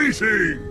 Greetings!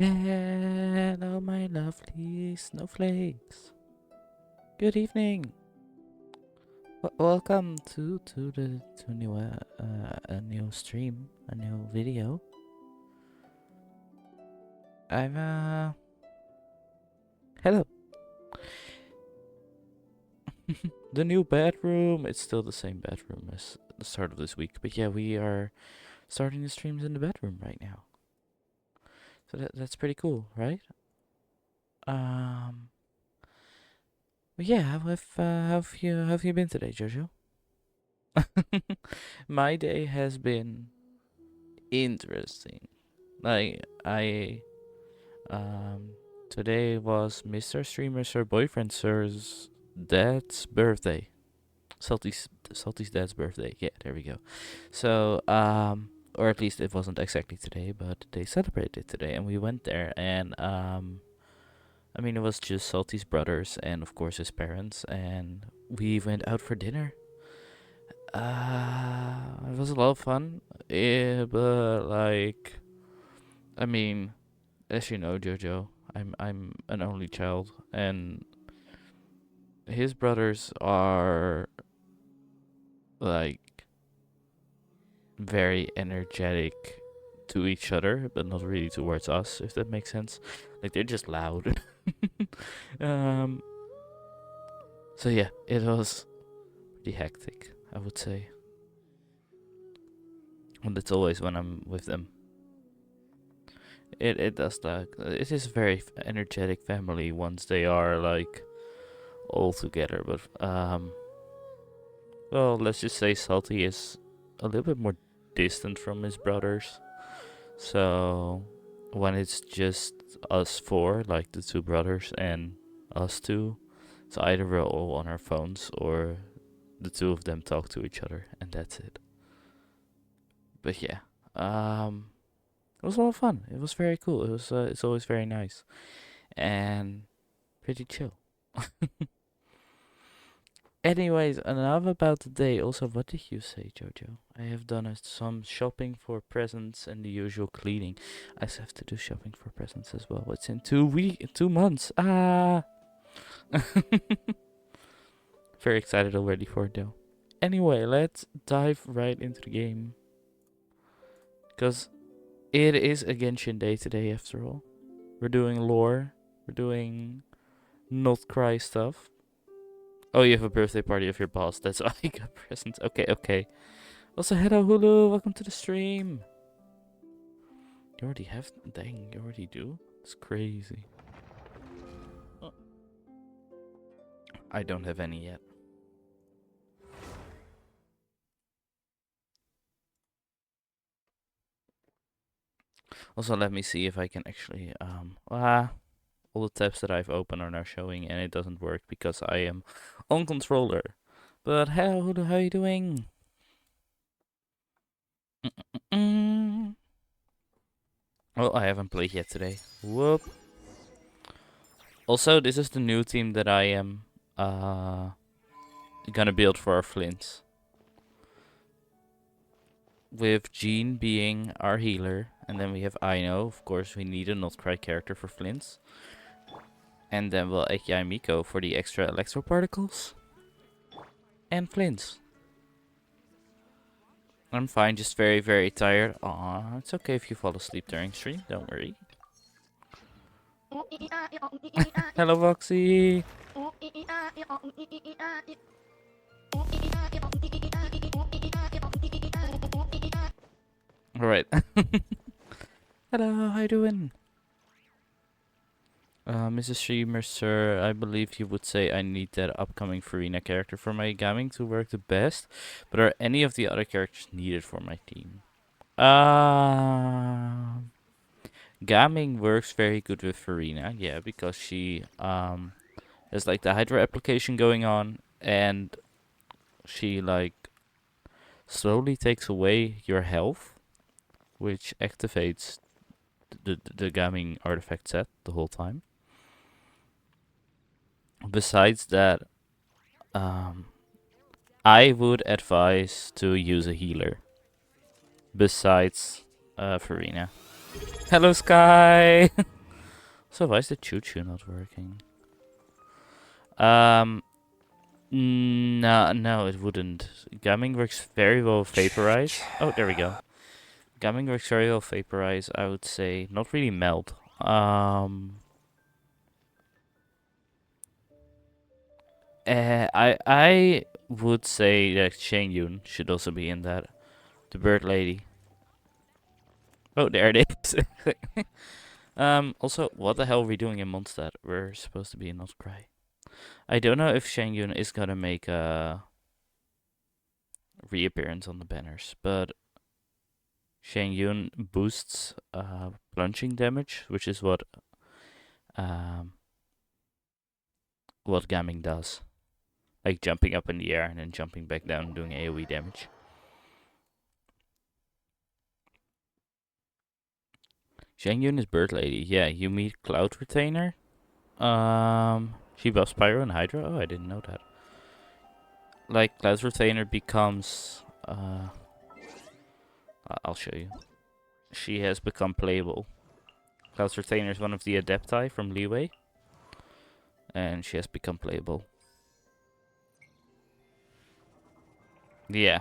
Hello, my lovely snowflakes. Good evening. Welcome to new a new stream, a new video. I'm hello. The new bedroom. It's still the same bedroom as the start of this week, but yeah, we are starting the streams in the bedroom right now. So that's pretty cool, right? Um. But yeah, how have you been today, Jojo? My day has been interesting. Like I today was Mr. Streamer Sir Boyfriend Sir's dad's birthday. Salty's dad's birthday. Yeah, there we go. So or at least it wasn't exactly today, but they celebrated today and we went there and I mean it was just Salty's brothers and of course his parents and we went out for dinner. It was a lot of fun. Yeah, but like I mean, as you know, Jojo, I'm an only child, and his brothers are like very energetic to each other, but not really towards us, if that makes sense. Like they're just loud. um. So yeah, it was pretty hectic, I would say, and it's always when I'm with them. It does like it is a very energetic family once they are like all together, but well, let's just say Salty is a little bit more distant from his brothers. So when it's just us four, like the two brothers and us two, so either we're all on our phones or the two of them talk to each other, and that's it. But yeah, it was a lot of fun. It was very cool. It's always very nice and pretty chill. Anyways, enough about the day. Also, what did you say, Jojo? I have done some shopping for presents and the usual cleaning. I still have to do shopping for presents as well. It's in 2 months. Ah, very excited already for it though. Anyway, let's dive right into the game, cause it is a Genshin day today. After all, we're doing lore. We're doing NodKrai stuff. Oh, you have a birthday party of your boss. That's why I got presents. Okay, okay. Also, hello Hulu, welcome to the stream. You already have, dang, you already do? It's crazy. Oh, I don't have any yet. Also, let me see if I can actually, all the tabs that I've opened are now showing and it doesn't work because I am on controller. But hello Hulu, how are you doing? Mm-mm-mm. Well, I haven't played yet today. Whoop. Also, this is the new team that I am gonna build for our Flints. With Jean being our healer, and then we have Aino. Of course, we need a NodKrai character for Flints. And then we'll Eki Miko for the extra electro particles. And Flints. I'm fine, just very, very tired. Aw, it's okay if you fall asleep during stream, don't worry. Hello, Voxy! Alright. Hello, how you doing? Mrs. Streamer, sir, I believe you would say I need that upcoming Farina character for my gaming to work the best, but are any of the other characters needed for my team? Gaming works very good with Farina, yeah, because she has like the Hydra application going on, and she like slowly takes away your health, which activates the gaming artifact set the whole time. Besides that, I would advise to use a healer besides Farina. Hello, Sky. So why is the choo-choo not working? No, it wouldn't. Gaming works very well with vaporize. Oh, there we go. Gaming works very well with vaporize. I would say not really melt. I would say that Shane Yun should also be in that. The bird lady. Oh, there it is. Also, what the hell are we doing in Mondstadt? We're supposed to be in NodKrai. I don't know if Shang Yun is gonna make a reappearance on the banners, but Shang Yun boosts plunging damage, which is um what Gaming does. Like jumping up in the air and then jumping back down and doing AoE damage. Shang Yun is Bird Lady. Yeah, you meet Cloud Retainer. She buffs Pyro and Hydra. Oh, I didn't know that. Like Cloud Retainer becomes I'll show you. She has become playable. Cloud Retainer is one of the Adepti from Leeway, and she has become playable. Yeah.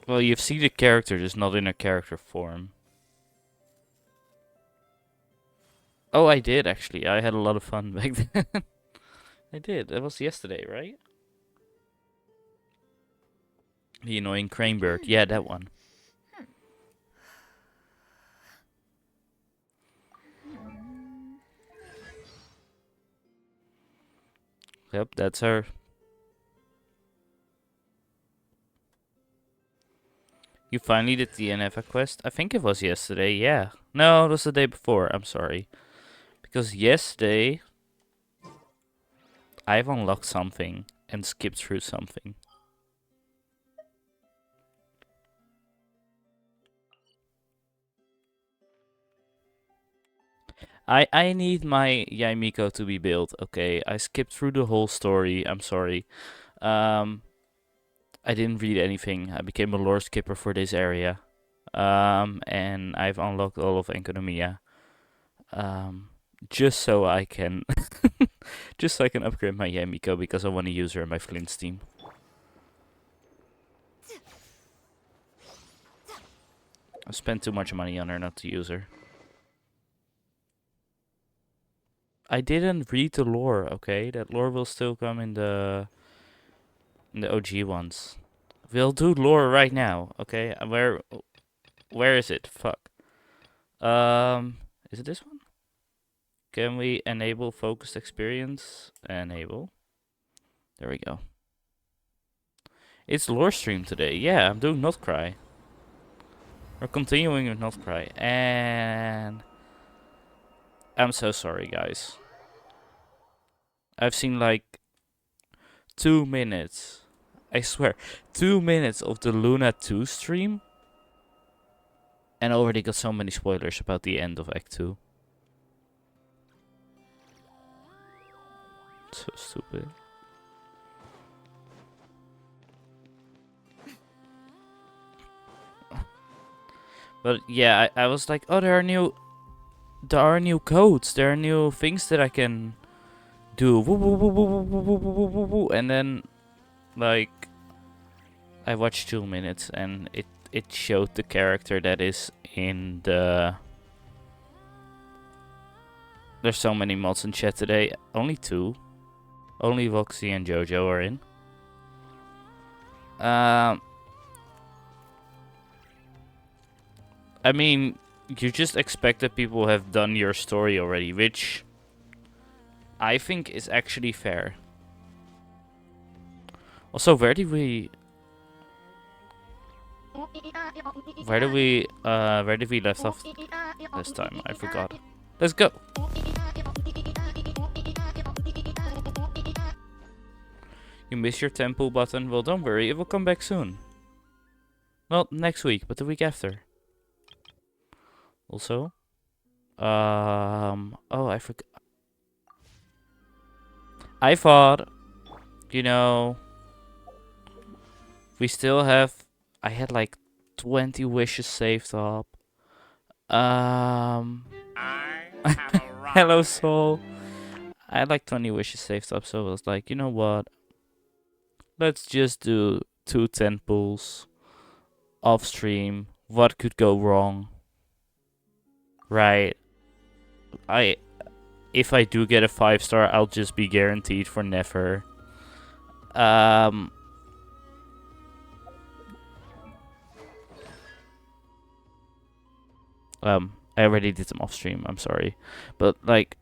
Well, you've seen the character, just not in her character form. Oh, I did actually. I had a lot of fun back then. I did. That was yesterday, right? The annoying crane bird. Yeah, that one. Yep, that's her. You finally did the NFA quest? I think it was yesterday, yeah. No, it was the day before. I'm sorry. Because yesterday, I've unlocked something and skipped through something. I need my Yaimiko to be built, okay? I skipped through the whole story, I'm sorry. I didn't read anything. I became a lore skipper for this area. And I've unlocked all of Enkonomiya. Just so I can just so I can upgrade my Yaimiko because I want to use her in my Flint's team. I spent too much money on her not to use her. I didn't read the lore, okay? That lore will still come in the OG ones. We'll do lore right now, okay? Where is it? Fuck. Is it this one? Can we enable focused experience? Enable. There we go. It's lore stream today. Yeah, I'm doing NodKrai. We're continuing with NodKrai. And I'm so sorry, guys. I've seen like 2 minutes. I swear, 2 minutes of the Luna 2 stream. And already got so many spoilers about the end of Act 2. So stupid. But yeah, I was like, oh, there are new codes, there are new things that I can do. Woo, woo, woo, woo, woo, woo, woo, woo, woo, woo. And then, like, I watched 2 minutes and it showed the character that is in the... There's so many mods in chat today. Only 2. Only Voxy and Jojo are in. I mean, you just expect that people have done your story already, which I think is actually fair. Also, where did we left off this time? I forgot. Let's go. You missed your temple button? Well, don't worry, it will come back soon. Not next week, but the week after. Also, oh, I forgot. I thought, you know, we still have. I had like 20 wishes saved up. I have Hello, arrived. Soul. I had like 20 wishes saved up, so I was like, you know what? Let's just do 2 temples off stream. What could go wrong? Right. I If I do get a 5-star, I'll just be guaranteed for never. Um I already did them off stream, I'm sorry. But like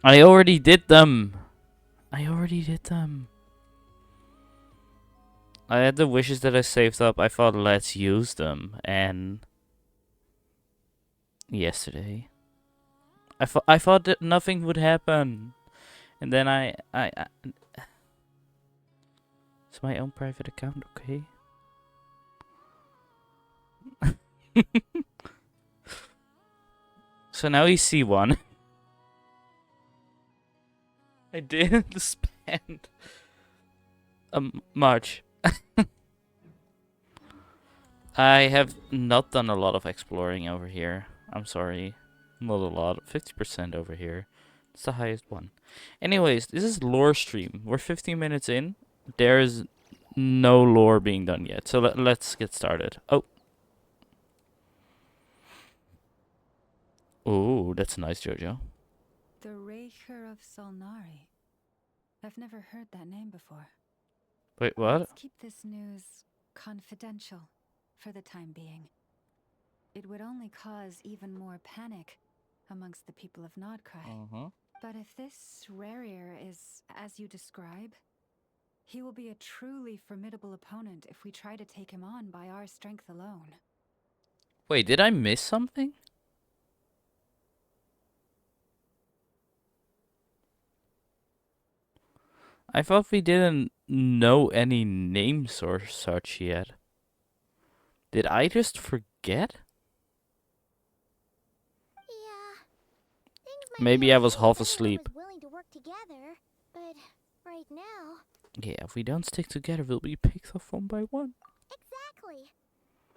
I already did them. I had the wishes that I saved up. I thought let's use them, and yesterday I thought that nothing would happen, and then I it's my own private account, okay? So now you see one. I didn't spend much. I have not done a lot of exploring over here. I'm sorry. Not a lot. 50% over here. It's the highest one. Anyways, this is lore stream. We're 15 minutes in. There's no lore being done yet. So let's get started. Oh. Oh, that's nice, Jojo. The Raker of Solnari. I've never heard that name before. Wait, what? Let's keep this news confidential for the time being. It would only cause even more panic amongst the people of NodKrai. But if this Rarier is as you describe, he will be a truly formidable opponent if we try to take him on by our strength alone. Wait, did I miss something? I thought we didn't know any names or such yet. Did I just forget? Yeah. Maybe I was half asleep. Willing to work together, but right now. Yeah, if we don't stick together, we'll be picked off one by one. Exactly.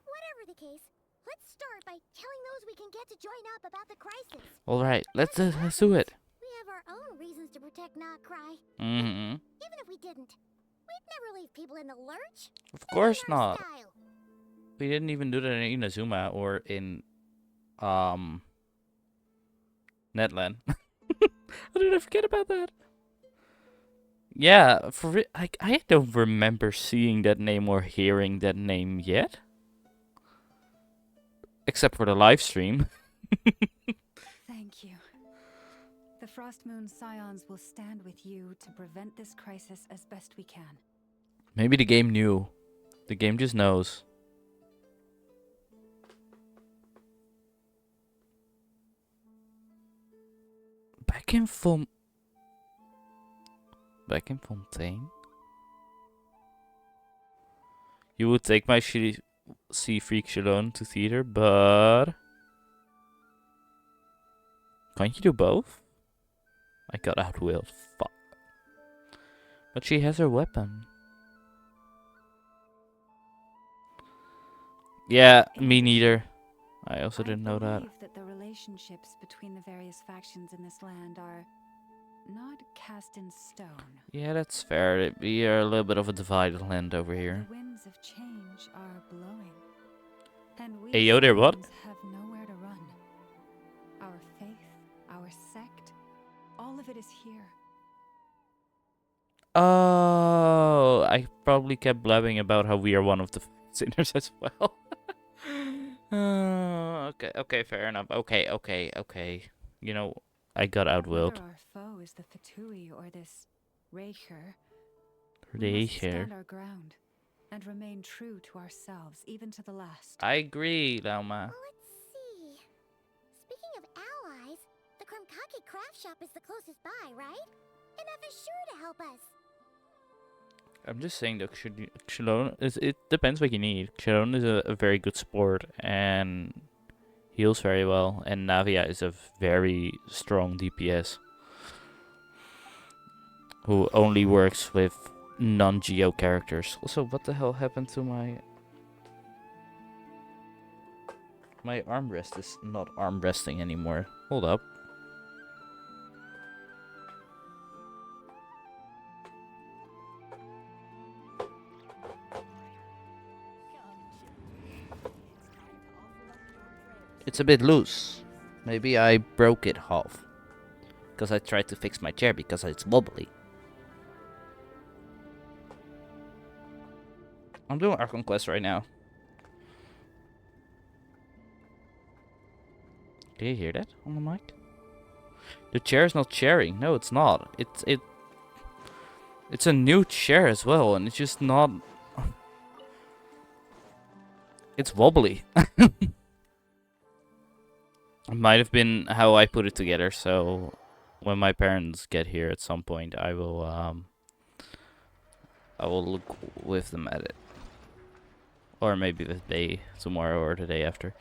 Whatever the case, let's start by telling those we can get to join up about the crisis. All right, let's do it. We have our own reasons to protect NodKrai. Mm-hmm. Even if we didn't, we'd never leave people in the lurch. Of course In our not. style. We didn't even do that in Inazuma or in Netland. How did I forget about that? Yeah, I don't remember seeing that name or hearing that name yet. Except for the live stream. Thank you. The Frost Moon Scions will stand with you to prevent this crisis as best we can. Maybe the game knew. The game just knows. Back in Fontaine? You would take my Sea Freak alone to theater, but... Can't you do both? I got outwilled. Fuck. But she has her weapon. Yeah, me neither. I also didn't know that. I believe that the relationships between the various factions in this land are not cast in stone. Yeah, that's fair. We are a little bit of a divided land over here. The winds of change are blowing. And we Hey, yo there, what? citizens have nowhere to run. Our faith, our sect, all of it is here. Oh, I probably kept blabbing about how we are one of the sinners as well. Okay, fair enough. Okay. You know, I got outwilled. Whether our foe is the Fatui or this Raker, we They must here. stand our ground and remain true to ourselves, even to the last. I agree, Lauma. Well, let's see. Speaking of allies, the Krumkake craft shop is the closest by, right? And F is sure to help us. I'm just saying that Xylone, it depends what you need. Xylone is a very good support and heals very well, and Navia is a very strong DPS who only works with non-geo characters. Also, what the hell happened to my... My armrest is not armresting anymore. Hold up. It's a bit loose. Maybe I broke it half. Because I tried to fix my chair because it's wobbly. I'm doing Archon Quest right now. Do you hear that on the mic? The chair is not sharing. No, it's not. It's a new chair as well, and it's just not... It's wobbly. It might have been how I put it together, so when my parents get here at some point, I will look with them at it. Or maybe the day tomorrow or the day after.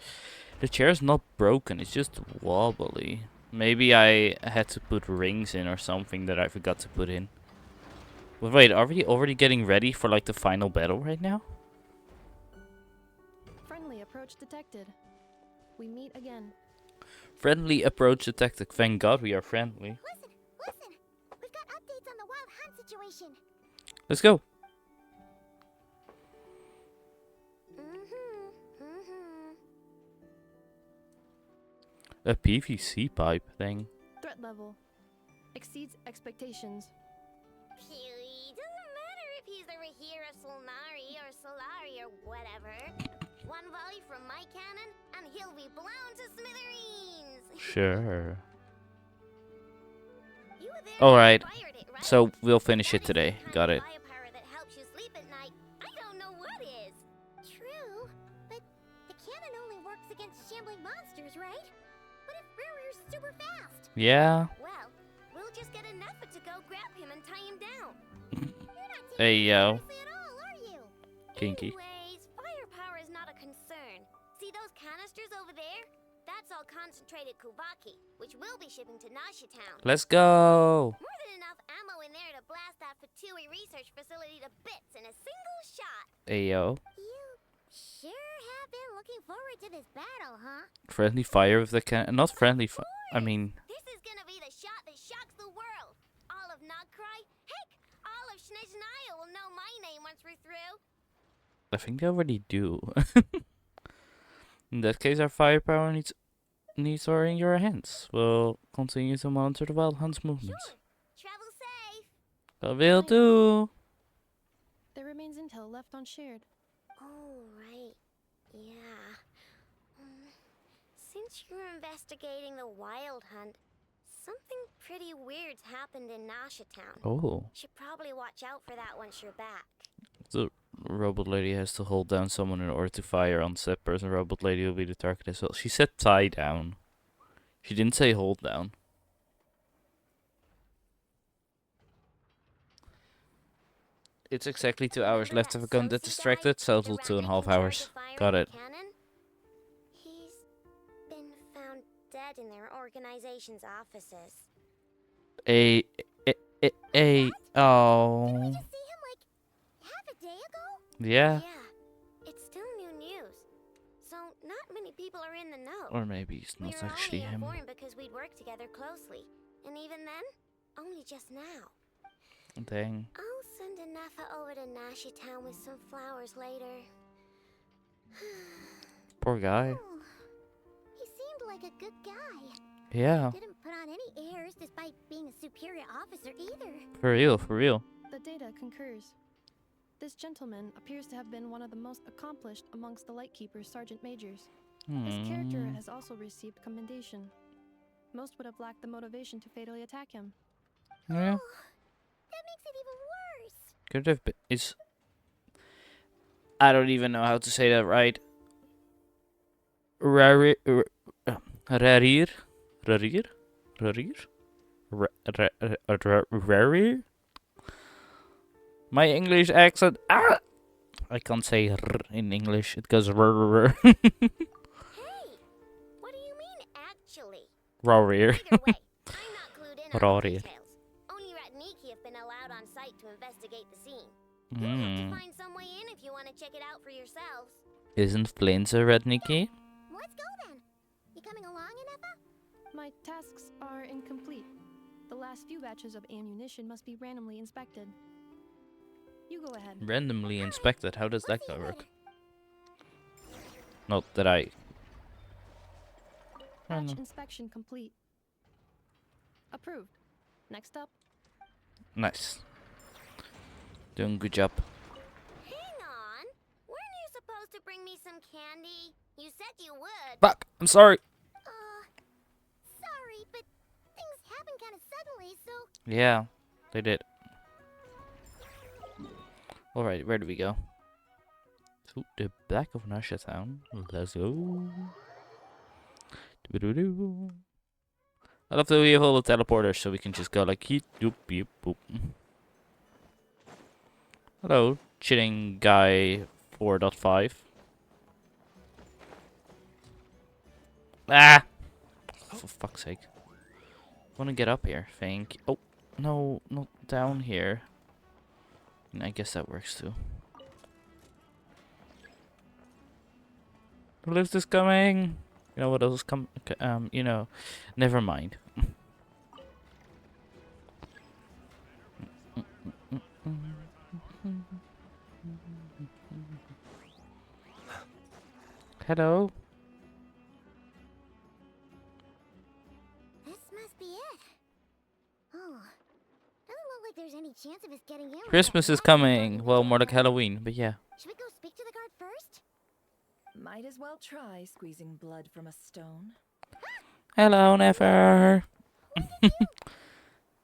The chair is not broken, it's just wobbly. Maybe I had to put rings in or something that I forgot to put in. But wait, are we already getting ready for like the final battle right now? Friendly approach detected. We meet again. Friendly approach detected. Thank God we are friendly. Listen. We've got updates on the wild hunt situation. Let's go. A PVC pipe thing. Threat level exceeds expectations. Phew, doesn't matter if he's the Rahira Solnari or Solari or whatever. One volley from my cannon, and he'll be blown to smithereens. Sure. You were there All when I right. fired it, right? So we'll finish That it today. isn't the Got kind it. of firepower that helps you sleep at night. I don't know what is. True, but the cannon only works against shambling monsters, right? What if Rarir's super fast? Yeah. Well, we'll just get a Neffa to go grab him and tie him down. You're not Hey, taking yo. it seriously at all, are you? Kinky. Anyways, firepower is not a concern. See those canisters over there? That's all concentrated Kuvaki, which we'll be shipping to Nasha Town. Let's go. More than enough ammo in there to blast that Fatui research facility to bits in a single shot. Hey, yo. You sure have been looking forward to this battle, huh? Friendly fire with the can. Not friendly fire. I mean, This is gonna be the shot that shocks the world. All of NodKrai, heck, all of Snezhnaya will know my name once we're through. I think they already do. In that case, our firepower needs are in your hands. We'll continue to monitor the wild hunt's movements. Sure. Travel safe. I will do. There remains intel left unshared. Oh, right. Yeah. Since you're investigating the wild hunt, something pretty weird's happened in Nasha Town. Oh. Should probably watch out for that once you're back. The robot lady has to hold down someone in order to fire on said person. Robot lady will be the target as well. She said tie down. She didn't say hold down. It's exactly 2 hours Remember left that if I can't get Sosi guy, distracted, so the it'll rat 2.5 in charge hours. of firing Got the it. cannon? He's been found dead in their organization's offices. A Didn't we oh just see him like half a day ago? yeah, It's still new news. So not many people are in the know. or maybe it's We not were actually only him. informed because we'd worked together closely. And even then, only just now. Dang. I'll send a Neffa over to Nasha Town with some flowers later. Poor guy. Oh, he seemed like a good guy. Yeah, Didn't put on any airs despite being a superior officer either. for real, for real. The data concurs. This gentleman appears to have been one of the most accomplished amongst the Lightkeeper's sergeant majors. His character has also received commendation. Most would have lacked the motivation to fatally attack him. Yeah, That makes it even worse. could have been. Is I don't even know how to say that right. Rarir, rarir, rarir, rarir, rarir. My English accent. Ah! I can't say r in English. It goes r. Hey, what do you mean, actually? Rarir. Either way, I'm not clued in on the Rarir. details. Only Ratniki have been allowed on site to investigate the scene. You'll have to Hmm. find some way in if you want to check it out for yourselves. Isn't Flint a red Nikki? Let's go then. You coming along, Inefa? My tasks are incomplete. The last few batches of ammunition must be randomly inspected. You go ahead. Randomly inspected. How does that Let's go see work? Not that I. Batch inspection complete. Approved. Next up. Nice. Doing good job. Hang on. Weren't you supposed to bring me some candy? You said you would. Fuck! I'm sorry. Sorry, but things happened kind of suddenly, so... Yeah, they did. Alright, where do we go? To the back of Nasha Town. Let's go. Doo-doo-doo. I love that we have all the teleporters so we can just go like heat doop beep boop. Hello, chilling guy 4.5. Ah! For fuck's sake. Wanna get up here, thank you. Oh, no, not down here. I guess that works too. The lift is coming! You know what else is you know, never mind. Hello? This must be it. Oh, doesn't look like there's any chance of us getting in. without Christmas is Krai coming. knocking Well, the more door like first. Halloween, but yeah. Should we go speak to the guard first? Might as well try squeezing blood from a stone. Hello, Never.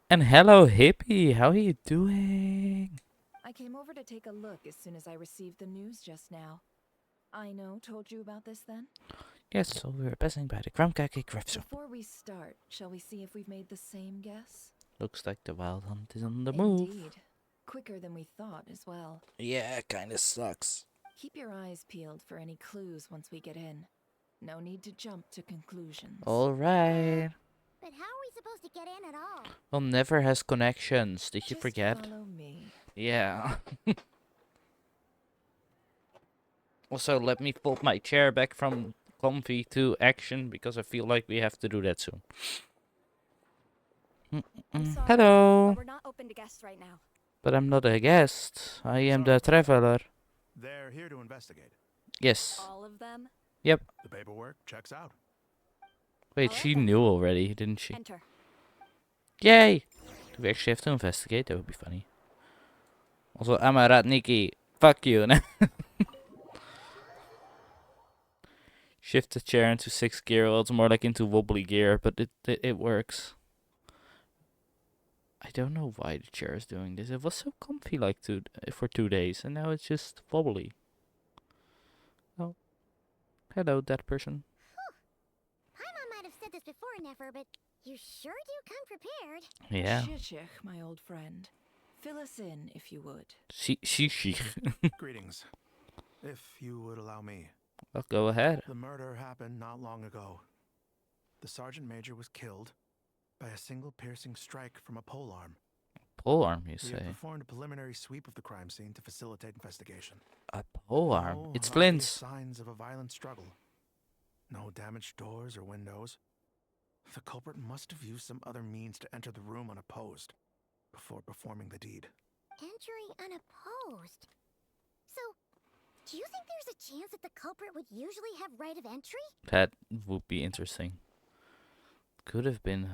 And hello, hippie. How are you doing? I came over to take a look as soon as I received the news just now. I know, told you about this then? Yes, so we were passing by the Kramkake Griff shop. Before we start, shall we see if we've made the same guess? Looks like the wild hunt is on the move. Indeed. Quicker than we thought as well. Yeah, kinda sucks. Keep your eyes peeled for any clues once we get in. No need to jump to conclusions. Alright. But how are we supposed to get in at all? Well, Never has connections. Did you Just forget? follow me. Yeah. Also, let me fold my chair back from comfy to action because I feel like we have to do that soon. I'm sorry, Hello. but we're not open to guests right now. But I'm not a guest. I am the traveler. They're here to investigate. Yes. All of them? Yep. The paperwork checks out. Wait, Alright she then. knew already, didn't she? Enter. Yay! Do we actually have to investigate? That would be funny. Also, I'm a rat Nikki. Fuck you. Shift the chair into 6th gear. Well, it's more like into wobbly gear, but it works. I don't know why the chair is doing this. It was so comfy like for 2 days, and now it's just wobbly. Oh. Hello, that person. Paimon might have said this before, Nefer, but you sure do come prepared. Yeah. Shishich, my old friend. Fill us in, if you would. She. Greetings. If you would allow me. Well, go ahead. The murder happened not long ago. The sergeant major was killed by a single piercing strike from a polearm. Polearm, you We have say? performed a preliminary sweep of the crime scene to facilitate investigation. A polearm? No It's obvious Flint's. signs of a violent struggle. No damaged doors or windows. The culprit must have used some other means to enter the room unopposed before performing the deed. Entering unopposed. So, do you think there's a chance that the culprit would usually have right of entry? That would be interesting. Could have been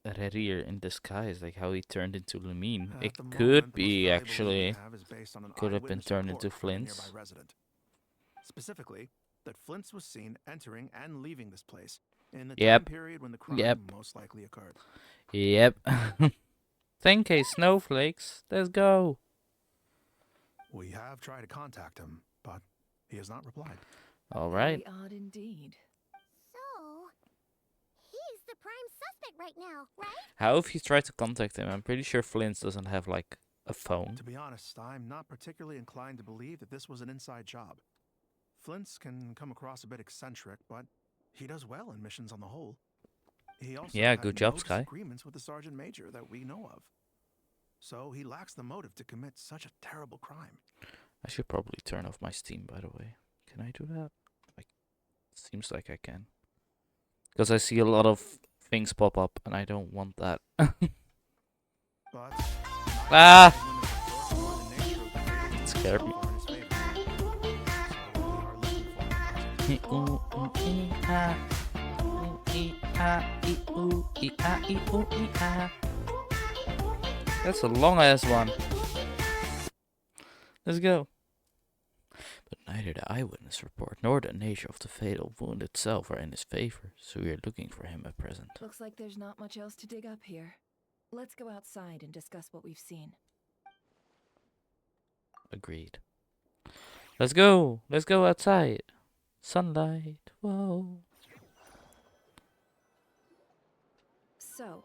Rerir in disguise, like how he turned into Lumine. At It the moment, could the most be valuable actually. we have is based on an Could have been eyewitness turned report into from a Flint's. nearby resident. Specifically, that Flint's was seen entering and leaving this place in the Yep. time period when the crime Yep. most likely occurred. Yep. 10k snowflakes. Let's go. We have tried to contact him, but he has not replied. All right. Very odd indeed. So, he's the prime suspect right now, right? How if you try to contact him? I'm pretty sure Flint's doesn't have like a phone. To be honest, I'm not particularly inclined to believe that this was an inside job. Flint's can come across a bit eccentric, but he does well in missions on the whole. He also Yeah, had good job, no Sky. disagreements with the sergeant major that we know of. so he lacks the motive to commit such a terrible crime. I should probably turn off my Steam, by the way. Can I do that? Seems like I can. Because I see a lot of things pop up, and I don't want that. But Ah! It scared me. That's a long ass one. Let's go. But neither the eyewitness report nor the nature of the fatal wound itself are in his favor, so we are looking for him at present. Looks like there's not much else to dig up here. Let's go outside and discuss what we've seen. Agreed. Let's go. Let's go outside. Sunlight. Whoa. So,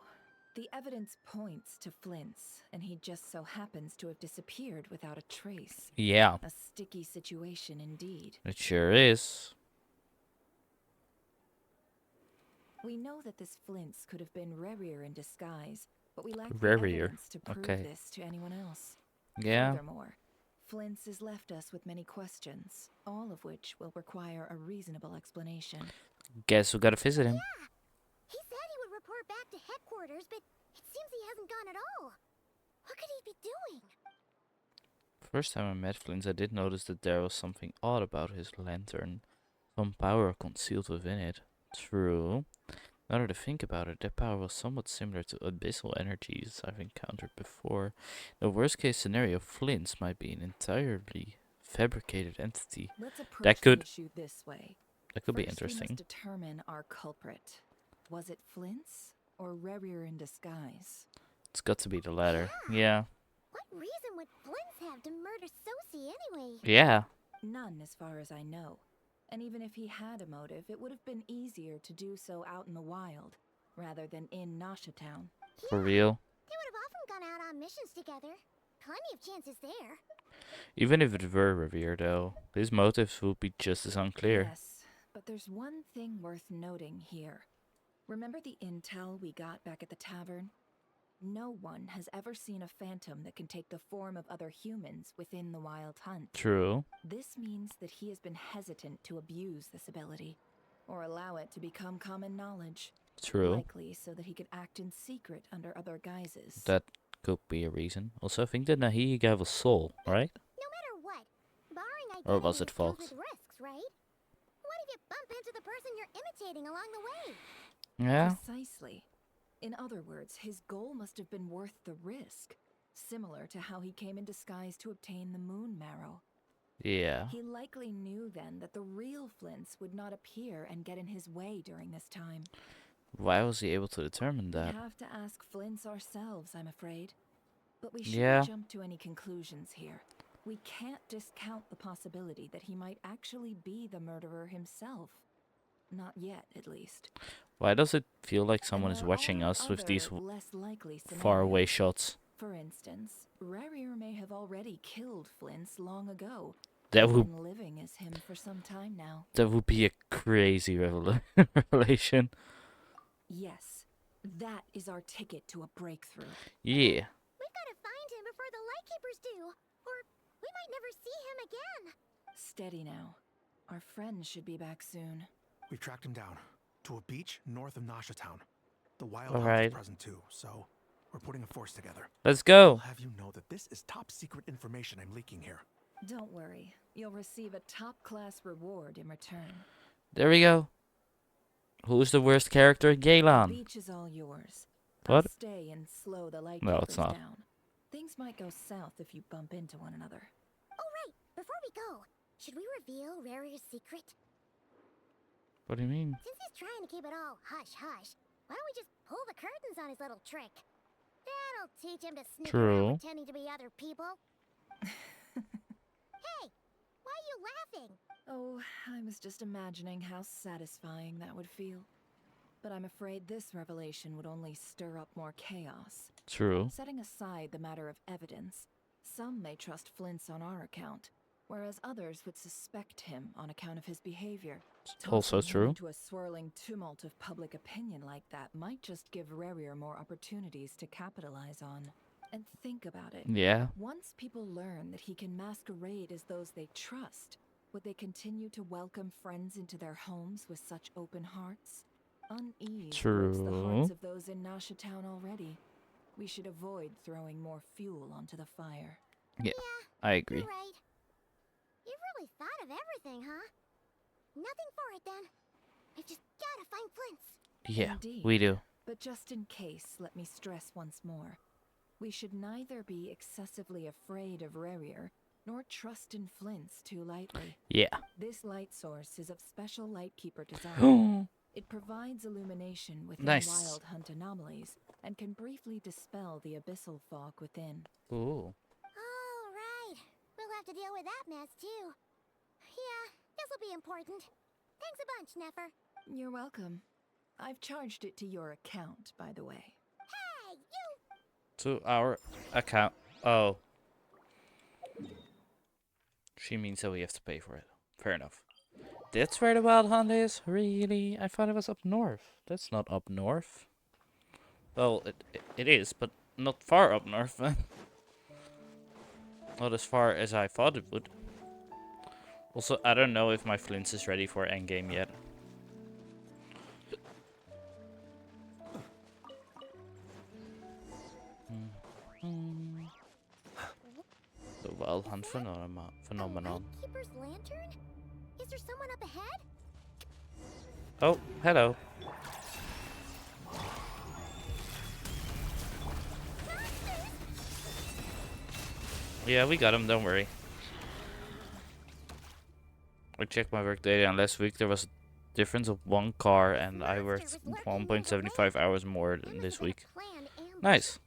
the evidence points to Flint's, and he just so happens to have disappeared without a trace. Yeah. A sticky situation indeed. It sure is. We know that this Flint's could have been Rarier in disguise, but we lack the Rarier. evidence to prove this to anyone else. Yeah. Furthermore, Flint's has left us with many questions, all of which will require a reasonable explanation. Guess we gotta visit him. Yeah. He said he would report back to headquarters, but it seems he hasn't gone at all. What could he be doing? First time I met Flint, I did notice that there was something odd about his lantern. Some power concealed within it. True. Now that I think about it, that power was somewhat similar to abyssal energies I've encountered before. The worst case scenario, Flint's might be an entirely fabricated entity. Let's approach That could- the issue this way. That could be First, we interesting. must determine our culprit. Was it Flint's or Rarier in disguise? It's got to be the latter. Yeah. What reason would Flint's have to murder Sosie anyway? Yeah. None, as far as I know. And even if he had a motive, it would have been easier to do so out in the wild, rather than in Nasha Town. For real. They would have often gone out on missions together. Plenty of chances there. Even if it were Revere, though, his motives would be just as unclear. Yes, but there's one thing worth noting here. Remember the intel we got back at the tavern? No one has ever seen a phantom that can take the form of other humans within the Wild Hunt. True. This means that he has been hesitant to abuse this ability, or allow it to become common knowledge. True. Likely so that he could act in secret under other guises. That could be a reason. Also, I think that Nahi gave a soul, right? No matter what, barring Or identity, was it this comes false? with risks, right? What if you bump into the person you're imitating along the way? Yeah. Precisely. In other words, his goal must have been worth the risk, similar to how he came in disguise to obtain the moon marrow. Yeah. He likely knew then that the real Flint's would not appear and get in his way during this time. Why was he able to determine that? We have to ask Flint's ourselves, I'm afraid. But we Yeah. shouldn't jump to any conclusions here. We can't discount the possibility that he might actually be the murderer himself. Not yet, at least. Why does it feel like And someone is there watching are us with these other, less likely far away scenarios. shots? For instance, Rarier may have already killed Flint's long ago. That would Been living as him for some time now. be a crazy revelation. Yes, that is our ticket to a breakthrough. Yeah. We've got to find him before the Lightkeepers do, or we might never see him again. Steady now. Our friend should be back soon. We've tracked him down to a beach north of Nasha Town. The Wild All Hunt right. is present too, so we're putting a force together. Let's I'll go. have you know that this is top secret information I'm leaking here. Don't worry, you'll receive a top-class reward in return. There we go. Who's the worst character? The Galen. beach is all yours. What? I'll stay and slow the light No, it's not. down. Things might go south if you bump into one another. Oh, right. Before we go, should we reveal Rarier's secret? What do you mean? Since he's trying to keep it all hush-hush, why don't we just pull the curtains on his little trick? That'll teach him to sneak True. around pretending to be other people. Hey, why are you laughing? Oh, I was just imagining how satisfying that would feel. But I'm afraid this revelation would only stir up more chaos. True. Setting aside the matter of evidence, some may trust Flint's on our account, whereas others would suspect him on account of his behavior. Also Tossing him true. into a swirling tumult of public opinion like that might just give Rarier more opportunities to capitalize on. And think about it. Yeah. Once people learn that he can masquerade as those they trust, would they continue to welcome friends into their homes with such open hearts? Unease grips the hearts True. of those in Nasha Town already. We should avoid throwing more fuel onto the fire. Yeah, I agree. You're right. You really thought of everything, huh? Nothing for it then. We've just gotta find Flints. Yeah, Indeed. we do. But just in case, let me stress once more. We should neither be excessively afraid of Rarier, nor trust in Flints too lightly. Yeah. This light source is of special Lightkeeper design. It provides illumination within wild hunt anomalies, and can briefly dispel the abyssal fog within. Ooh. All right. We'll have to deal with that mess, too. Yeah, this'll be important. Thanks a bunch, Nefer. You're welcome. I've charged it to your account, by the way. Hey, you! To our account. Oh. She means that we have to pay for it. Fair enough. That's where the wild hunt is? Really? I thought it was up north. That's not up north. Well, it is, but not far up north. Not as far as I thought it would. Also, I don't know if my Flints is ready for endgame yet. The wild hunt phenomenon. Lightkeeper's lantern? Is there someone up ahead? Oh, hello. Yeah, we got him, don't worry. I checked my work data and last week there was a difference of 1 car and I worked 1.75 hours more than this week. Nice.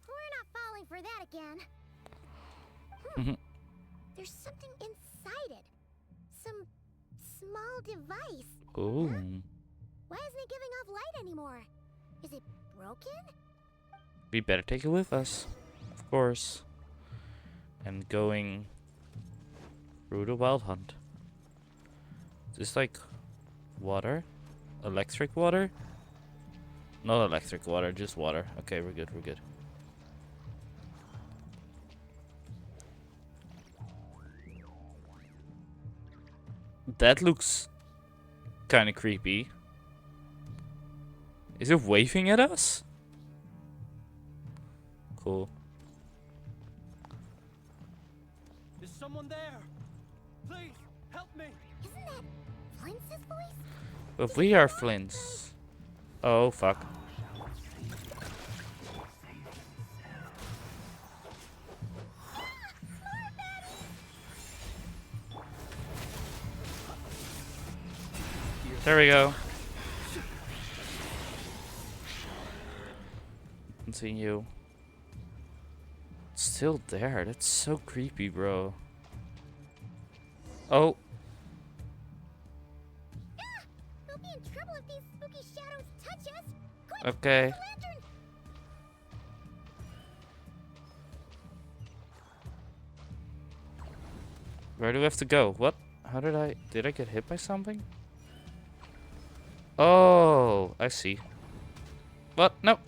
We're not falling for that again. There's something inside it. Some small device. Ooh. Why isn't it giving off light anymore? Is it broken? We better take it with us. Of course. And going through the wild hunt. Is this like water? Electric water? Not electric water, just water. Okay, we're good, we're good. That looks kind of creepy. Is it waving at us? Cool. Is someone there? Please, help me! Isn't that Flints' voice? But we are Flints. Oh, fuck. There we go. Continue. It's still there. That's so creepy, bro. Oh. We'll be in trouble if these spooky shadows touch us. Quick, Okay. the lantern. Where do we have to go? What? How did I get hit by something? Oh, I see. What? No.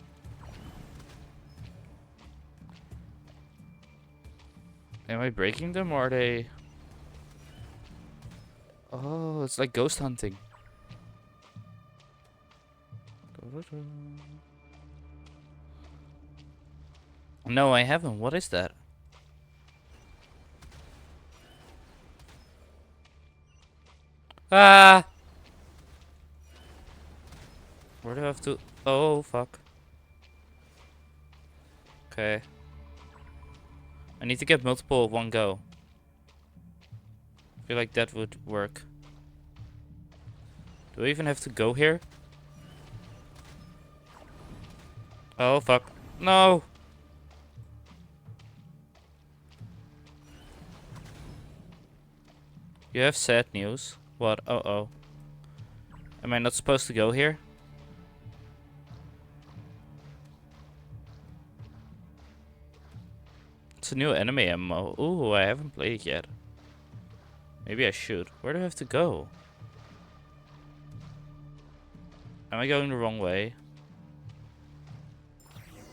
Am I breaking them or are they... Oh, it's like ghost hunting. No, I haven't. What is that? Ah! Where do I have to... Oh, fuck. Okay. I need to get multiple at one go. I feel like that would work. Do I even have to go here? Oh, fuck. No! You have sad news. What? Uh-oh. Am I not supposed to go here? It's a new anime MMO. Ooh, I haven't played it yet. Maybe I should. Where do I have to go? Am I going the wrong way?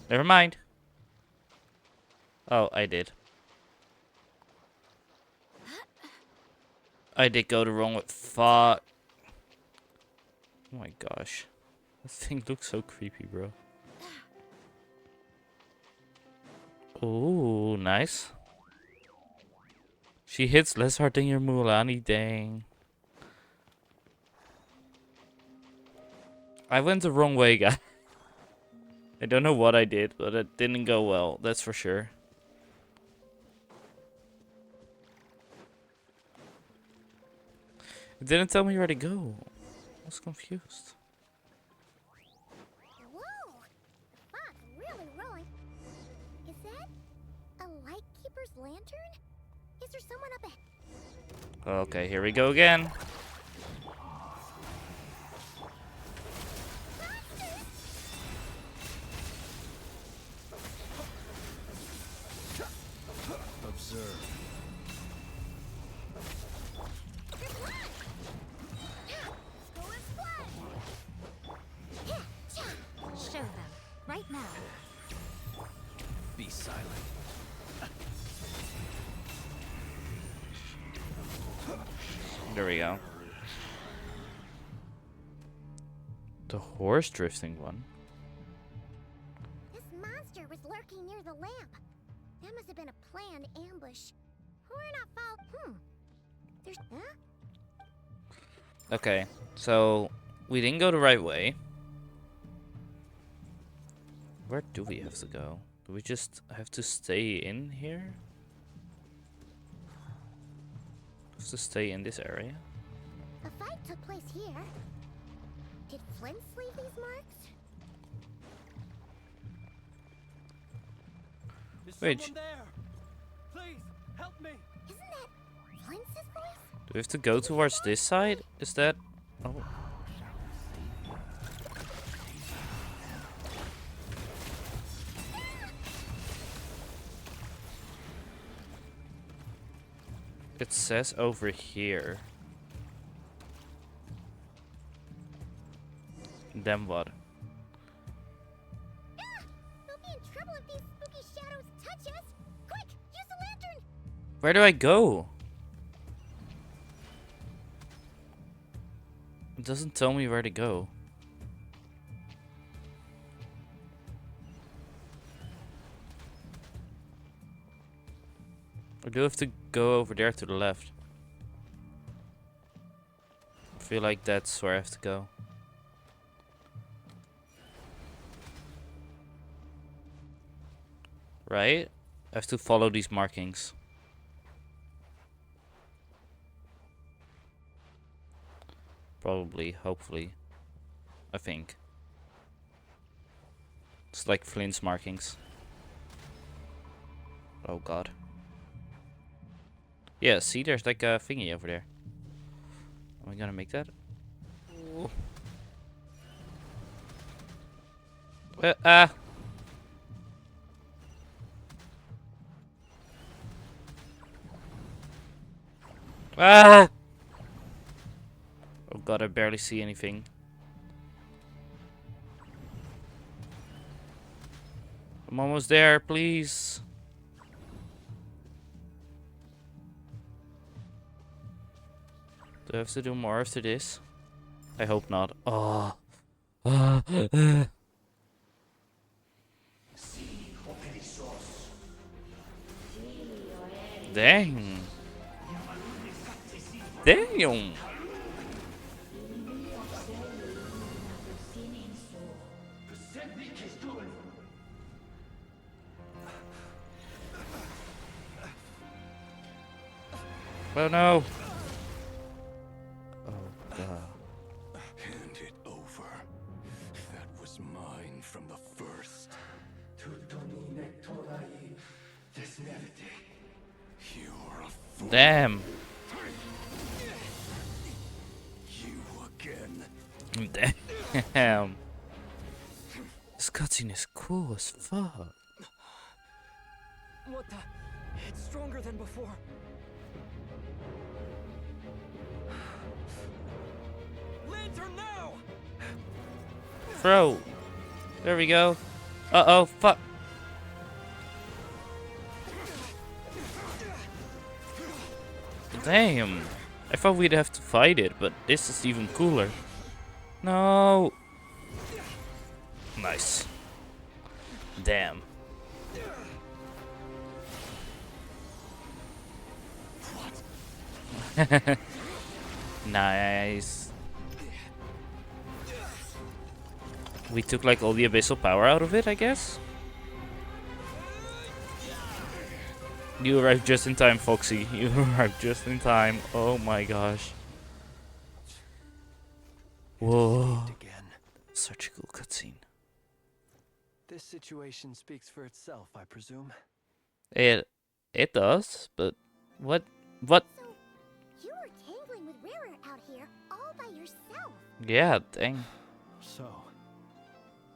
Never mind. Oh, I did. I did go the wrong way. Fuck. Oh my gosh. That thing looks so creepy, bro. Ooh, nice. She hits less hard than your Mulan, dang. I went the wrong way, guys. I don't know what I did, but it didn't go well, that's for sure. It didn't tell me where to go. I was confused. Whoa! Fuck, really rolling. Is that a lightkeeper's lantern? Is there someone up ahead? Okay, here we go again. Observe. Show them. Right now. Be silent. There we go. The horse drifting one. This monster was lurking near the lamp. That must have been a planned ambush. We're not following. There's. Huh? Okay, so we didn't go the right way. Where do we have to go? Do we just have to stay in here? Have to stay in this area? A fight took place here. Did Flint leave these marks? Is Wait. someone there? Please, help me. Isn't that Flint's voice? Do we have to go towards this side? Is that... Oh. It says over here. Then what? We'll be in trouble if these spooky shadows touch us. Quick, use the lantern. Where do I go? It doesn't tell me where to go. Or do I have to go over there to the left? I feel like that's where I have to go. Right? I have to follow these markings. Probably, hopefully. I think. It's like Flint's markings. Oh god. Yeah, see, there's like a thingy over there. Am I gonna make that? Ooh. Ah! Ah! Oh god, I barely see anything. I'm almost there, please. Do I have to do more after this? I hope not. Oh. Dang. Damn. Oh no. Oh god. Hand it over. That was mine from the first. You're a fool. Damn. You again. Damn. This cutscene is cool as fuck. What the? It's stronger than before. Lantern now! Throw. There we go. Uh-oh, fuck. Damn. I thought we'd have to fight it, but this is even cooler. No. Nice. Damn. Nice. We took like all the abyssal power out of it, I guess. You arrived just in time, Foxy. You arrived just in time. Oh my gosh. Whoa. Such a cool cutscene. This situation speaks for itself, I presume. It does, but what? So, you were tangling with Rara out here all by yourself. Yeah, dang. So,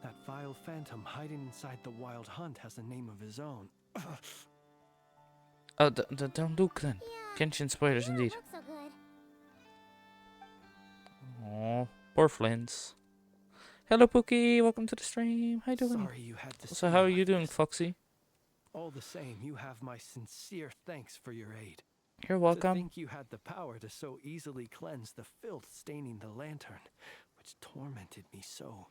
that vile phantom hiding inside the wild hunt has a name of his own. Oh, don't look then. Yeah, Genshin spoilers you don't indeed. look so good. Oh, poor Flint. Hello, Pookie. Welcome to the stream. How you doing? Sorry you had to So see how are like you doing, this. Foxy? All the same, you have my sincere thanks for your aid. You're To welcome. think you had the power to so easily cleanse the filth staining the lantern, which tormented me so.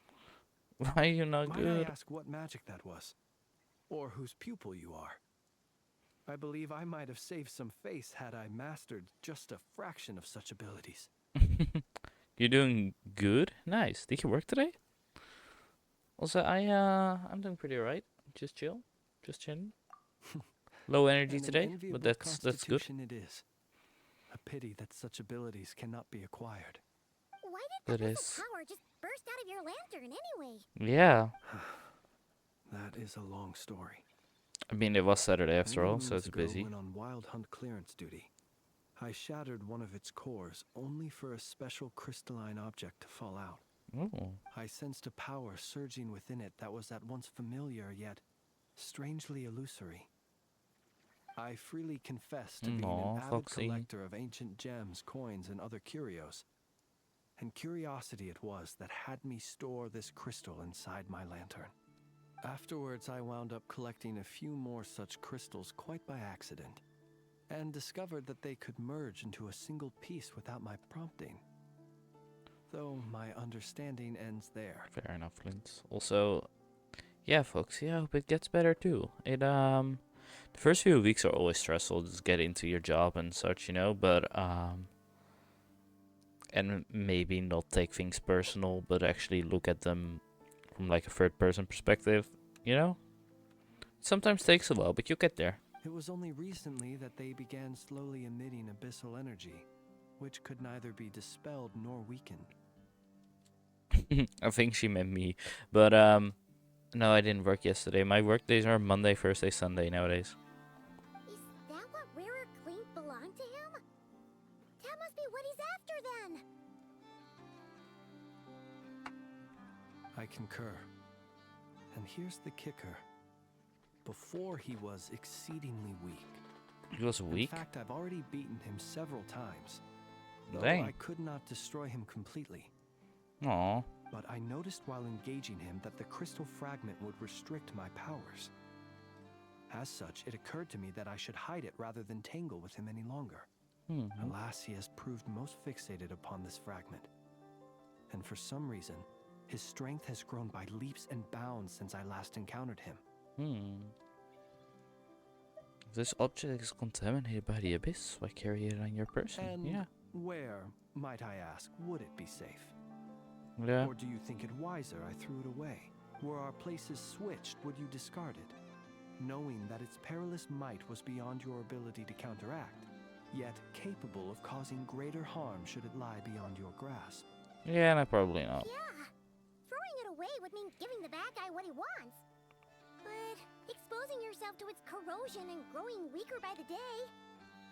Why are you not Might I good? ask what magic that was? Or whose pupil you are? I believe I might have saved some face had I mastered just a fraction of such abilities. You're doing good. Nice. Did you work today? Also, I'm doing pretty alright. Just chill. Just chilling. Low energy And an today, enviable but that's good. constitution it is. A pity that such abilities cannot be acquired. Why did It that is. power just burst out of your lantern anyway? Yeah. That is a long story. I mean, it was Saturday after Many all, so moons it's ago, busy. when on wild hunt clearance duty, I shattered one of its cores only for a special crystalline object to fall out. Oh. I sensed a power surging within it that was at once familiar yet strangely illusory. I freely confess to being Aw, an avid Foxy. collector of ancient gems, coins, and other curios. And curiosity it was that had me store this crystal inside my lantern. Afterwards, I wound up collecting a few more such crystals quite by accident, and discovered that they could merge into a single piece without my prompting. Though my understanding ends there. Fair enough, Flint. Also, yeah, Foxy, I hope it gets better too. The first few weeks are always stressful, just get into your job and such, you know, but, and maybe not take things personal, but actually look at them from like a third person perspective, you know? Sometimes takes a while, but you get there. It was only recently that they began slowly emitting abyssal energy, which could neither be dispelled nor weakened. I think she meant me, but, no, I didn't work yesterday. My work days are Monday, Thursday, Sunday nowadays. Is that what Rara claimed belonged to him? That must be what he's after then. I concur. And here's the kicker. Before he was exceedingly weak. He was weak? In fact, I've already beaten him several times. Though Dang. I could not destroy him completely. Aw. But I noticed while engaging him that the crystal fragment would restrict my powers. As such, it occurred to me that I should hide it rather than tangle with him any longer. Alas, he has proved most fixated upon this fragment. And for some reason, his strength has grown by leaps and bounds since I last encountered him. If this object is contaminated by the abyss, why carry it on your person? And Yeah. where, might I ask, would it be safe? Yeah. Or do you think it wiser I threw it away? Were our places switched, would you discard it? Knowing that its perilous might was beyond your ability to counteract, yet capable of causing greater harm should it lie beyond your grasp. Yeah, no, probably not. Yeah. Throwing it away would mean giving the bad guy what he wants. But exposing yourself to its corrosion and growing weaker by the day,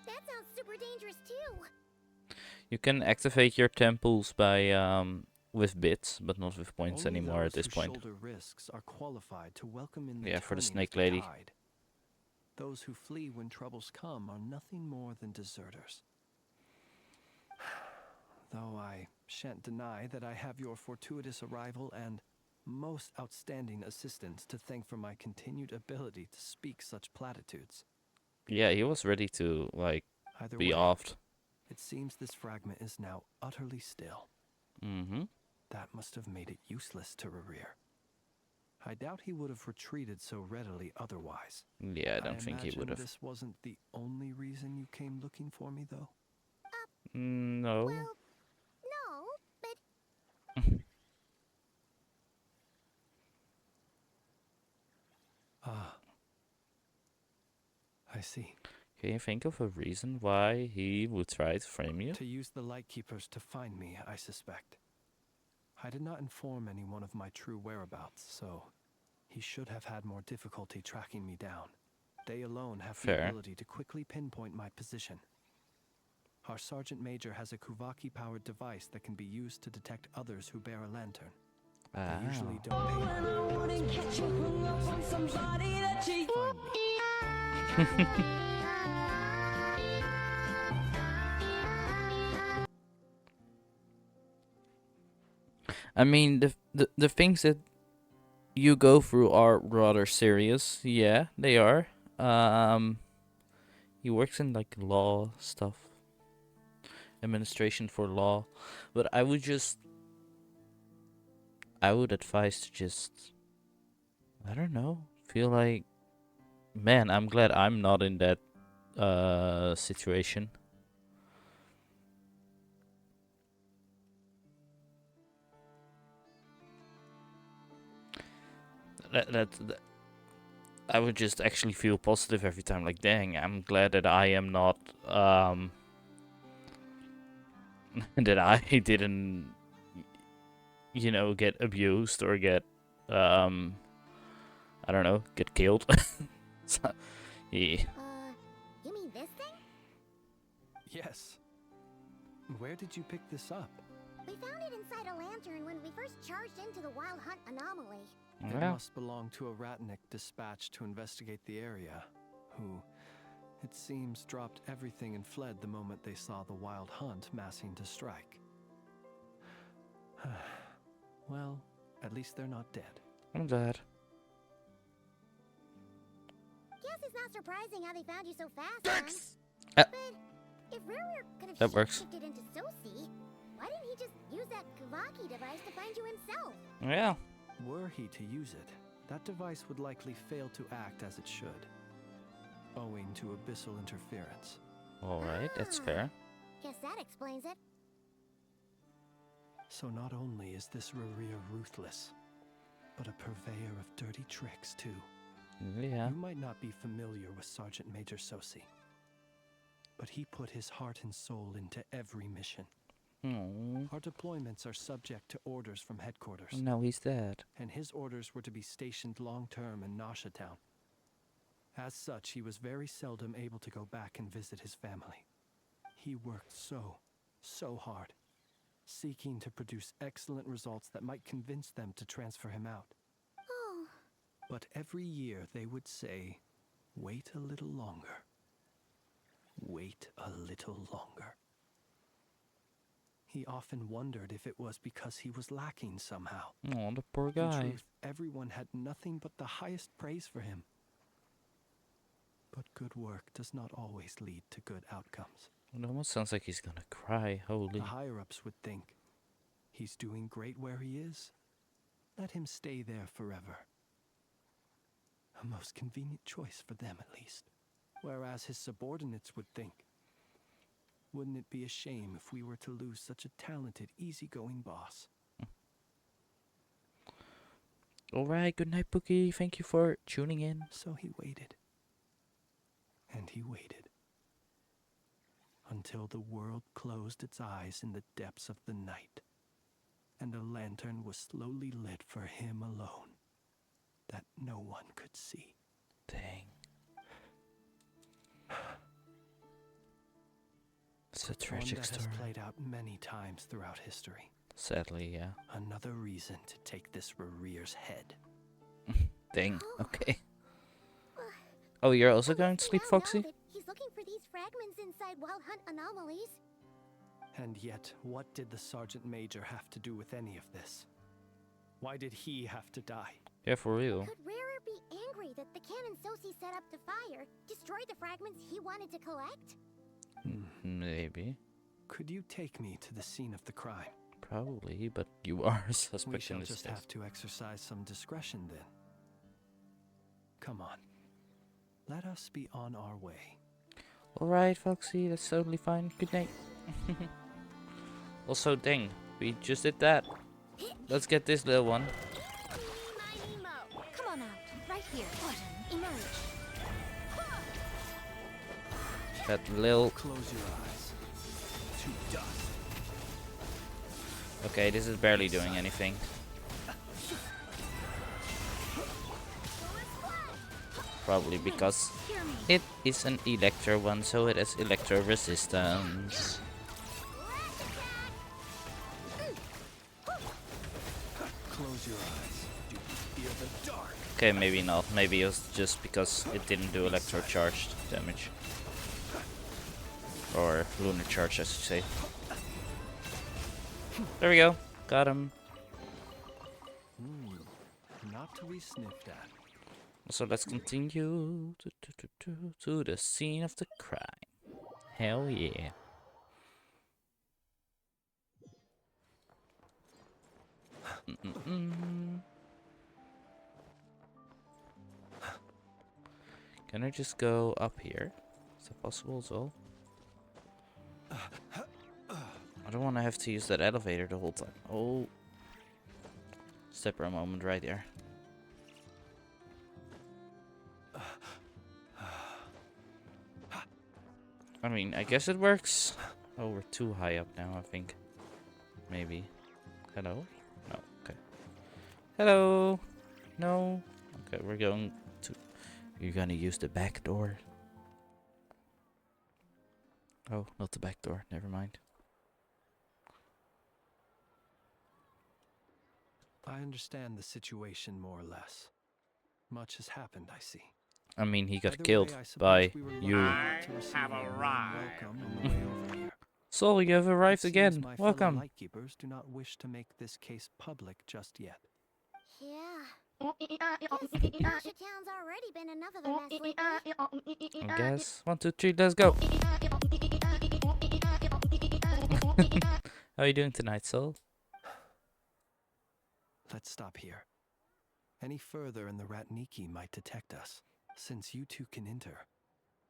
that sounds super dangerous too. You can activate your temples by with bits, but not with points Only anymore at those this who point. shoulder risks are qualified to welcome in the Yeah, for the turning of snake lady. tide. Those who flee when troubles come are nothing more than deserters. Though I shan't deny that I have your fortuitous arrival and most outstanding assistance to thank for my continued ability to speak such platitudes. Yeah, he was ready to like Either be way, offed. It seems this fragment is now utterly still. That must have made it useless to Rerir. I doubt he would have retreated so readily otherwise. Yeah, I don't think he would have. This wasn't the only reason you came looking for me, though? No. Well, no, but Ah. I see. Can you think of a reason why he would try to frame you? To use the Lightkeepers to find me, I suspect. I did not inform anyone of my true whereabouts, so he should have had more difficulty tracking me down. They alone have the ability to quickly pinpoint my position. Our Sergeant Major has a Kuvaki-powered device that can be used to detect others who bear a lantern. They usually don't pay find me. I mean, the things that you go through are rather serious. Yeah, they are. He works in like law stuff, administration for law, but I would advise to just, I don't know, feel like, man, I'm glad I'm not in that situation. That I would just actually feel positive every time. Like, dang, I'm glad that I am not that I didn't, you know, get abused or get I don't know, get killed. So, yeah. You mean this thing? Yes. Where did you pick this up? We found it inside a lantern when we first charged into the Wild Hunt anomaly. It must belong to a Ratnik dispatched to investigate the area, who, it seems, dropped everything and fled the moment they saw the Wild Hunt massing to strike. Well, at least they're not dead. I'm glad. Guess it's not surprising how they found you so fast, Thanks. But if Rerir could have That works. shifted into Sosi, why didn't he just use that Kavaki device to find you himself? Yeah. Were he to use it, that device would likely fail to act as it should, owing to abyssal interference. Alright, that's fair. Guess that explains it. So not only is this Rerir ruthless, but a purveyor of dirty tricks too. Yeah. You might not be familiar with Sergeant Major Sosi, but he put his heart and soul into every mission. Our deployments are subject to orders from headquarters. Now he's dead. And his orders were to be stationed long-term in Nasha Town. As such, he was very seldom able to go back and visit his family. He worked so hard, seeking to produce excellent results that might convince them to transfer him out. Oh. But every year they would say, wait a little longer. Wait a little longer. He often wondered if it was because he was lacking somehow. Oh, the poor In guy. truth, everyone had nothing but the highest praise for him. But good work does not always lead to good outcomes. It almost sounds like he's gonna cry. Holy. The higher-ups would think, he's doing great where he is. Let him stay there forever. A most convenient choice for them, at least. Whereas his subordinates would think, wouldn't it be a shame if we were to lose such a talented, easygoing boss? Alright, good night, Pookie. Thank you for tuning in. So he waited. And he waited. Until the world closed its eyes in the depths of the night, and a lantern was slowly lit for him alone, that no one could see. Dang. It's a tragic One that story. has played out many times throughout history. Sadly, yeah. Another reason to take this Rerir's head. Dang, okay. Oh, you're also going to sleep, Now Foxy? that he's looking for these fragments inside Wild Hunt anomalies. And yet, what did the Sergeant Major have to do with any of this? Why did he have to die? Yeah, for real. Could Rerir be angry that the cannon Sosi set up to fire destroyed the fragments he wanted to collect? Maybe. Could you take me to the scene of the crime? Probably, but you are a We suspect shall in this just case. have to exercise some discretion then. Come on. Let us be on our way. Alright, Foxy, that's totally fine. Good night. Also, dang, we just did that. Let's get this little one. Come on out, right here. Emerge. That little... Close your eyes. To dust. Okay, this is barely doing anything. Probably because it is an electro one, so it has electro resistance. Close your eyes. Do you fear the dark? Okay, maybe not. Maybe it was just because it didn't do electro charged damage. Or lunar charge, I should say. There we go. Got him. Not to be sniffed at. So let's continue to the scene of the crime. Hell yeah. Can I just go up here? Is that possible as well? I don't want to have to use that elevator the whole time. Oh. Step for a moment right there. I mean, I guess it works. Oh, we're too high up now, I think. Maybe. Hello? No, okay. Hello? No? Okay, we're going to... You're gonna use the back door. Oh, not the back door. Never mind. I understand the situation more or less. Much has happened, I see. I mean, he got Either killed way, I suppose by we were you. lucky to receive a warm welcome on the way over here. So you have arrived It seems again. my fellow Welcome. Lightkeepers do not wish to make this case public just yet. Yeah. Guess Town's already been enough of a mess lately. I guess. 1, 2, 3, let's go. How are you doing tonight, Soul? Let's stop here. Any further and the Ratniki might detect us. Since you two can enter,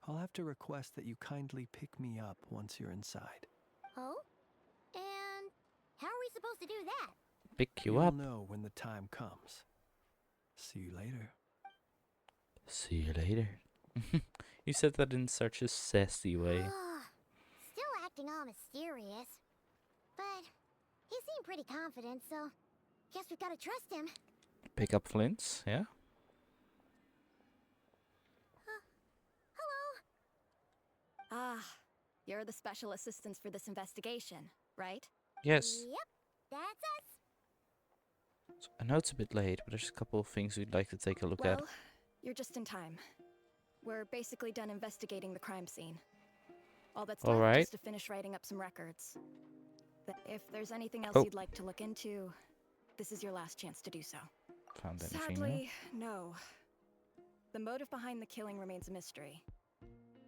I'll have to request that you kindly pick me up once you're inside. Oh? And how are we supposed to do that? Pick you You'll up. know when the time comes. See you later. See you later. You said that in such a sassy way. Still acting all mysterious. But he seemed pretty confident, so guess we've got to trust him. Pick up flints, yeah? Hello? Ah, you're the special assistants for this investigation, right? Yes. Yep, that's us. So I know it's a bit late, but there's a couple of things we'd like to take a look at. Well, you're just in time. We're basically done investigating the crime scene. All that's All left right. is to finish writing up some records. If there's anything else Oh. you'd like to look into, this is your last chance to do so. Found anything there? Sadly, no. The motive behind the killing remains a mystery.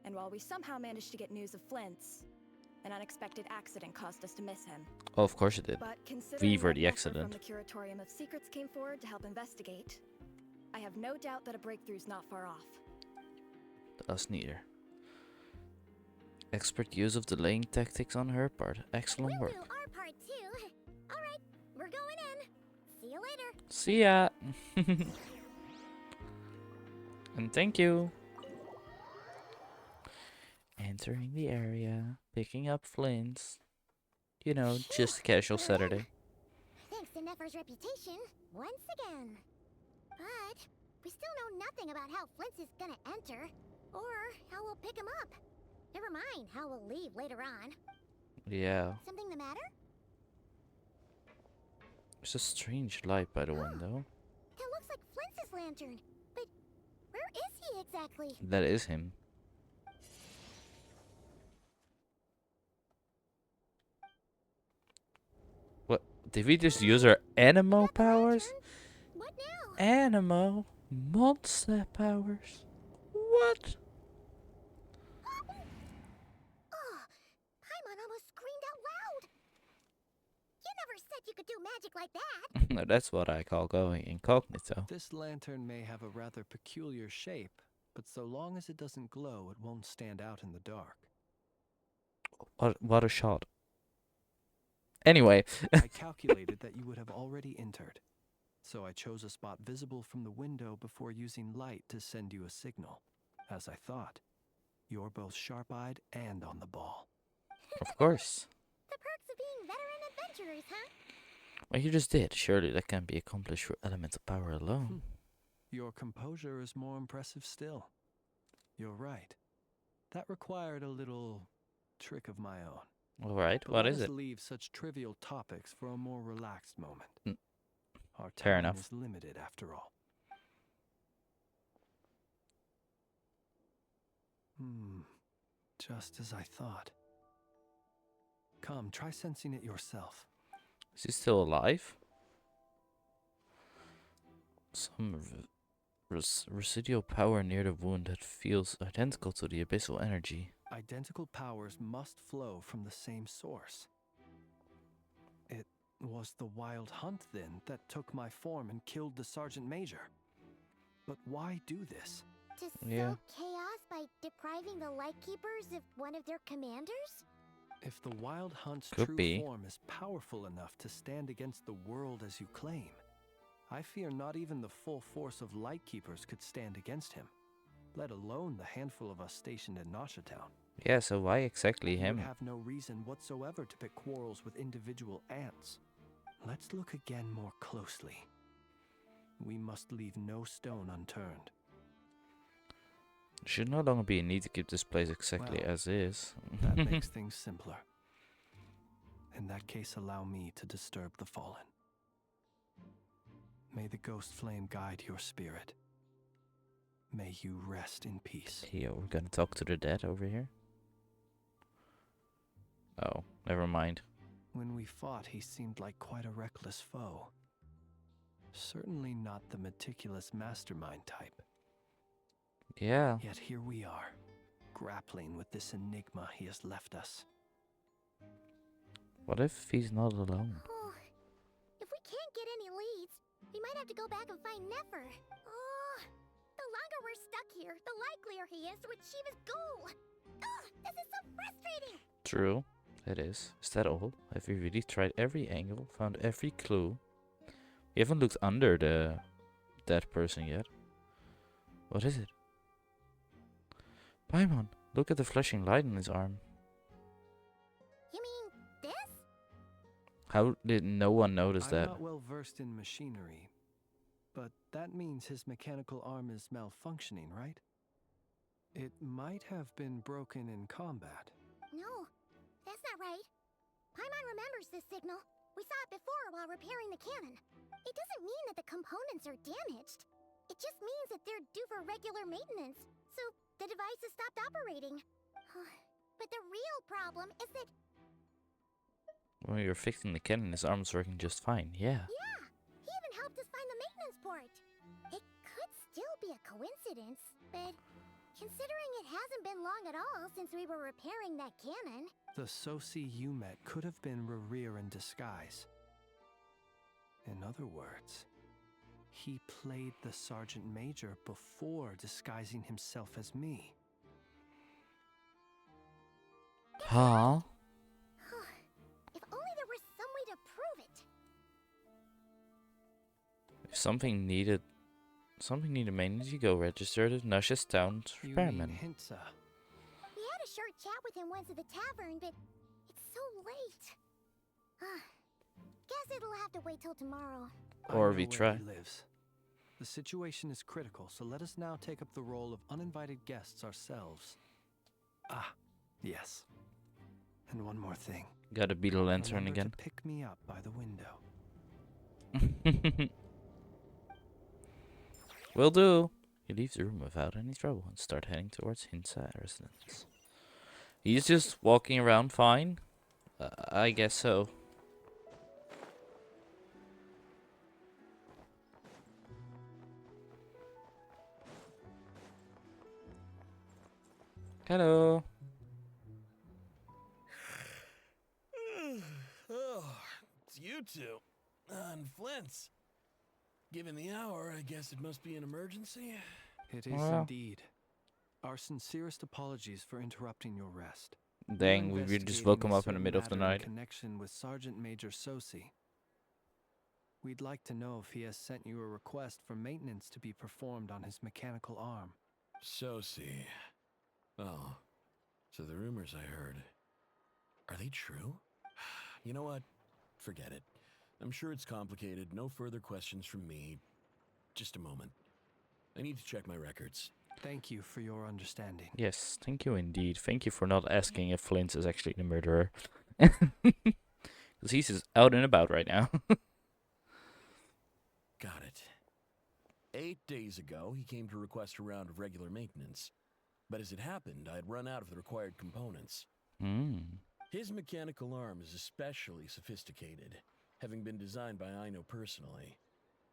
And while we somehow managed to get news of Flint's, an unexpected accident caused us to miss him. Oh, of course it did. But considering Weaver one the expert accident. from the Curatorium of Secrets came forward to help investigate, I have no doubt that a breakthrough's not far off. Us neither. Expert use of delaying tactics on her part. Excellent We'll work. do our part too. All right, we're going in. See you later. See ya. And thank you. Entering the area, picking up flints. You know, just a casual Saturday. Thanks to Nefer's reputation, once again. But we still know nothing about how Flint's is gonna enter, or how we'll pick him up. Never mind how we'll leave later on. Yeah. Something the matter? There's a strange light by the window. That looks like Flint's lantern. But where is he exactly? That is him. What? Did we just use our animo Got the powers? lantern? What now? Animo monster powers. What? Oh, Paimon almost screamed said you could do magic like that. No, that's what I call going incognito. This lantern may have a rather peculiar shape, but so long as it doesn't glow, it won't stand out in the dark. What a shot. Anyway. I calculated that you would have already entered, so I chose a spot visible from the window before using light to send you a signal. As I thought, you're both sharp-eyed and on the ball. Of course. The perks of being veteran adventurers, huh? Well, you just did. Surely that can be accomplished through elemental power alone. Your composure is more impressive still. You're right. That required a little trick of my own. All right, But what let is us it? leave such trivial topics for a more relaxed moment. Our Fair time enough. is limited after all. Just as I thought. Come, try sensing it yourself. Is he still alive? Some residual power near the wound that feels identical to the abyssal energy. Identical powers must flow from the same source. It was the wild hunt, then, that took my form and killed the Sergeant Major. But why do this? To Yeah. sow chaos by depriving the Lightkeepers of one of their commanders? If the Wild Hunt's Could true be. form is powerful enough to stand against the world as you claim, I fear not even the full force of Lightkeepers could stand against him, let alone the handful of us stationed in Nasha Town. Yeah, so why exactly You would him? have no reason whatsoever to pick quarrels with individual ants. Let's look again more closely. We must leave no stone unturned. There should no longer be a need to keep this place exactly Well, as is. That makes things simpler. In that case, allow me to disturb the fallen. May the ghost flame guide your spirit. May you rest in peace. Yo, we're gonna talk to the dead over here. Oh, never mind. When we fought, he seemed like quite a reckless foe. Certainly not the meticulous mastermind type. Yeah. Yet here we are, grappling with this enigma he has left us. What if he's not alone? Oh, if we can't get any leads, we might have to go back and find Nefer. Oh, the longer we're stuck here, the likelier he is to achieve his goal. Oh, this is so frustrating. True, it is. Is that all? Have we really tried every angle, found every clue? We haven't looked under the dead person yet. What is it? Paimon, look at the flashing light on his arm. You mean this? How did no one notice I'm that? not well versed in machinery, but that means his mechanical arm is malfunctioning, right? It might have been broken in combat. No, that's not right. Paimon remembers this signal. We saw it before while repairing the cannon. It doesn't mean that the components are damaged. It just means that they're due for regular maintenance, so the device has stopped operating. But the real problem is that... When we were fixing the cannon, his arm was working just fine. Yeah. Yeah, he even helped us find the maintenance port. It could still be a coincidence, but considering it hasn't been long at all since we were repairing that cannon... The Soci you met could have been Rerir in disguise. In other words, he played the Sergeant Major before disguising himself as me. Huh? If only there was some way to prove it. If something needed maintenance, you go register at Nasha's Town's You repairman. mean Hintsa? We had a short chat with him once at the tavern, but it's so late. Guess it'll have to wait till tomorrow. Or I know we where try. he lives. The situation is critical, so let us now take up the role of uninvited guests ourselves. Ah, yes. And one more thing. Gotta beat a lantern Remember again. to pick me up by the window. Will do. He leaves the room without any trouble and start heading towards Hinsa residence. He's just walking around fine? I guess so. Hello. It's you two. And Flint's. Given the hour, I guess it must be an emergency. It is indeed. Our sincerest apologies for interrupting your rest. Dang, we just woke him up in the middle of the night. In connection with Sergeant Major Sosi. We'd like to know if he has sent you a request for maintenance to be performed on his mechanical arm. Sosi. Oh, so the rumors I heard, are they true? You know what? Forget it. I'm sure it's complicated. No further questions from me. Just a moment. I need to check my records. Thank you for your understanding. Yes, thank you indeed. Thank you for not asking if Flint is actually the murderer. Because he's just out and about right now. Got it. 8 days ago, he came to request a round of regular maintenance. But as it happened, I'd run out of the required components. His mechanical arm is especially sophisticated, having been designed by Aino personally.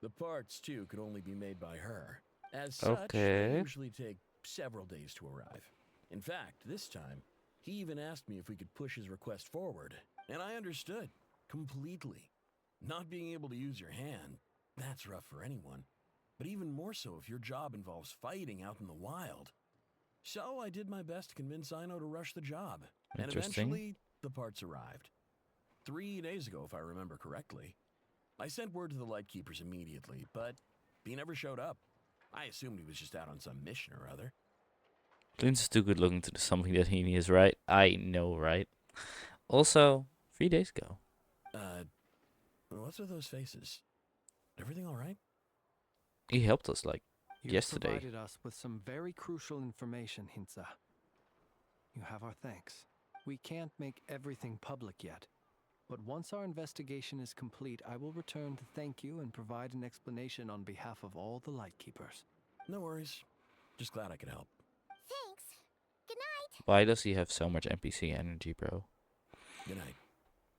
The parts, too, could only be made by her. As such, they usually take several days to arrive. In fact, this time, he even asked me if we could push his request forward. And I understood. Completely. Not being able to use your hand, that's rough for anyone. But even more so if your job involves fighting out in the wild. So I did my best to convince Aino to rush the job. And eventually, the parts arrived. 3 days ago, if I remember correctly. I sent word to the Lightkeepers immediately, but he never showed up. I assumed he was just out on some mission or other. Clint's too good looking to do something that he is, right? I know, right? Also, 3 days ago. What's with those faces? Everything all right? He helped us, like, yesterday. You provided us with some very crucial information, Hintsa. You have our thanks. We can't make everything public yet. But once our investigation is complete, I will return to thank you and provide an explanation on behalf of all the Lightkeepers. No worries. Just glad I could help. Thanks. Good night. Why does he have so much NPC energy, bro? Good night.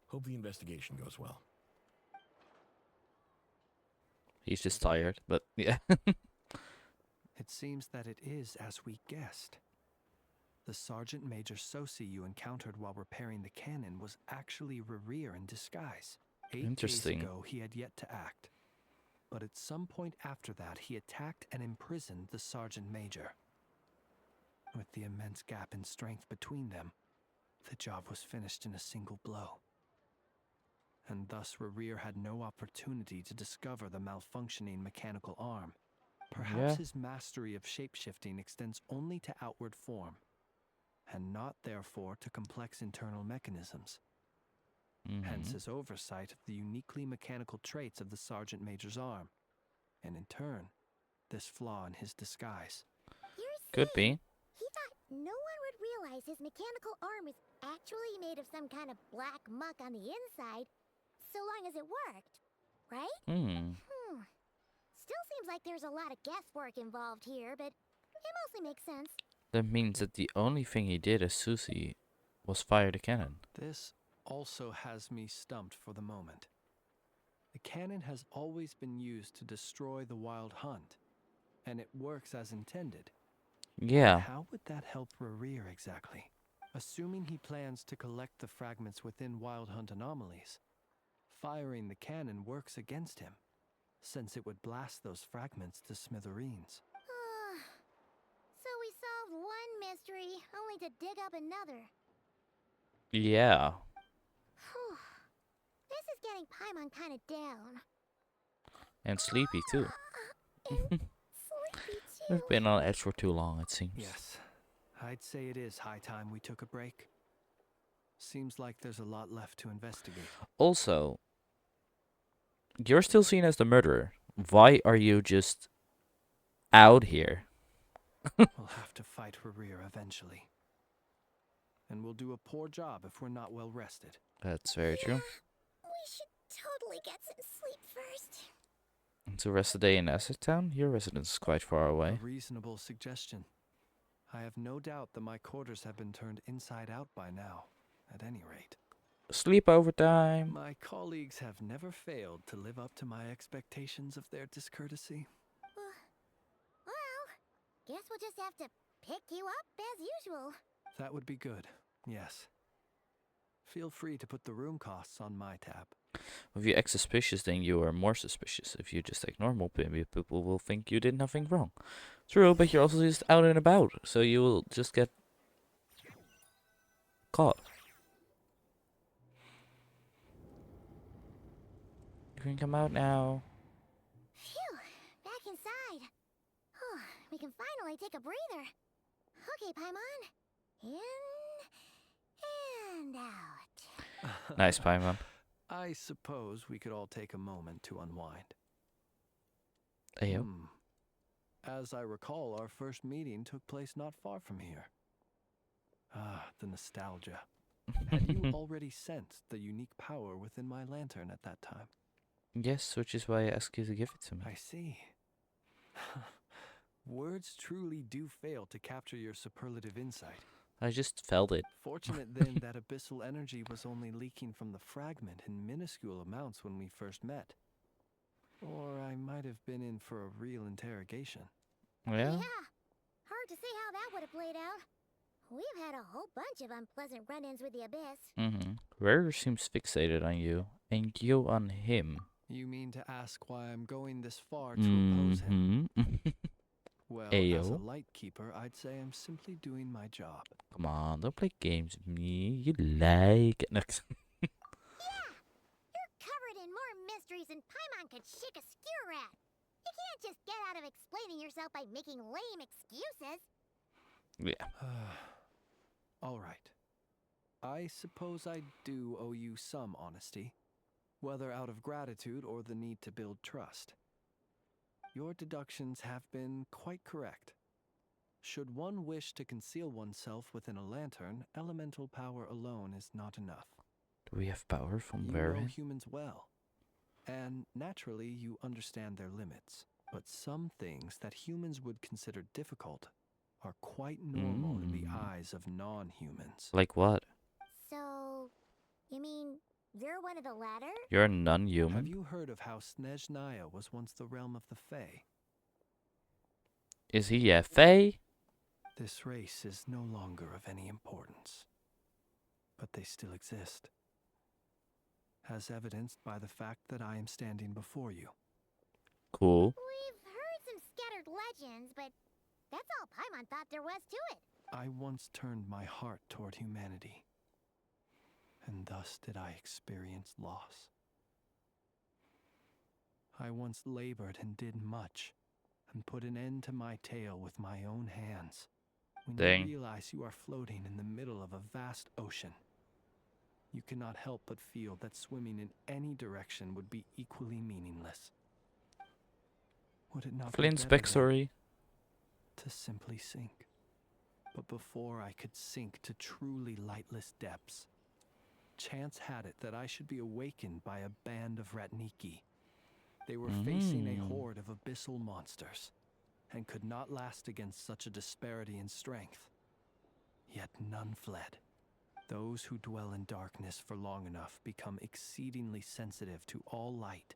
Hope the investigation goes well. He's just tired, but yeah. It seems that it is as we guessed. The Sergeant Major Sosi you encountered while repairing the cannon was actually Rerir in disguise. 8 days ago, he had yet to act. But at some point after that, he attacked and imprisoned the Sergeant Major. With the immense gap in strength between them, the job was finished in a single blow. And thus Rerir had no opportunity to discover the malfunctioning mechanical arm. Perhaps his mastery of shapeshifting extends only to outward form, and not therefore to complex internal mechanisms. Hence his oversight of the uniquely mechanical traits of the Sergeant Major's arm, and in turn, this flaw in his disguise. Could be. He thought no one would realize his mechanical arm is actually made of some kind of black muck on the inside, so long as it worked, right? Still seems like there's a lot of guesswork involved here, but it mostly makes sense. That means that the only thing he did as Susie was fire the cannon. This also has me stumped for the moment. The cannon has always been used to destroy the Wild Hunt, and it works as intended. Yeah. How would that help Rerir exactly? Assuming he plans to collect the fragments within Wild Hunt anomalies, firing the cannon works against him, since it would blast those fragments to smithereens. So we solved one mystery, only to dig up another. Yeah. This is getting Paimon kind of down. And sleepy too. Sleepy too. We've been on edge for too long, it seems. Yes, I'd say it is high time we took a break. Seems like there's a lot left to investigate. Also, you're still seen as the murderer. Why are you just out here? We'll have to fight Rerir eventually. And we'll do a poor job if we're not well rested. That's very true. We should totally get some sleep first. And to rest the day in Essex Town? Your residence is quite far away. A reasonable suggestion. I have no doubt that my quarters have been turned inside out by now, at any rate. Sleepover time. My colleagues have never failed to live up to my expectations of their discourtesy. Well, guess we'll just have to pick you up as usual. That would be good, yes. Feel free to put the room costs on my tab. If you act suspicious, then you are more suspicious. If you just act normal, maybe people will think you did nothing wrong. True, but you're also just out and about, so you will just get caught. You can come out now. Phew, back inside. We can finally take a breather. Okay, Paimon. In and out. Nice, Paimon. I suppose we could all take a moment to unwind. Ayo. As I recall, our first meeting took place not far from here. Ah, the nostalgia. Had you already sensed the unique power within my lantern at that time? Yes, which is why I asked you to give it to me. I see. Words truly do fail to capture your superlative insight. I just felt it. Fortunate then that abyssal energy was only leaking from the fragment in minuscule amounts when we first met. Or I might have been in for a real interrogation. Yeah? Yeah. Hard to say how that would have played out. We've had a whole bunch of unpleasant run-ins with the Abyss. Rare seems fixated on you, and you on him. You mean to ask why I'm going this far to oppose him? Well, Ayo. as a light keeper, I'd say I'm simply doing my job. Come on, don't play games with me. You like it. Yeah! You're covered in more mysteries than Paimon could shake a skewer at. You can't just get out of explaining yourself by making lame excuses. Yeah. All right. I suppose I do owe you some honesty, whether out of gratitude or the need to build trust. Your deductions have been quite correct. Should one wish to conceal oneself within a lantern, elemental power alone is not enough. Do we have power from You where? know humans well, and naturally you understand their limits. But some things that humans would consider difficult are quite normal in the eyes of non-humans. Like what? So, you mean you're one of the latter? You're a non-human? Have you heard of how Snezhnaya was once the realm of the Fae? Is he a Fae? This race is no longer of any importance, but they still exist, as evidenced by the fact that I am standing before you. Cool. We've heard some scattered legends, but that's all Paimon thought there was to it. I once turned my heart toward humanity, and thus did I experience loss. I once labored and did much, and put an end to my tale with my own hands. When Dang. you realize you are floating in the middle of a vast ocean, you cannot help but feel that swimming in any direction would be equally meaningless. Would it not be Flint's better backstory. then to simply sink? But before I could sink to truly lightless depths, chance had it that I should be awakened by a band of Ratniki. They were facing a horde of abyssal monsters, and could not last against such a disparity in strength. Yet none fled. Those who dwell in darkness for long enough become exceedingly sensitive to all light.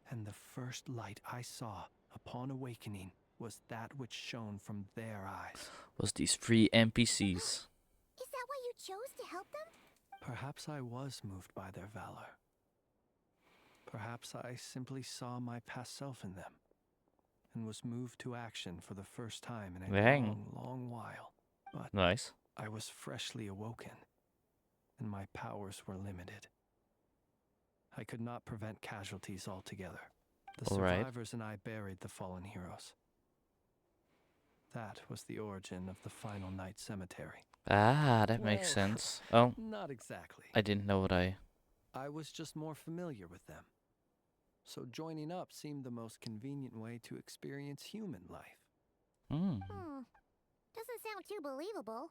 And the first light I saw upon awakening was that which shone from their eyes. Was these free NPCs? Is that why you chose to help them? Perhaps I was moved by their valor. Perhaps I simply saw my past self in them, and was moved to action for the first time in a Dang. long while. But Nice. I was freshly awoken, and my powers were limited. I could not prevent casualties altogether. The All right. survivors and I buried the fallen heroes. That was the origin of the Final Night Cemetery. Ah, that makes Well, sense. Oh, Not exactly. I didn't know what I... I was just more familiar with them. So joining up seemed the most convenient way to experience human life. Doesn't sound too believable.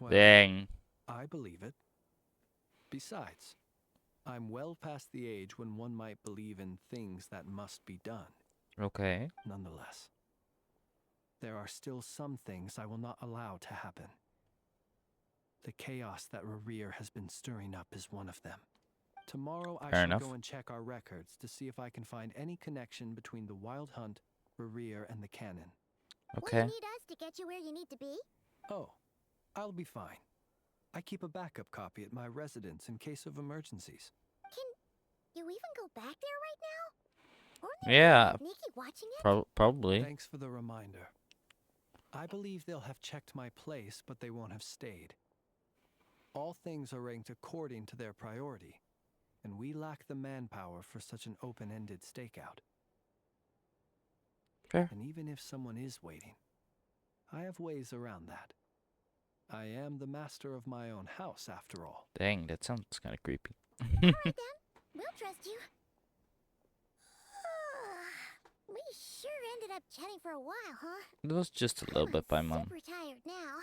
Well, Dang. I believe it. Besides, I'm well past the age when one might believe in things that must be done. Okay. Nonetheless, there are still some things I will not allow to happen. The chaos that Rerir has been stirring up is one of them. Tomorrow I Fair shall enough. go and check our records to see if I can find any connection between the Wild Hunt, Rerir, and the Cannon. Will Okay. you need us to get you where you need to be? Oh, I'll be fine. I keep a backup copy at my residence in case of emergencies. You even go back there right now? Yeah, Nikki watching it? probably. Thanks for the reminder. I believe they'll have checked my place, but they won't have stayed. All things are ranked according to their priority, and we lack the manpower for such an open-ended stakeout. Fair. And even if someone is waiting, I have ways around that. I am the master of my own house, after all. Dang, that sounds kind of creepy. Alright then, we'll trust you. We sure ended up chatting for a while, huh? It was just a little bit by month. Super tired now,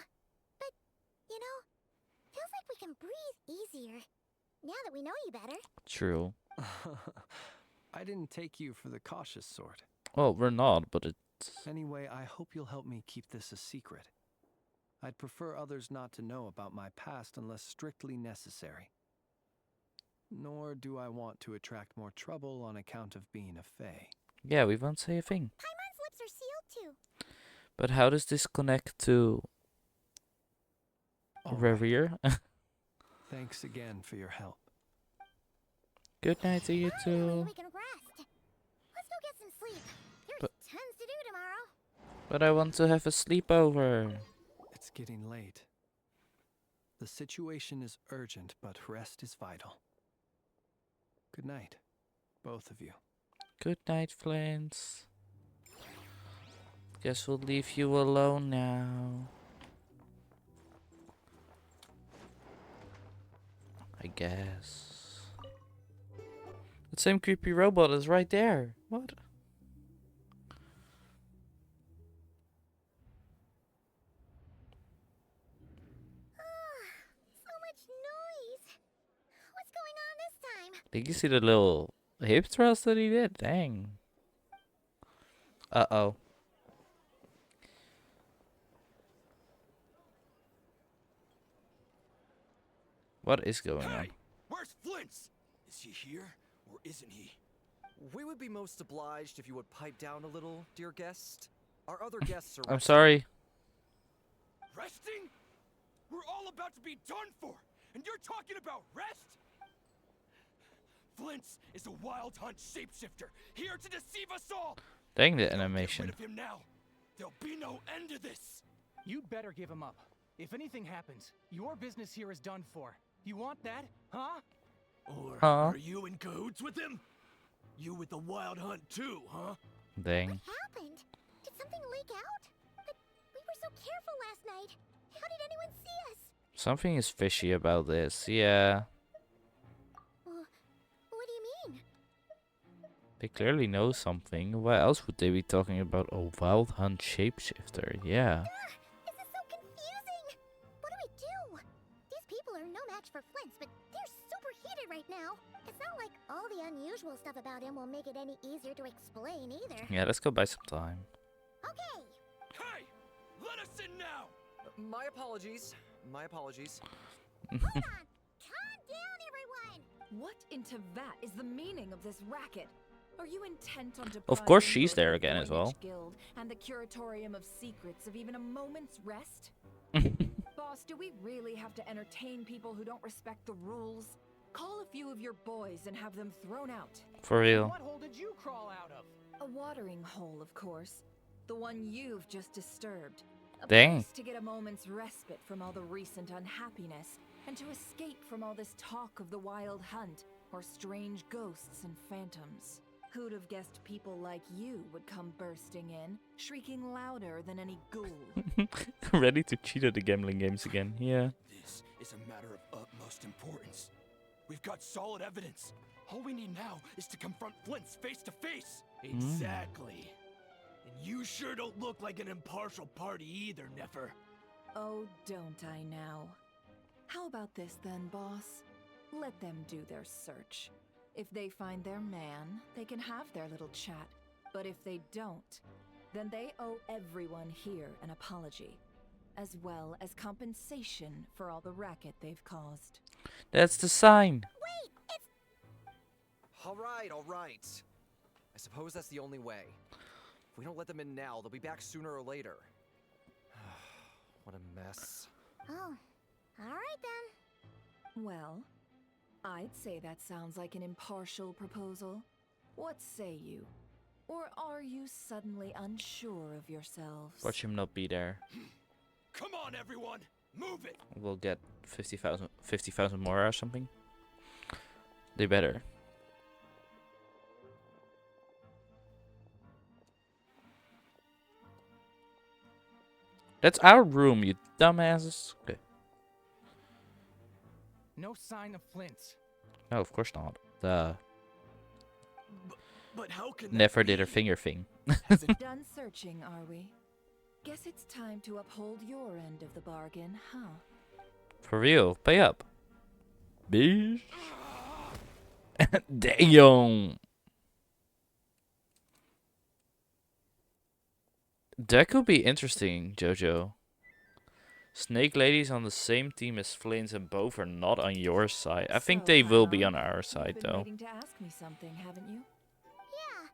but you know, feels like we can breathe easier now that we know you better. True. I didn't take you for the cautious sort. Well, we're not, but it's... Anyway, I hope you'll help me keep this a secret. I'd prefer others not to know about my past unless strictly necessary. Nor do I want to attract more trouble on account of being a fae. Yeah, we won't say a thing. Paimon's lips are sealed too. But how does this connect to Reverie? Thanks again for your help. Good night to you too. We can rest. Let's go get some sleep. There's tons to do tomorrow. But I want to have a sleepover. It's getting late. The situation is urgent, but rest is vital. Good night, both of you. Good night, Flint. Guess we'll leave you alone now. I guess. The same creepy robot is right there. What? So much noise. What's going on this time? Did you see the little hip thrust that he did? Dang. Uh-oh. What is going on? Where's Flint's? Is he here or isn't he? We would be most obliged if you would pipe down a little, dear guest. Our other guests are I'm sorry. Resting? We're all about to be done for, and you're talking about rest? Flint's is a wild hunt shapeshifter, here to deceive us all. Dang the Get animation. rid of him now. There'll be no end to this. You'd better give him up. If anything happens, your business here is done for. You want that, huh? Or are you in cahoots with him? You with the wild hunt too, huh? Dang. What happened? Did something leak out? But we were so careful last night. How did anyone see us? Something is fishy about this. Yeah. What do you mean? They clearly know something. Why else would they be talking about a wild hunt shapeshifter? Yeah. This is so confusing. What do we do? These people are no match for Flint's, but they're super heated right now. It's not like all the unusual stuff about him will make it any easier to explain either. Yeah, let's go buy some time. Okay. Hey! Let us in now! My apologies. My apologies. Hold on. Calm down, everyone. What in Tevat is the meaning of this racket? Are you intent on Of course depriving she's both there the again as well. Coinage Guild and the Curatorium of Secrets of even a moment's rest? Boss, do we really have to entertain people who don't respect the rules? Call a few of your boys and have them thrown out. For real. What hole did you crawl out of? A watering hole, of course. The one you've just disturbed. A Dang. place to get a moment's respite from all the recent unhappiness, and to escape from all this talk of the wild hunt, or strange ghosts and phantoms. Who'd have guessed people like you would come bursting in, shrieking louder than any ghoul? Ready to cheat at the gambling games again. Yeah. This is a matter of utmost importance. We've got solid evidence. All we need now is to confront Flint's face to face. Exactly. And you sure don't look like an impartial party either, Nefer. Oh, don't I now? How about this then, boss? Let them do their search. If they find their man, they can have their little chat. But if they don't, then they owe everyone here an apology, as well as compensation for all the racket they've caused. That's the sign. Wait, it's... All right. I suppose that's the only way. If we don't let them in now, they'll be back sooner or later. What a mess. Oh, all right then. Well, I'd say that sounds like an impartial proposal. What say you? Or are you suddenly unsure of yourselves? Watch him not be there. Come on, everyone! Move it! We'll get 50,000 more or something. They better. That's our room, you dumbasses. Okay. No sign of Flint. No, of course not. But how can Never did her finger thing. Done searching, are we? Guess it's time to uphold your end of the bargain, huh? For real, pay up. Bitch. Damn. That could be interesting, Jojo. Snake Lady's on the same team as Flint and both are not on your side. I think they will be on our side, You've been though. waiting to ask me something, haven't you? Yeah.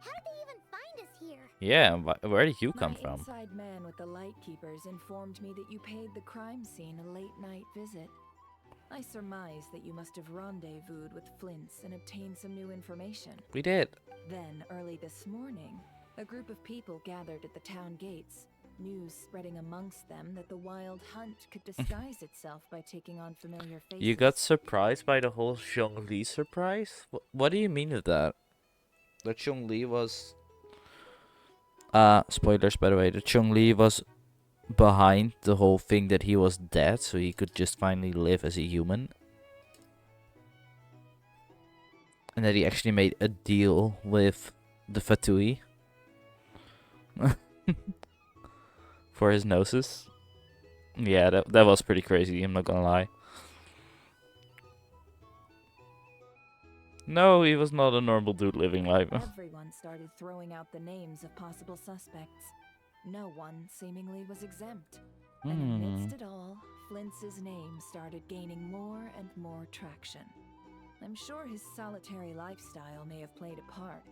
How did they even find us here? Yeah, where did you come My from? inside man with the light keepers informed me that you paid the crime scene a late-night visit. I surmise that you must have rendezvoused with Flint's and obtained some new information. We did. Then, early this morning, a group of people gathered at the town gates, news spreading amongst them that the wild hunt could disguise itself by taking on familiar faces. You got surprised by the whole Zhongli surprise? What do you mean with that? That Zhongli was... spoilers by the way. That Zhongli was behind the whole thing that he was dead, so he could just finally live as a human. And that he actually made a deal with the Fatui. For his gnosis. Yeah, that was pretty crazy, I'm not gonna lie. No, he was not a normal dude living life. Everyone started throwing out the names of possible suspects. No one seemingly was exempt. And amidst it all, Flint's name started gaining more and more traction. I'm sure his solitary lifestyle may have played a part,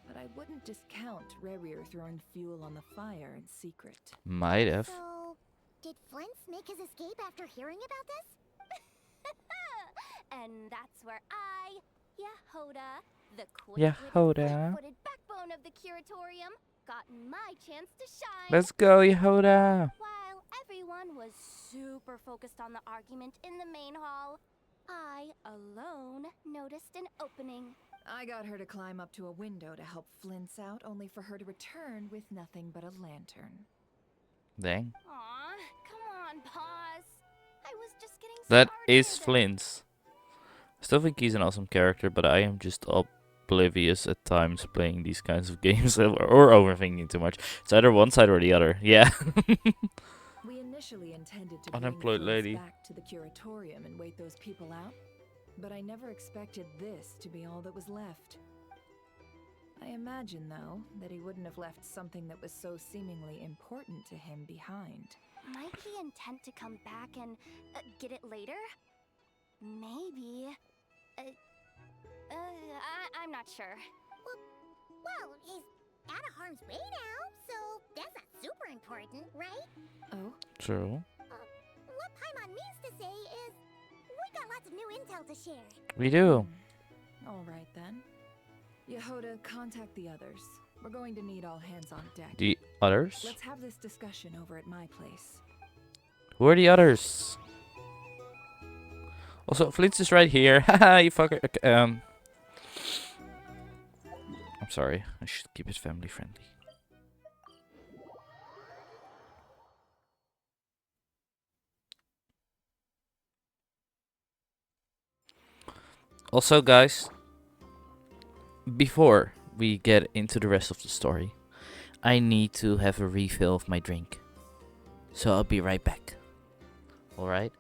but I wouldn't discount Rerir throwing fuel on the fire in secret. Might have. So, did Flint's make his escape after hearing about this? And that's where I, Yehoda, the Yehoda. quick-witted backbone of the curatorium, got my chance to shine. Let's go, Yehoda. While everyone was super focused on the argument in the main hall, I alone noticed an opening. I got her to climb up to a window to help Flint's out, only for her to return with nothing but a lantern. Dang. Aw, come on, pause. I was just getting That started. is Flint's. I still think he's an awesome character, but I am just oblivious at times playing these kinds of games or overthinking too much. It's either one side or the other. Yeah. We initially intended to Unemployed bring lady. Flint's back to the curatorium and wait those people out, but I never expected this to be all that was left. I imagine, though, that he wouldn't have left something that was so seemingly important to him behind. Might he intend to come back and get it later? Maybe. I'm not sure. Well, he's out of harm's way now, so that's not super important, right? Oh? True. What Paimon means to say is, we got lots of new intel to share. We do. All right, then. Yehoda, contact the others. We're going to need all hands on deck. The others? Let's have this discussion over at my place. Who are the others? Also, Flint's is right here. Haha, you fucker. Okay, I'm sorry. I should keep it family friendly. Also, guys, before we get into the rest of the story, I need to have a refill of my drink. So I'll be right back. Alright?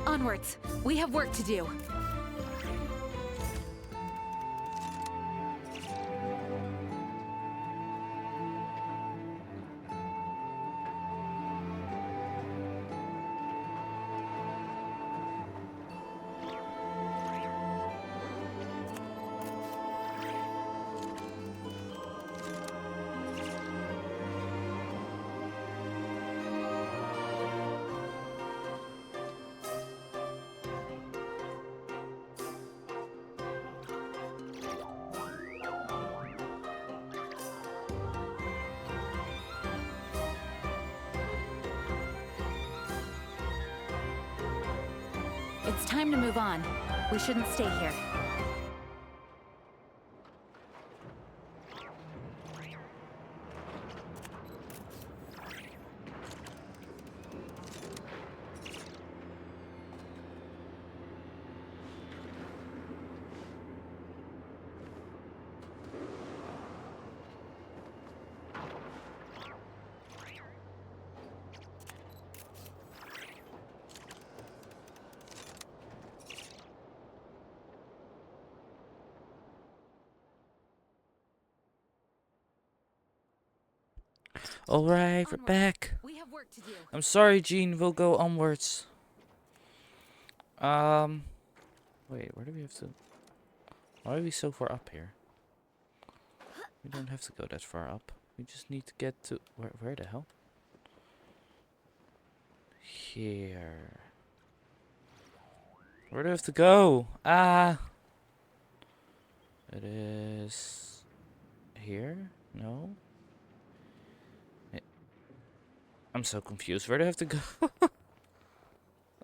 Onwards! We have work to do. It's time to move on. We shouldn't stay here. Alright, we're back. We have work to do. I'm sorry, Jean. We'll go onwards. Wait, where do we have to? Why are we so far up here? We don't have to go that far up. We just need to get to where the hell? Here. Where do we have to go? Ah. It is here? No. I'm so confused. Where do I have to go?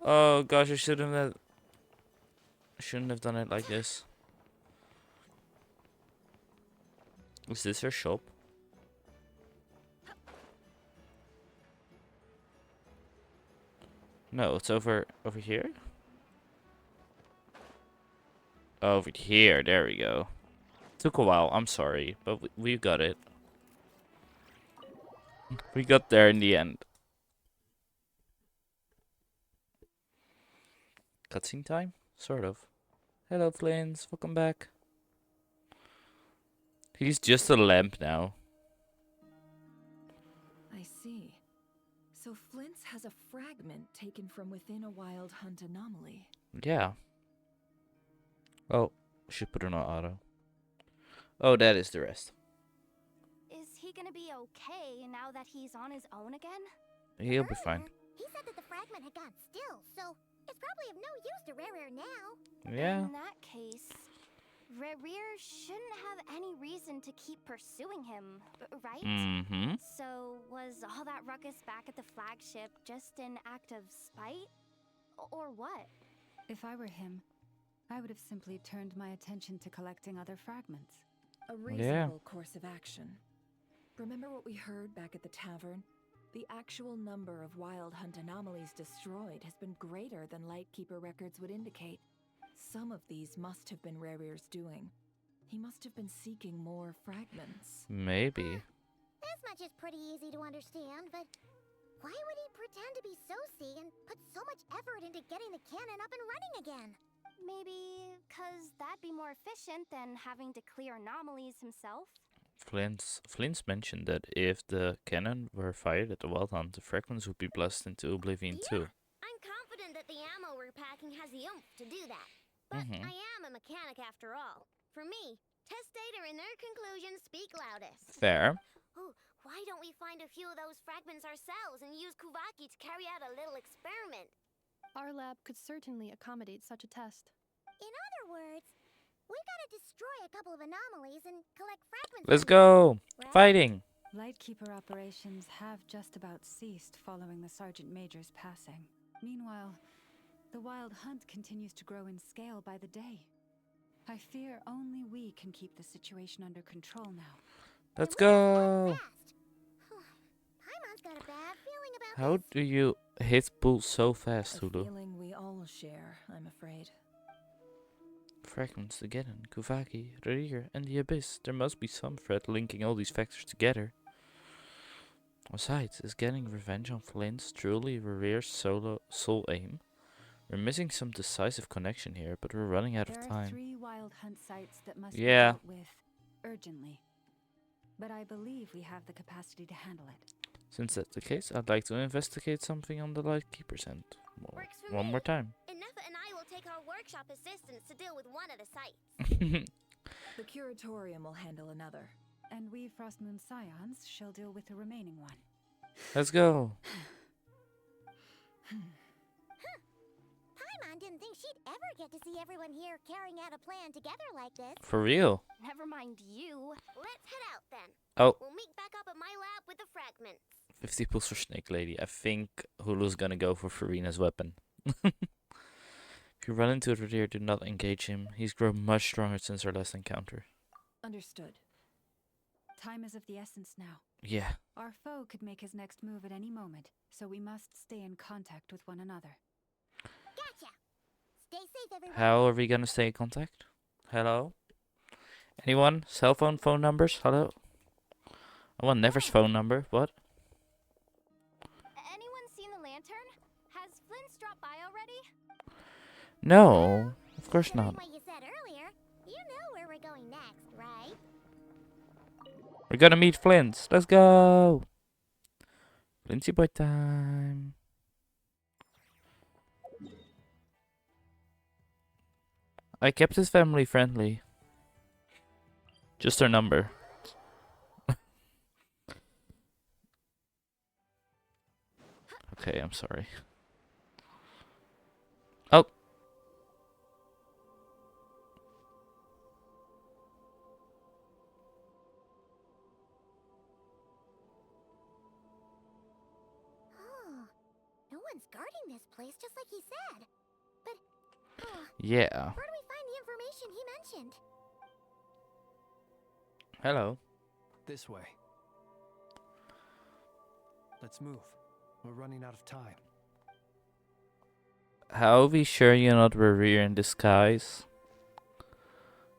Oh gosh, I shouldn't have done it like this. Is this her shop? No, it's over here. Over here, there we go. Took a while, I'm sorry, but we got it. We got there in the end. Cutscene time? Sort of. Hello, Flins. Welcome back. He's just a lamp now. I see. So Flint's has a fragment taken from within a wild hunt anomaly. Yeah. Oh, should put it on auto. Oh, that is the rest. Is he gonna be okay now that he's on his own again? He'll be fine. He said that the fragment had gone still, so it's probably of no use to Rare now. Yeah. In that case, Rare shouldn't have any reason to keep pursuing him, right? Mm-hmm. So was all that ruckus back at the flagship just an act of spite? Or what? If I were him, I would have simply turned my attention to collecting other fragments. A reasonable course of action. Remember what we heard back at the tavern? The actual number of wild hunt anomalies destroyed has been greater than Lightkeeper records would indicate. Some of these must have been Rare's doing. He must have been seeking more fragments. Maybe. This much is pretty easy to understand, but why would he pretend to be Soci and put so much effort into getting the cannon up and running again? Maybe because that'd be more efficient than having to clear anomalies himself. Flint's mentioned that if the cannon were fired at the Wild Hunt, the fragments would be blasted into oblivion too. I'm confident that the ammo we're packing has the oomph to do that. But I am a mechanic after all. For me, test data and their conclusions speak loudest. Fair. Oh, why don't we find a few of those fragments ourselves and use Kuvaki to carry out a little experiment? Our lab could certainly accommodate such a test. In other words, we gotta destroy a couple of anomalies and collect fragments. Let's go! Right? Fighting! Lightkeeper operations have just about ceased following the Sergeant Major's passing. Meanwhile, the Wild Hunt continues to grow in scale by the day. I fear only we can keep the situation under control now. Let's go! Paimon's got a bad feeling about How do you hit pull so fast, A Hulu? feeling we all share, I'm afraid. Fragments together, Kuvaki, Rerir, and the Abyss. There must be some thread linking all these factors together. Besides, is getting revenge on Flint's truly Rerir's sole aim? We're missing some decisive connection here, but we're running out of There are time. 3 Wild Hunt sites that must be Yeah. dealt with urgently. But I believe we have the capacity to handle it. Since that's the case, I'd like to investigate something on the Lightkeeper's end. Works for One me. more time. Enough and I will take our workshop assistants to deal with one of the sites. The Curatorium will handle another. And we Frostmoon Scions shall deal with the remaining one. Let's go. Paimon didn't think she'd ever get to see everyone here carrying out a plan together like this. For real. Never mind you. Let's head out then. Oh, We'll meet back up at my lab with the fragments. 50 pulls for Snake Lady. I think Hulu's gonna go for Farina's weapon. If you run into the rear, do not engage him. He's grown much stronger since our last encounter. Understood. Time is of the essence now. Yeah. Our foe could make his next move at any moment, so we must stay in contact with one another. Gotcha. Stay safe, everyone. How are we gonna stay in contact? Hello? Anyone? Cell phone numbers? Hello? I want Never's phone number. What? Anyone seen the lantern? Has Flint's dropped by already? No, of course not. What you said earlier, you know where we're going next, right? We're gonna meet Flint. Let's go. Flinty boy time. I kept his family friendly. Just her number. Okay, I'm sorry. Oh. Oh, no one's guarding this place, just like he said. But, Yeah. where do we find the information he mentioned? Hello. This way. Let's move. We're running out of time. How are we sure you're not Rear in disguise?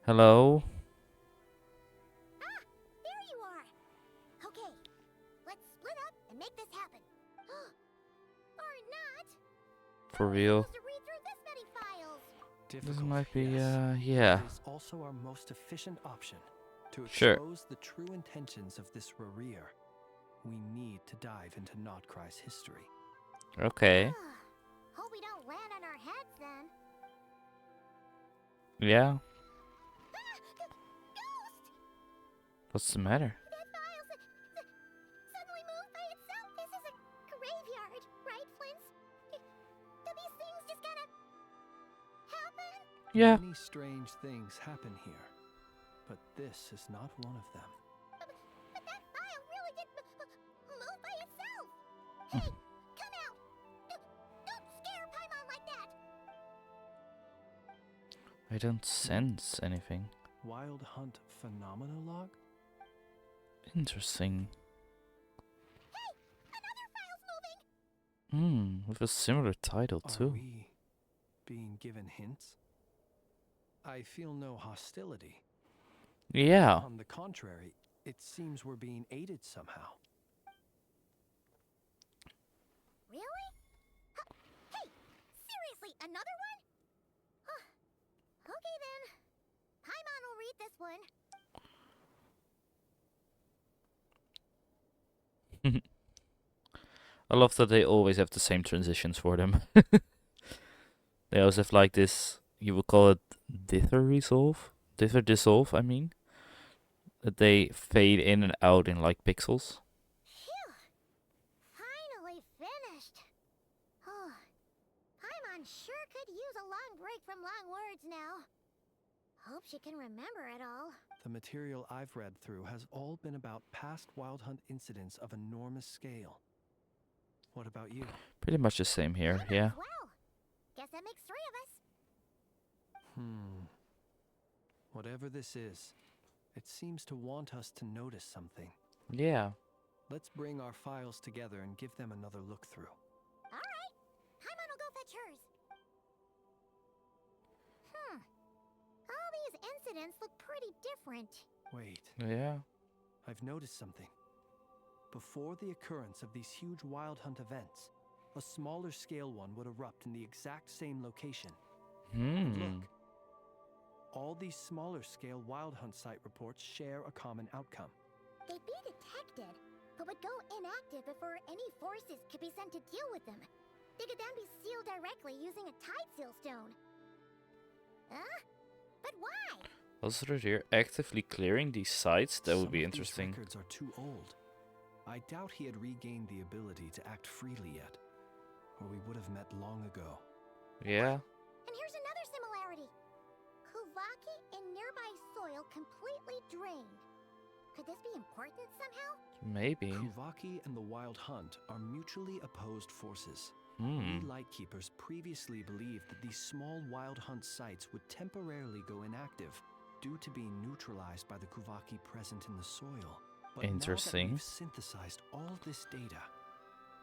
Hello? Ah, there you are. Okay, let's split up and make this happen. Or not. For real? To read through this many files. This might be, yes. yeah. It is also our most efficient option. To Sure. expose the true intentions of this Rear, we need to dive into NodKrai's history. Okay. Hope we don't land on our heads then. Yeah. Ghost! What's the matter? That file suddenly moved by itself. This is a graveyard, right, Flint? Do these things just kind of happen? Yeah. Many strange things happen here, but this is not one of them. But that file really did move by itself. Hey, come out! Don't scare Paimon like that. I don't sense anything. Wild Hunt Phenomenolog? Interesting. Hey, another file's moving. With a similar title Are too. we being given hints? I feel no hostility. Yeah. On the contrary, it seems we're being aided somehow. Really? Hey, seriously, another one? Okay then. Paimon will read this one. I love that they always have the same transitions for them. They always have like this, you would call it dither dissolve, I mean. That they fade in and out in like pixels. Phew. Finally finished. Oh, Paimon sure could use a long break from long words now. Hope she can remember it all. The material I've read through has all been about past Wild Hunt incidents of enormous scale. What about you? Pretty much the same here, Paimon yeah. as well. Guess that makes 3 of us. Whatever this is, it seems to want us to notice something. Yeah. Let's bring our files together and give them another look through. All right. Paimon will go fetch hers. All these incidents look pretty different. Wait, Yeah. I've noticed something. Before the occurrence of these huge Wild Hunt events, a smaller scale one would erupt in the exact same location. And look, all these smaller scale Wild Hunt site reports share a common outcome. They'd be detected, but would go inactive before any forces could be sent to deal with them. They could then be sealed directly using a tide seal stone. Huh? But why? Also, they're actively clearing these sites. That would Some be of these interesting. records are too old. I doubt he had regained the ability to act freely yet, or we would have met long ago. Yeah. And here's another similarity. Kuvaki and nearby soil completely drained. Could this be important somehow? Maybe. Kuvaki and the Wild Hunt are mutually opposed forces. We Lightkeepers previously believed that these small wild hunt sites would temporarily go inactive due to being neutralized by the Kuvaki present in the soil. But Interesting. now that we've synthesized all this data,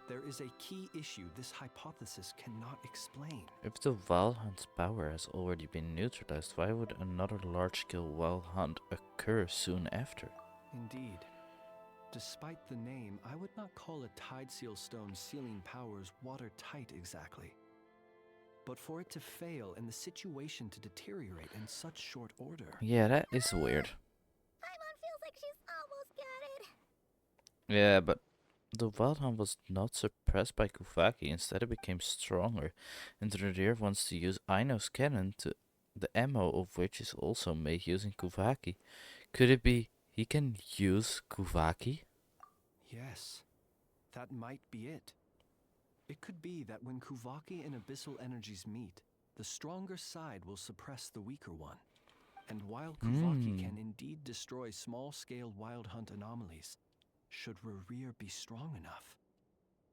there is a key issue this hypothesis cannot explain. If the wild hunt's power has already been neutralized, why would another large-scale wild hunt occur soon after? Indeed. Despite the name, I would not call a Tide Seal Stone's sealing powers watertight exactly. But for it to fail and the situation to deteriorate in such short order... Yeah, that is weird. Paimon feels like she's almost got it. Yeah, but the wild hunt was not suppressed by Kuvaki. Instead, it became stronger. And Rudir wants to use Aino's cannon, to the ammo of which is also made using Kuvaki. Could it be he can use Kuvaki? Yes, that might be it. It could be that when Kuvaki and Abyssal energies meet, the stronger side will suppress the weaker one. And while Kuvaki can indeed destroy small-scale wild hunt anomalies, should Rurir be strong enough,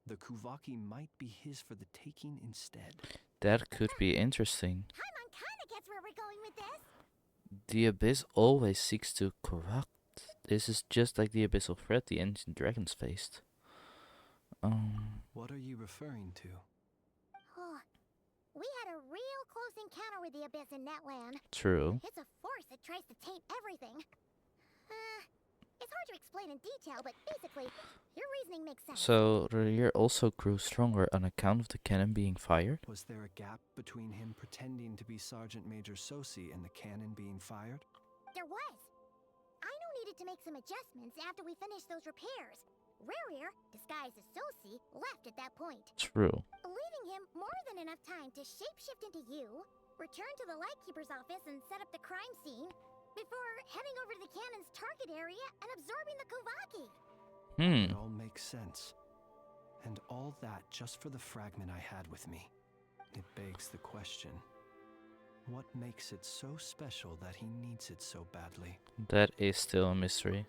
the Kuvaki might be his for the taking instead. That could be interesting. Paimon kinda gets where we're going with this. The Abyss always seeks to corrupt. This is just like the abyssal threat the ancient dragons faced. What are you referring to? We had a real close encounter with the Abyss in Netland. True. It's a force that tries to taint everything. It's hard to explain in detail, but basically, your reasoning makes sense. So, Rudir also grew stronger on account of the cannon being fired? Was there a gap between him pretending to be Sergeant Major Sosi and the cannon being fired? There was. Aino needed to make some adjustments after we finished those repairs. Rurir, disguised as Sosi, left at that point. True. Leaving him more than enough time to shapeshift into you, return to the Lightkeeper's office and set up the crime scene, before heading over to the cannon's target area and absorbing the Kuvaki. It all makes sense. And all that just for the fragment I had with me. It begs the question, what makes it so special that he needs it so badly? That is still a mystery.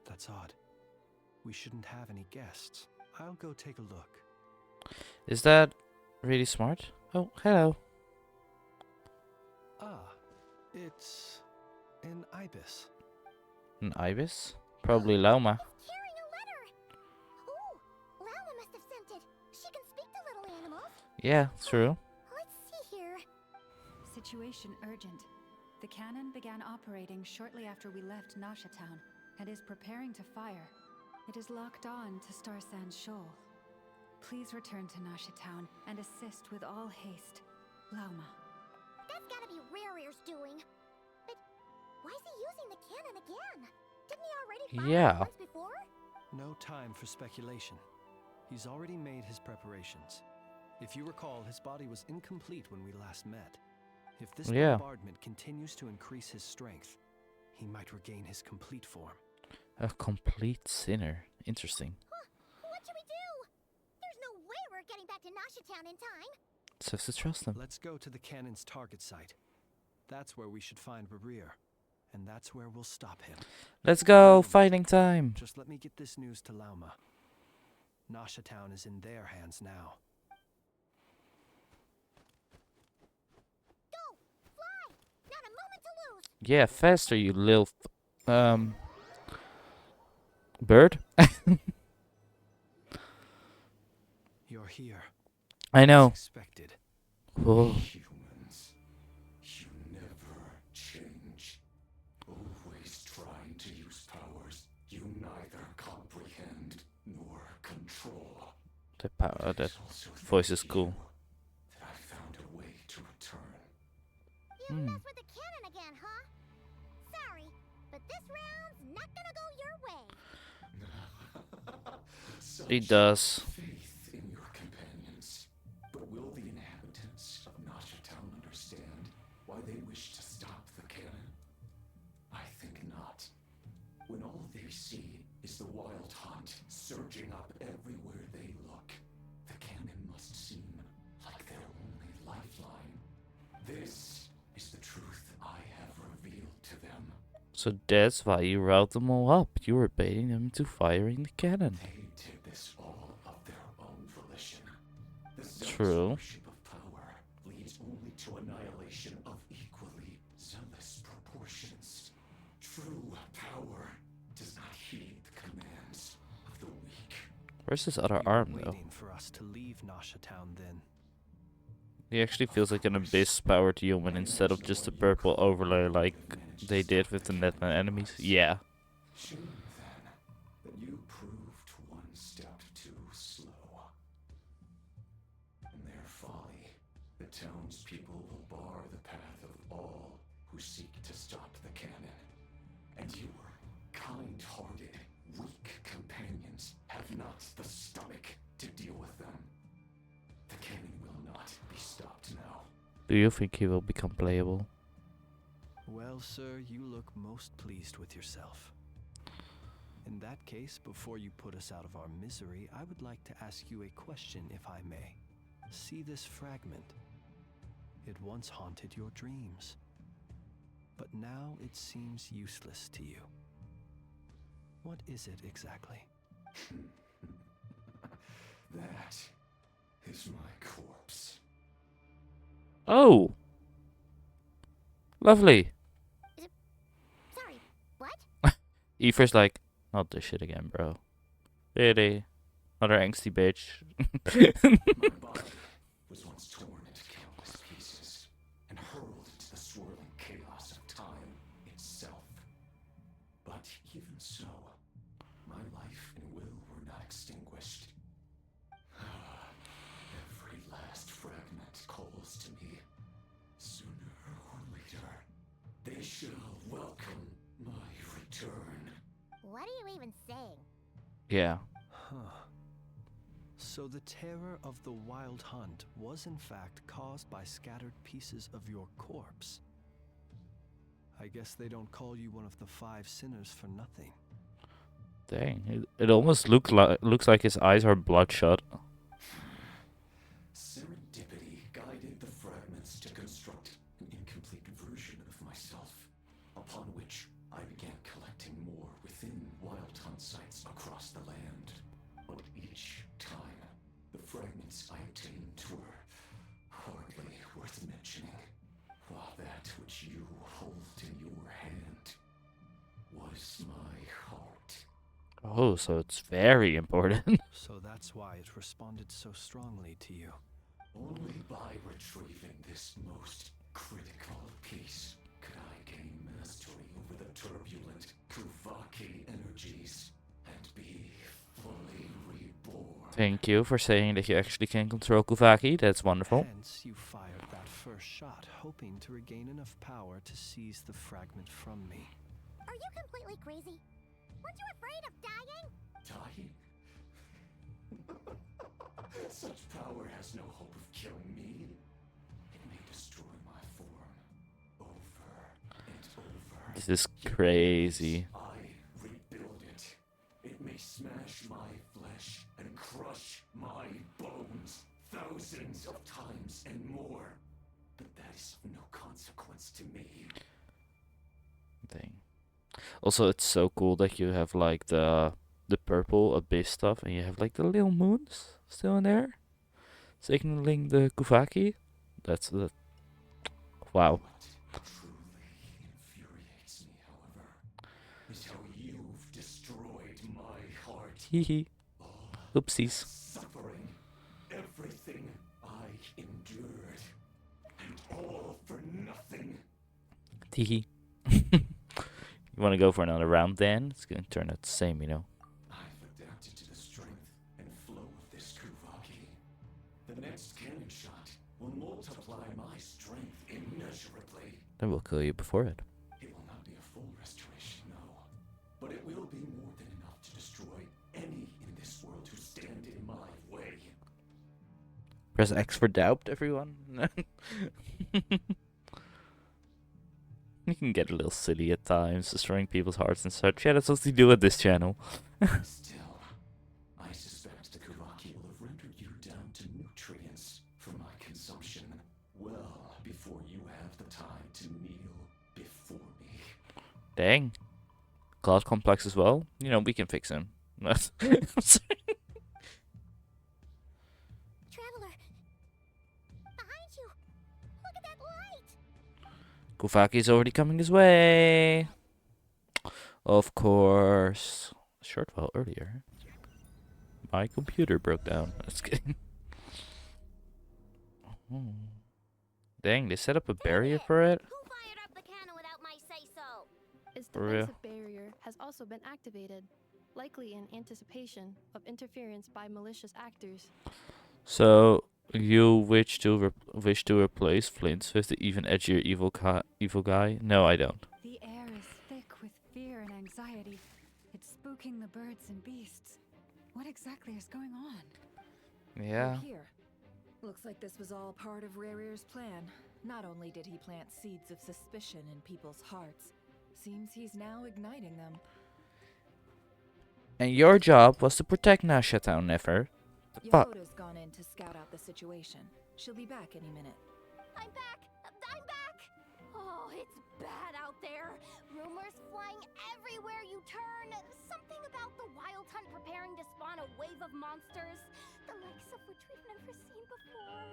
That's odd. We shouldn't have any guests. I'll go take a look. Is that really smart? Oh, hello. It's an ibis. An ibis? Probably Lauma. Carrying a letter! Ooh, Lauma must have sent it. She can speak to little animals. Yeah, true. Let's see here. Situation urgent. The cannon began operating shortly after we left Nasha Town and is preparing to fire. It is locked on to Starsand Shoal. Please return to Nasha Town and assist with all haste. Lauma. That's gotta be Rurir's doing. But why is he using the cannon again? Didn't he already fire it once before? No time for speculation. He's already made his preparations. If you recall, his body was incomplete when we last met. If this bombardment continues to increase his strength, he might regain his complete form. A complete sinner. Interesting. What should we do? There's no way we're getting back to Nasha Town in time. So to trust him. Let's go to the cannon's target site. That's where we should find Rurir. And that's where we'll stop him. Let's go! Fighting time! Just let me get this news to Lauma. Nasha Town is in their hands now. Go! Fly! Not a moment to lose! Yeah, faster, you little... bird? You're here. I know. Expected. Whoa. Humans, you never change. Always trying to use powers you neither comprehend nor control. That voice is cool. That I found a way to return. You mess with the cannon again, huh? Sorry, but this round's not gonna go your way. It does. Faith in your companions. But will the inhabitants of Nasha Town understand why they wish to stop the cannon? I think not. When all they see is the wild hunt surging up everywhere they look, the cannon must seem like their only lifeline. This is the truth I have revealed to them. So that's why you riled them all up. You were baiting them into firing the cannon. They did this all of True. Worship of power leads only to annihilation of equally zealous proportions. True power does not heed the commands of the weak. Where's his other arm, though? Waiting for us to leave Nasha Town, then. He actually feels like an abyss-powered human instead of just a purple overlay like they did with the Netland enemies. Yeah. Shame, then, that you proved one step too slow. In their folly, the townspeople will bar the path of all who seek to stop the cannon. And your kind-hearted, weak companions have not the stomach to deal with them. The cannon will not be stopped now. Do you think he will become playable? Well, sir, you look most pleased with yourself. In that case, before you put us out of our misery, I would like to ask you a question, if I may. See this fragment? It once haunted your dreams, but now it seems useless to you. What is it exactly? That is my corpse. Oh! Lovely. Sorry, what? Aoife's like, not this shit again, bro. Really? Another angsty bitch. My body was once torn into countless pieces and hurled into the swirling chaos of time itself. But even so, my life and will were not extinguished. Every last fragment calls to me. Sooner or later, they shall welcome my return. What are you even saying? Yeah. Huh. So the terror of the wild hunt was in fact caused by scattered pieces of your corpse. I guess they don't call you one of the 5 sinners for nothing. Dang, it almost looks like his eyes are bloodshot. Serendipity guided the fragments to construct an incomplete version of myself, upon which I began collecting more within wild hunt sites across the land. But each time, the fragments I obtained were hardly worth mentioning, while that which you hold in your hand was my heart. Oh, so it's very important. So that's why it responded so strongly to you. Only by retrieving this most critical piece could I gain mastery over the turbulent Kuvaki energies and be fully reborn. Thank you for saying that you actually can control Kuvaki. That's wonderful. Hence, you fired that first shot, hoping to regain enough power to seize the fragment from me. Are you completely crazy? Weren't you afraid of dying? Dying? Such power has no hope of killing me. It may destroy my form over and over. This is crazy. I rebuild it. It may smash my flesh and crush my bones thousands of times and more. But that is of no consequence to me. Thing. Also, it's so cool that you have like the purple abyss stuff, and you have like the little moons still in there, signaling the Kuvaki. That's the wow. What truly infuriates me, however, is how you've destroyed my heart. Hehe. Oopsies. Suffering, everything I endured, and all for nothing. Teehee. You want to go for another round then? It's going to turn out the same, you know. I've adapted to the strength and flow of this Kuvaki. The next cannon shot will multiply my strength immeasurably. Then we'll kill you before it. It will not be a full restoration, no. But it will be more than enough to destroy any in this world who stand in my way. Press X for doubt, everyone. You can get a little silly at times, destroying people's hearts and such. Yeah, that's what we do at this channel. Still, I suspect the Kuvaki will have rendered you down to nutrients for my consumption well before you have the time to kneel before me. Dang. God complex as well. You know, we can fix him. Traveler, Kufaki's already coming this way. Of course. Short while earlier. My computer broke down. Just kidding. Dang, they set up a barrier for it? Who fired up the cannon without my say-so? Its For real. defensive barrier has also been activated, likely in anticipation of interference by malicious actors. So, you wish to replace Flint's with the even edgier evil guy? No, I don't. The air is thick with fear and anxiety. It's spooking the birds and beasts. What exactly is going on? Yeah. We're here. Looks like this was all part of Rarir's plan. Not only did he plant seeds of suspicion in people's hearts, seems he's now igniting them. And your job was to protect Nasha Town, never. Yehoda's gone in to scout out the situation. She'll be back any minute. I'm back! I'm back! Oh, it's bad out there. Rumors flying everywhere you turn. Something about the Wild Hunt preparing to spawn a wave of monsters, the likes of which we've never seen before.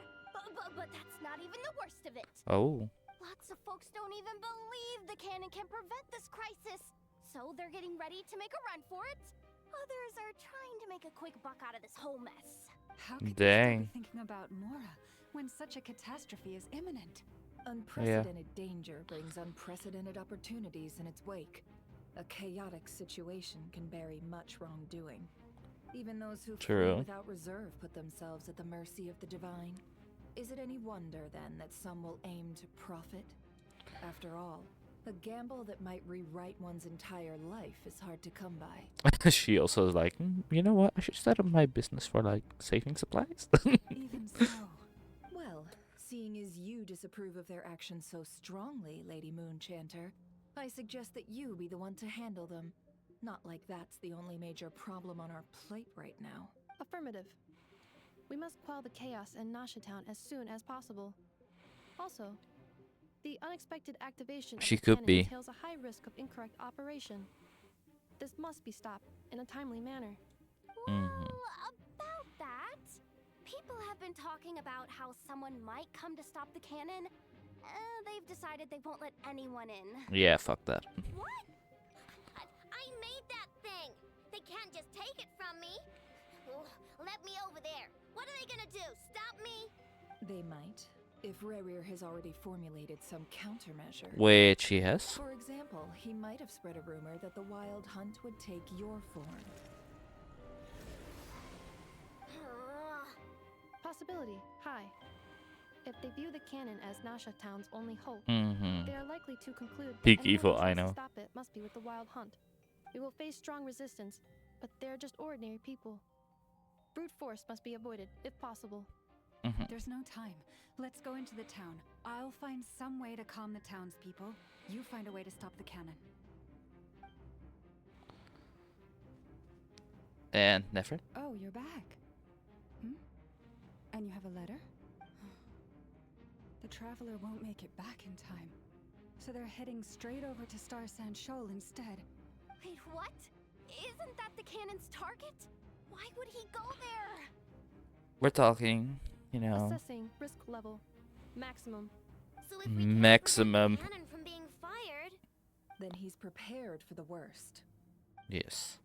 But that's not even the worst of it. Oh. Lots of folks don't even believe the cannon can prevent this crisis. So they're getting ready to make a run for it. Others are trying to make a quick buck out of this whole mess. How could Dang. they be thinking about Mora when such a catastrophe is imminent? Unprecedented danger brings unprecedented opportunities in its wake. A chaotic situation can bury much wrongdoing. Even those who flee without reserve put themselves at the mercy of the divine. Is it any wonder, then, that some will aim to profit? After all, a gamble that might rewrite one's entire life is hard to come by. She also is like, you know what? I should start up my business for, like, saving supplies. Even so. Well, seeing as you disapprove of their actions so strongly, Lady Moonchanter, I suggest that you be the one to handle them. Not like that's the only major problem on our plate right now. Affirmative. We must quell the chaos in Nasha Town as soon as possible. Also, the unexpected activation of the cannon entails a high risk of incorrect operation. This must be stopped in a timely manner. Well, about that, people have been talking about how someone might come to stop the cannon. They've decided they won't let anyone in. Yeah, fuck that. What? I made that thing. They can't just take it from me. Let me over there. What are they gonna do? Stop me? They might, if Rarir has already formulated some countermeasure. Which he has. For example, he might have spread a rumor that the Wild Hunt would take your form. Possibility high. If they view the cannon as Nasha Town's only hope, they are likely to conclude Peak that evil, anyone I who tries know. to stop it must be with the Wild Hunt. We will face strong resistance, but they're just ordinary people. Brute force must be avoided, if possible. There's no time. Let's go into the town. I'll find some way to calm the townspeople. You find a way to stop the cannon. And Nefer? Oh, you're back. And you have a letter? The traveler won't make it back in time. So they're heading straight over to Star Sand Shoal instead. Wait, what? Isn't that the cannon's target? Why would he go there? We're talking, you know. Assessing risk level. Maximum. So if we Maximum. can't prevent the cannon from being fired, then he's prepared for the worst. Yes.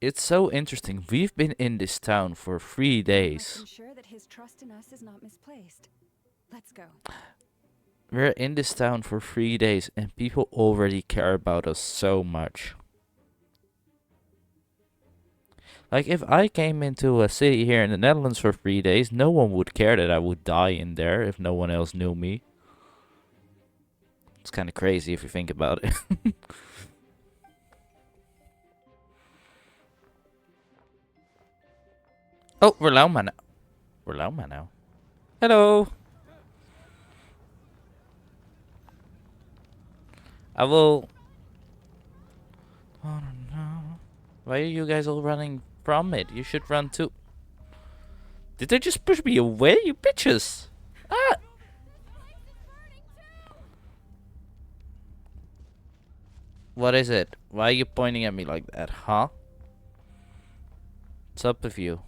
It's so interesting. We've been in this town for 3 days. I'm sure that his trust in us is not misplaced. Let's go. We're in this town for 3 days and people already care about us so much. Like, if I came into a city here in the Netherlands for 3 days, no one would care that I would die in there if no one else knew me. It's kind of crazy if you think about it. Oh, we're Lauma now. We're Lauma now. Hello. I will... Oh no. Why are you guys all running from it? You should run too. Did they just push me away, you bitches? Ah! What is it? Why are you pointing at me like that, huh? What's up with you,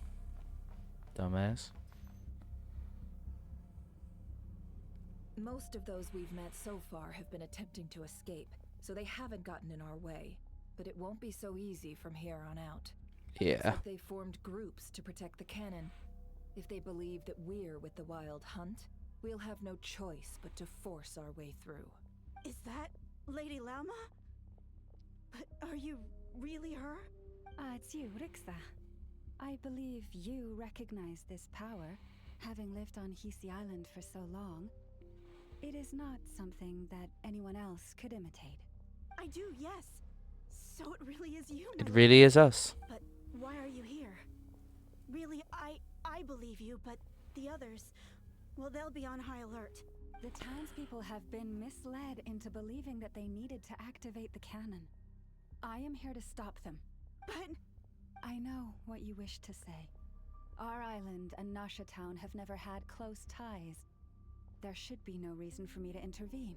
dumbass? Most of those we've met so far have been attempting to escape, so they haven't gotten in our way. But it won't be so easy from here on out. Yeah. It's like they formed groups to protect the cannon. If they believe that we're with the Wild Hunt, we'll have no choice but to force our way through. Is that Lady Lauma? But are you really her? It's you, Rixa. I believe you recognize this power, having lived on Hisi Island for so long. It is not something that anyone else could imitate. I do, yes. So it really is you, It really is us. But why are you here? Really, I believe you, but the others, well, they'll be on high alert. The townspeople have been misled into believing that they needed to activate the cannon. I am here to stop them. But I know what you wish to say. Our island and Nasha Town have never had close ties. There should be no reason for me to intervene.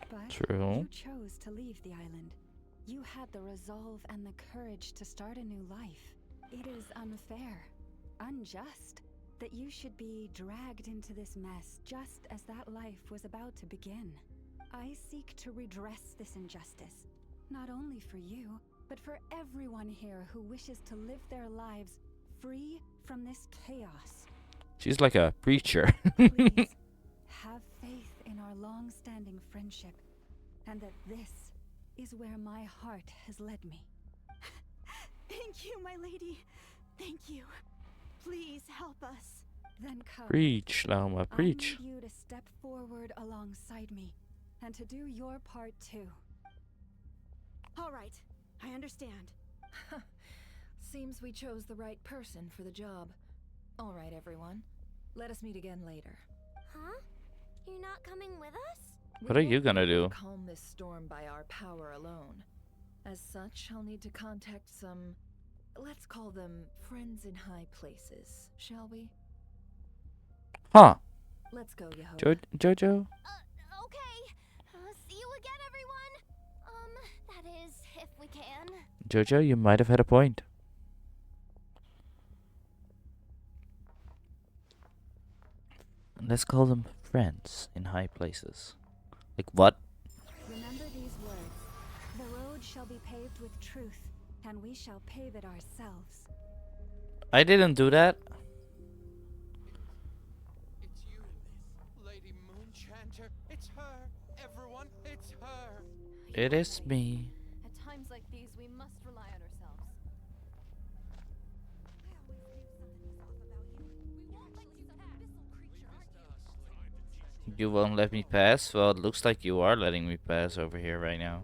But True. You chose to leave the island. You had the resolve and the courage to start a new life. It is unfair, unjust, that you should be dragged into this mess just as that life was about to begin. I seek to redress this injustice, not only for you, but for everyone here who wishes to live their lives free from this chaos. She's like a preacher. Please, have faith in our long-standing friendship, and that this is where my heart has led me. Thank you, my lady. Thank you. Please help us. Then come. Preach, Lauma, preach. I need you to step forward alongside me, and to do your part too. All right, I understand. Seems we chose the right person for the job. All right, everyone. Let us meet again later. Huh? You're not coming with us? What are you gonna do? Calm this storm by our power alone. As such, I'll need to contact some, let's call them friends in high places, shall we? Huh. Let's go, Yehovah. Jojo? Okay. See you again, everyone. That is, if we can. Jojo, you might have had a point. Let's call them friends in high places. Like what? Remember these words. The road shall be paved with truth, and we shall pave it ourselves. I didn't do that. It's you, Lady Moonchanter. It's her. Everyone, it's her. It is me. At times like these, we must rely on ourselves. You won't let me pass? Well, it looks like you are letting me pass over here right now.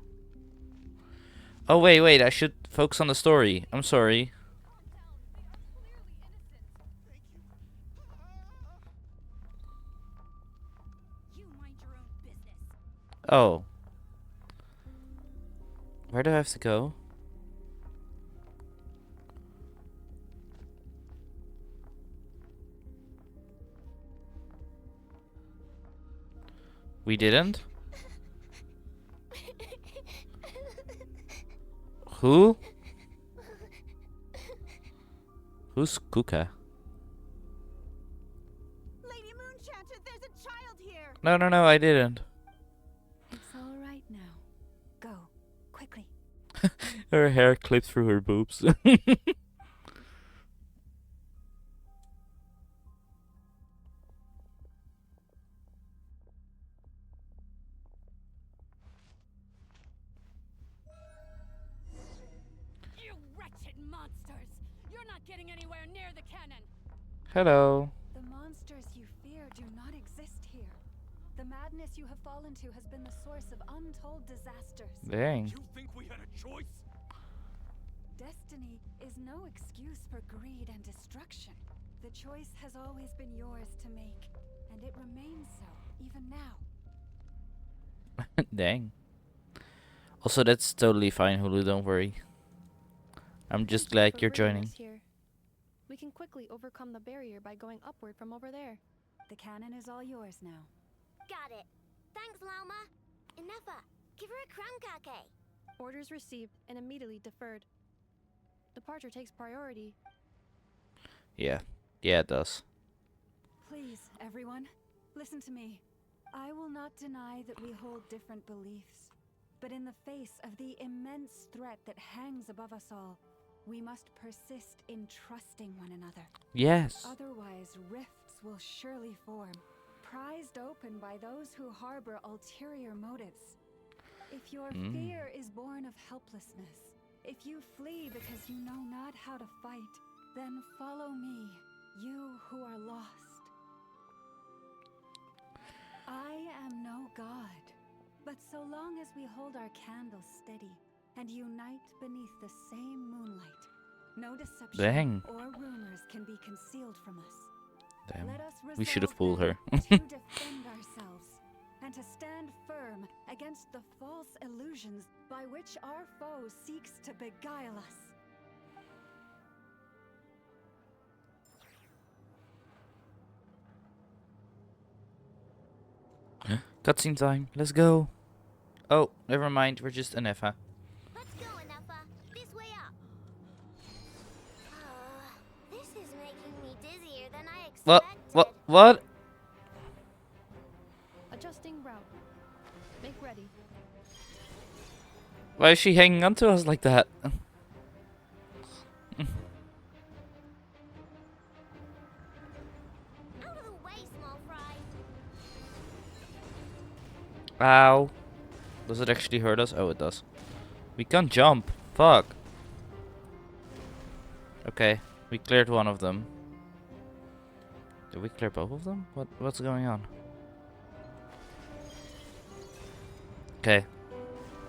Oh, wait, I should focus on the story. I'm sorry. Oh. Where do I have to go? We didn't? Who? Who's Kuka? Lady Moonchanter, there's a child here. No, I didn't. It's all right now. Go, quickly. Her hair clipped through her boobs. You wretched monsters! You're not getting anywhere near the cannon. Hello. The monsters you fear do not exist here. The madness you have fallen to has been the source of untold disasters. Dang. You think we had a choice? Destiny is no excuse for greed and destruction. The choice has always been yours to make, and it remains so, even now. Dang. Also, that's totally fine, Hulu, don't worry. I'm just glad you're joining. Here. We can quickly overcome the barrier by going upward from over there. The cannon is all yours now. Got it. Thanks, Lauma. Inefa, give her a crown kake. Orders received and immediately deferred. Departure takes priority. Yeah, it does. Please, everyone, listen to me. I will not deny that we hold different beliefs, but in the face of the immense threat that hangs above us all, we must persist in trusting one another. Yes. Otherwise, rifts will surely form, prized open by those who harbor ulterior motives. If your fear is born of helplessness, if you flee because you know not how to fight, then follow me, you who are lost. I am no god, but so long as we hold our candles steady and unite beneath the same moonlight, no deception Dang. or rumors can be concealed from us. Damn. Let us We should have resolve pulled her. then to defend ourselves and to stand firm against the false illusions by which our foe seeks to beguile us. Cutscene time. Let's go. Oh, never mind. We're just Anefa. Let's go, Anafa. This way up. This is making me dizzier than I expected. What? Adjusting route. Make ready. Why is she hanging on to us like that? Out of the way, small fry. Ow. Does it actually hurt us? Oh, it does. We can't jump. Fuck. Okay, we cleared one of them. Did we clear both of them? What's going on? Okay.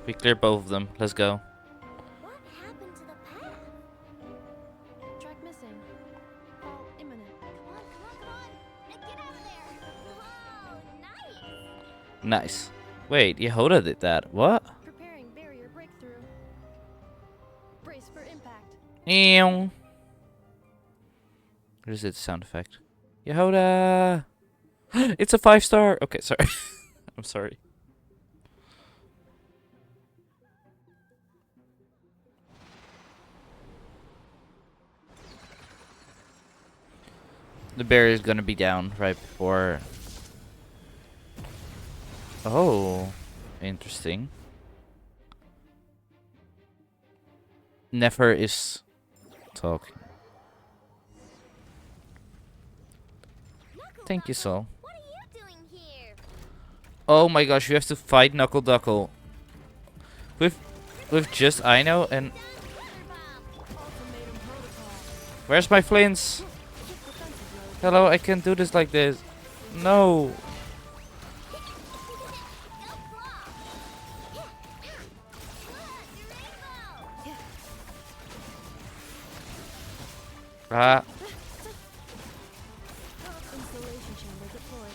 We cleared both of them. Let's go. What happened to the path? Track missing. Fall imminent. Come on. Get out of there. Whoa, nice. Nice. Wait, Yehoda did that. What? Preparing barrier breakthrough. Brace for impact. Ew. What is it? Sound effect. Yehoda! It's a 5-star! Okay, sorry. I'm sorry. The barrier is gonna be down right before. Oh, interesting. Never is talking. Thank you, Sol. What are you doing here? Oh my gosh, we have to fight Knuckle Duckle. With just Aino and. Where's my flints? Hello, I can't do this like this. No. Ah. Installation chamber deployed.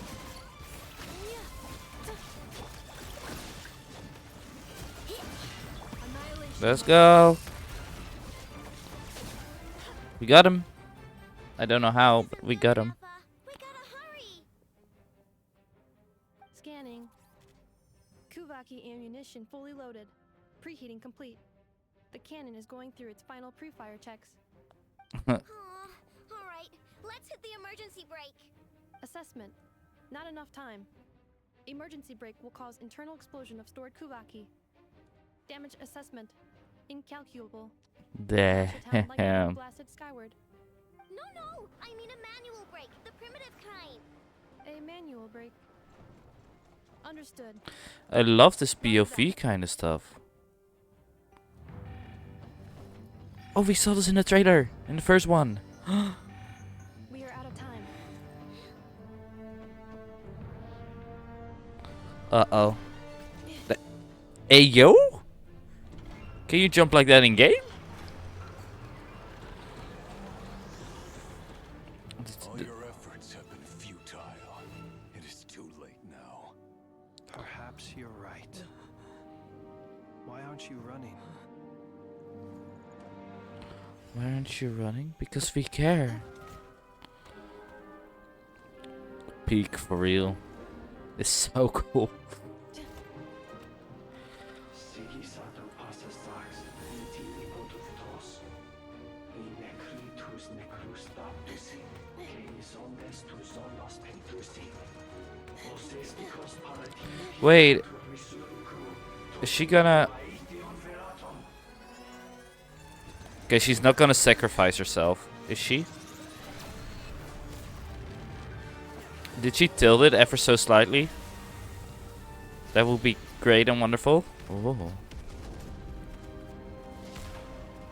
Let's go. We got him. I don't know how, but we got him. We gotta hurry. Scanning. Kuvaki ammunition fully loaded. Preheating complete. The cannon is going through its final pre-fire checks. All right, let's hit the emergency brake. Assessment. Not enough time. Emergency brake will cause internal explosion of stored Kuvaki. Damage assessment. Incalculable. Damn. Blasted skyward. No, I mean a manual brake, the primitive kind. A manual brake. Understood. I love this POV kind of stuff. Oh, we saw this in the trailer, in the first one. We are out of time. Uh-oh. Hey, yo? Can you jump like that in game? All your efforts have been futile. It is too late now. Perhaps you're right. Why aren't you running? Why aren't you running? Because we care. Peak for real. It's so cool. Wait. Is she gonna... Okay, she's not gonna sacrifice herself, is she? Did she tilt it ever so slightly? That would be great and wonderful. Oh.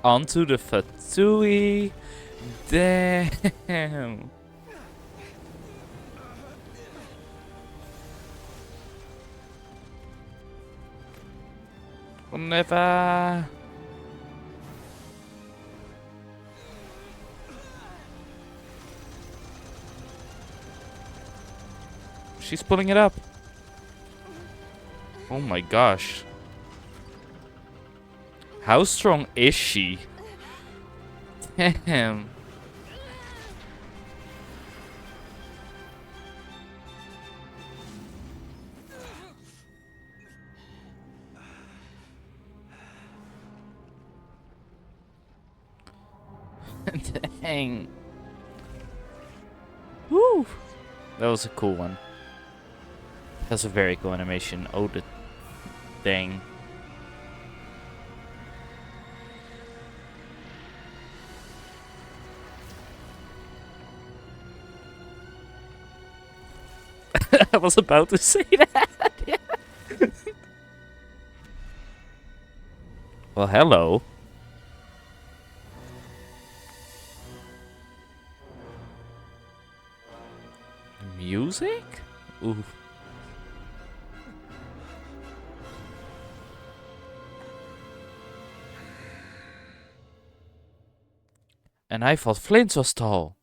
Onto the Fatui. Damn. Never. She's pulling it up. Oh my gosh. How strong is she? Damn. Dang. Woo. That was a cool one. That's a very cool animation. Oh, the dang. I was about to say that. Yeah. Well, hello. Music? Ooh. And I thought Flint was tall.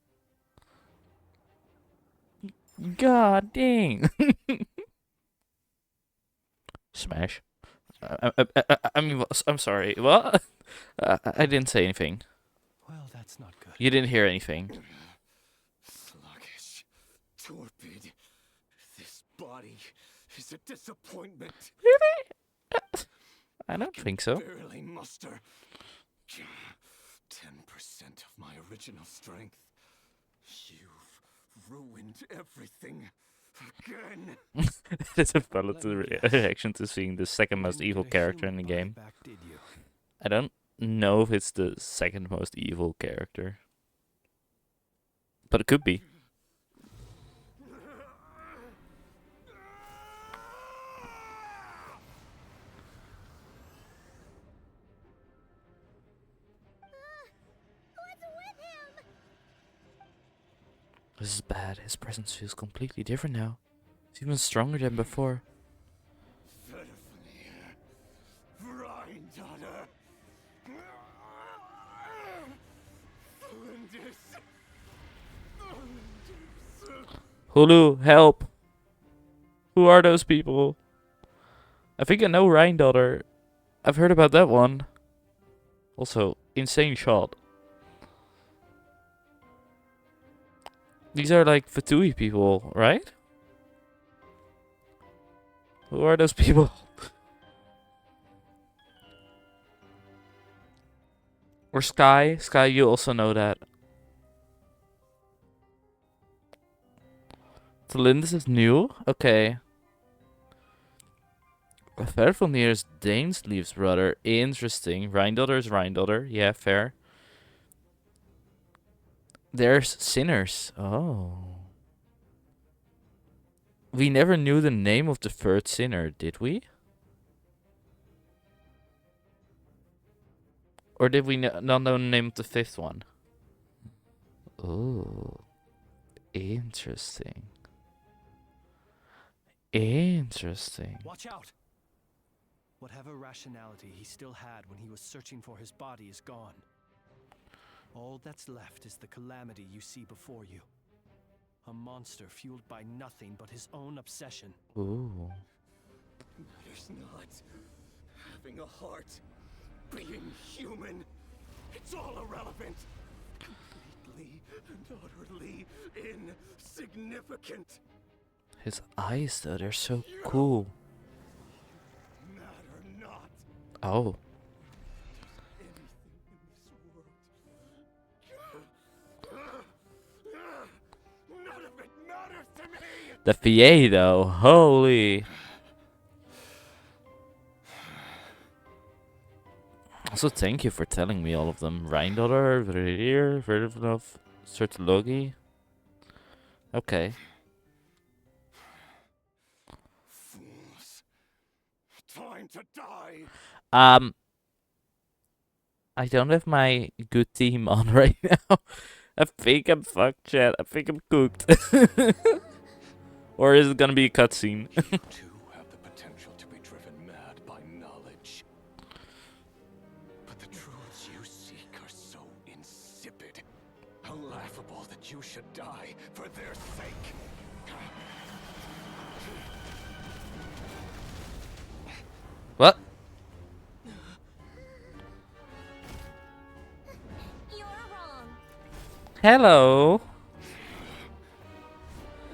God dang. Smash. I mean, I'm sorry. What? I didn't say anything. Well, that's not good. You didn't hear anything. Sluggish, torpid. This body is a disappointment. Really? I don't think so. Barely muster 10% of my original strength. You've ruined everything again. That is a valid reaction to seeing the second most evil character in the game. I don't know if it's the second most evil character, but it could be. This is bad. His presence feels completely different now. It's even stronger than before. Hulu, help! Who are those people? I think I know Rhindaughter. I've heard about that one. Also, insane shot. These are like Fatui people, right? Who are those people? Or Sky? Sky, you also know that. Talindis is new? Okay. Verfonir is Dainsleif's brother. Interesting. Rhindaughter is Rhindaughter. Yeah, fair. There's Sinners. Oh. We never knew the name of the third sinner, did we? Or did we not know the name of the fifth one? Oh. Interesting. Interesting. Watch out! Whatever rationality he still had when he was searching for his body is gone. All that's left is the calamity you see before you. A monster fueled by nothing but his own obsession. Ooh. Matters not. Having a heart, being human, it's all irrelevant. Completely and utterly insignificant. His eyes, though, they're so cool. Matter not. Oh. The PA though, holy. Also, thank you for telling me all of them. Reindodder, Vridir, Verdunov, Sertologi. Okay. Fools. Time to die. I don't have my good team on right now. I think I'm fucked, chat. I think I'm cooked. Or is it gonna be a cutscene? You too have the potential to be driven mad by knowledge. But the truths you seek are so insipid. How laughable that you should die for their sake. What? You're wrong. Hello.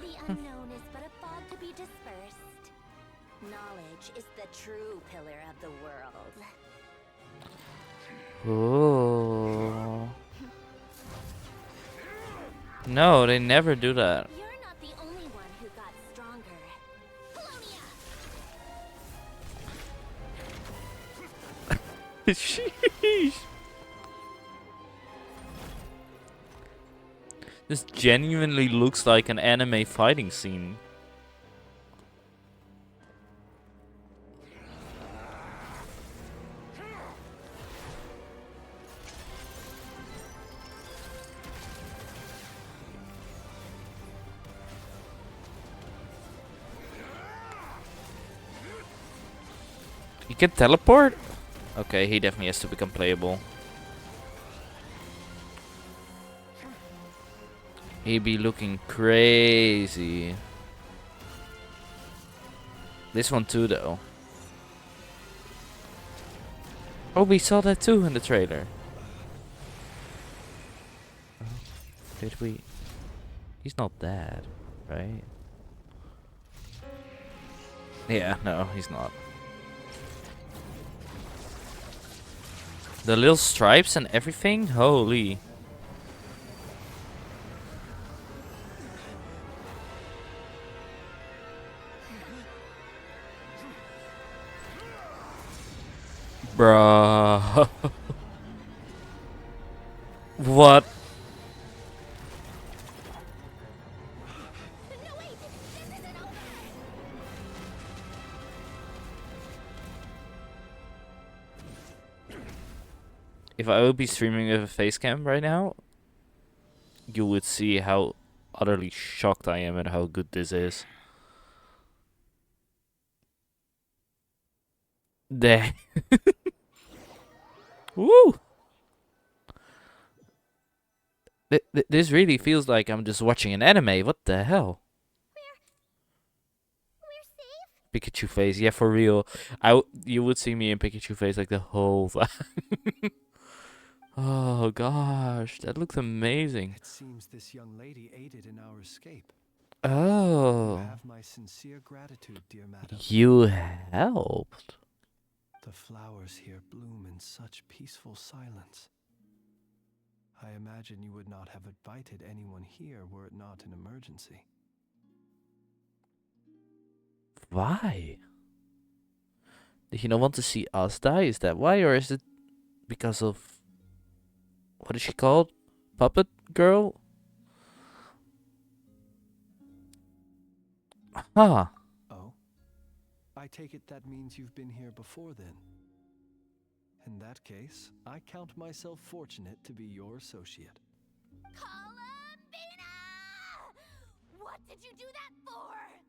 The unknown is but a fog to be dispersed. Knowledge is the true pillar of the world. Ooh. No, they never do that. You're not the only one who got stronger. Sheesh. This genuinely looks like an anime fighting scene. He can teleport? Okay, he definitely has to become playable. He be looking crazy. This one too, though. Oh, we saw that too in the trailer. Oh, did we? He's not dead, right? Yeah, no, he's not. The little stripes and everything? Holy. Bruh. What? If I would be streaming with a face cam right now, you would see how utterly shocked I am at how good this is. Dang. Woo! This really feels like I'm just watching an anime. What the hell? We're safe? Pikachu face, yeah, for real. You would see me in Pikachu face like the whole time. Oh gosh, that looks amazing. It seems this young lady aided in our escape. Oh. You have my sincere gratitude, dear madam. You helped. The flowers here bloom in such peaceful silence. I imagine you would not have invited anyone here were it not an emergency. Why? Did you not want to see us die? Is that why? Or is it because of... What is she called? Puppet girl? Huh. Oh? I take it that means you've been here before then. In that case, I count myself fortunate to be your associate. Columbina! What did you do that for?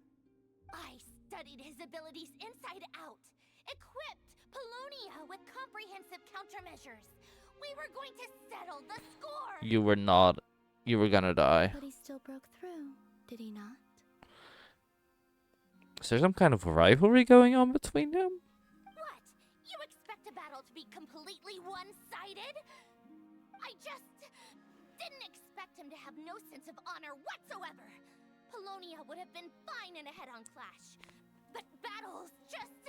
I studied his abilities inside out, equipped Polonia with comprehensive countermeasures. We were going to settle the score. You were not. You were gonna die. But he still broke through, did he not? Is there some kind of rivalry going on between them? What? You expect a battle to be completely one-sided? I just didn't expect him to have no sense of honor whatsoever. Polonia would have been fine in a head-on clash. But battles just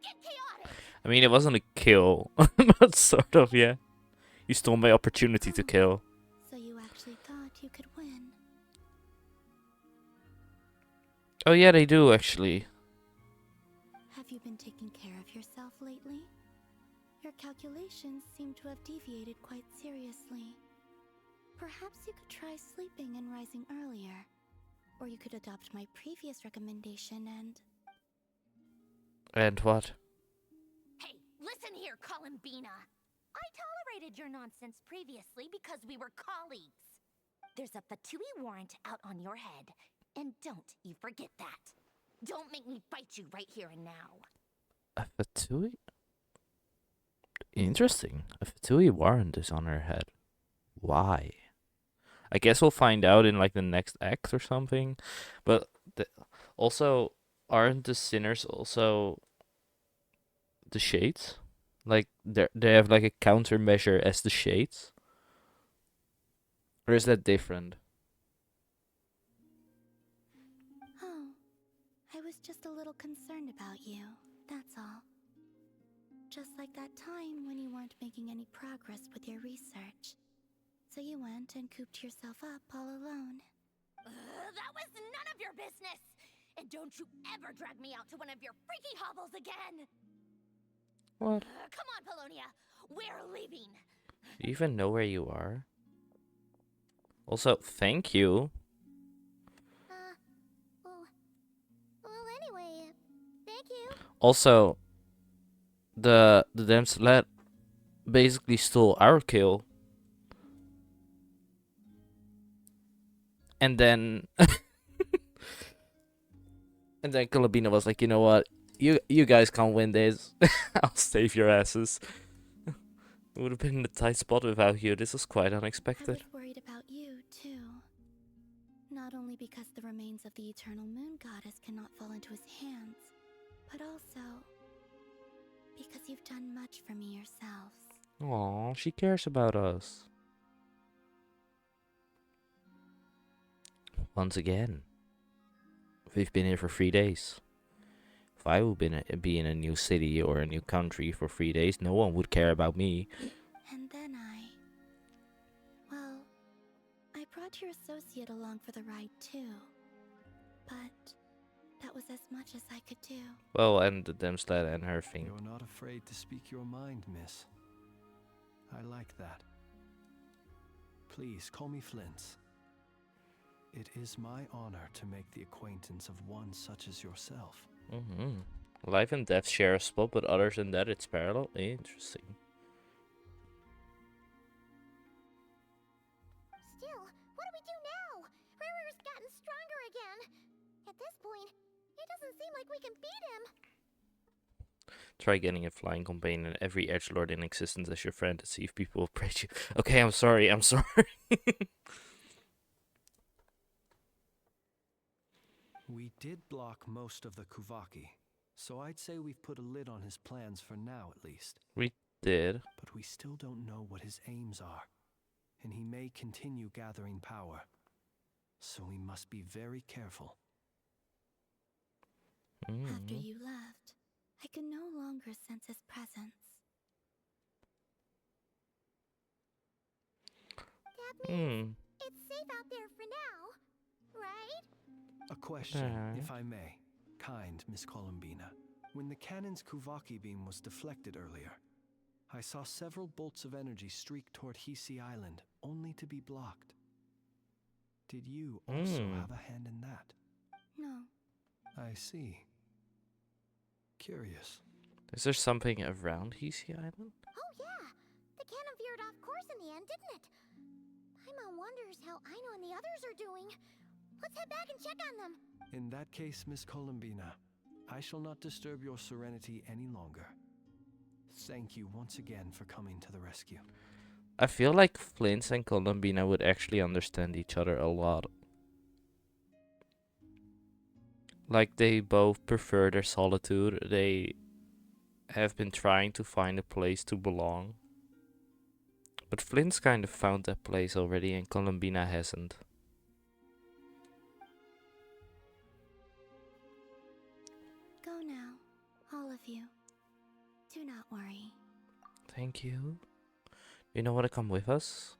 get chaotic. I mean, it wasn't a kill, but sort of, yeah. You stole my opportunity to kill. So you actually thought you could win? Oh yeah, they do actually. Have you been taking care of yourself lately? Your calculations seem to have deviated quite seriously. Perhaps you could try sleeping and rising earlier. Or you could adopt my previous recommendation and... And what? Hey, listen here, Columbina. I tolerated your nonsense previously because we were colleagues. There's a Fatui warrant out on your head, and don't you forget that. Don't make me fight you right here and now. A Fatui? Interesting. A Fatui warrant is on her head. Why? I guess we'll find out in like the next act or something. But also, aren't the sinners also the shades? Like they have like a countermeasure as the shades? Or is that different? Oh, I was just a little concerned about you, that's all. Just like that time when you weren't making any progress with your research. So you went and cooped yourself up all alone. That was none of your business! And don't you ever drag me out to one of your freaky hovels again! What? Come on, Polonia! We're leaving! Do you even know where you are? Also, thank you. Well, anyway, thank you. Also, the damsel basically stole our kill. And then and then Columbina was like, you know what? You guys can't win this. I'll save your asses. It would have been in a tight spot without you. This was quite I unexpected. was worried about you, too. Not only because the remains of the eternal moon goddess cannot fall into his hands, but also because you've done much for me yourselves. Aw, she cares about us. Once again, we've been here for 3 days. If I would be in a new city or a new country for 3 days, no one would care about me. And then well, I brought your associate along for the ride too. But that was as much as I could do. Well, and the damsel and her thing. You're not afraid to speak your mind, miss. I like that. Please call me Flint's. It is my honor to make the acquaintance of one such as yourself. Life and death share a spot, but other than that, it's parallel. Interesting. Still, what do we do now? Rarer's gotten stronger again. At this point, it doesn't seem like we can beat him. Try getting a flying companion and every edgelord in existence as your friend to see if people will praise you. Okay, I'm sorry. We did block most of the Kuvaki, so I'd say we've put a lid on his plans for now at least. We did. But we still don't know what his aims are, and he may continue gathering power. So we must be very careful. After you left, I could no longer sense his presence. That means it's safe out there for now, right? A question, if I may. Kind Miss Columbina. When the cannon's Kuvaki beam was deflected earlier, I saw several bolts of energy streak toward Hisi Island, only to be blocked. Did you also have a hand in that? No. I see. Curious. Is there something around Hisi Island? Oh yeah, the cannon veered off course in the end, didn't it? Paimon wonders how Aino and the others are doing. Let's head back and check on them. In that case, Miss Columbina, I shall not disturb your serenity any longer. Thank you once again for coming to the rescue. I feel like Flint and Columbina would actually understand each other a lot. Like they both prefer their solitude. They have been trying to find a place to belong. But Flint's kind of found that place already and Columbina hasn't. Go now, all of you. Do not worry. Thank you. You know what to come with us?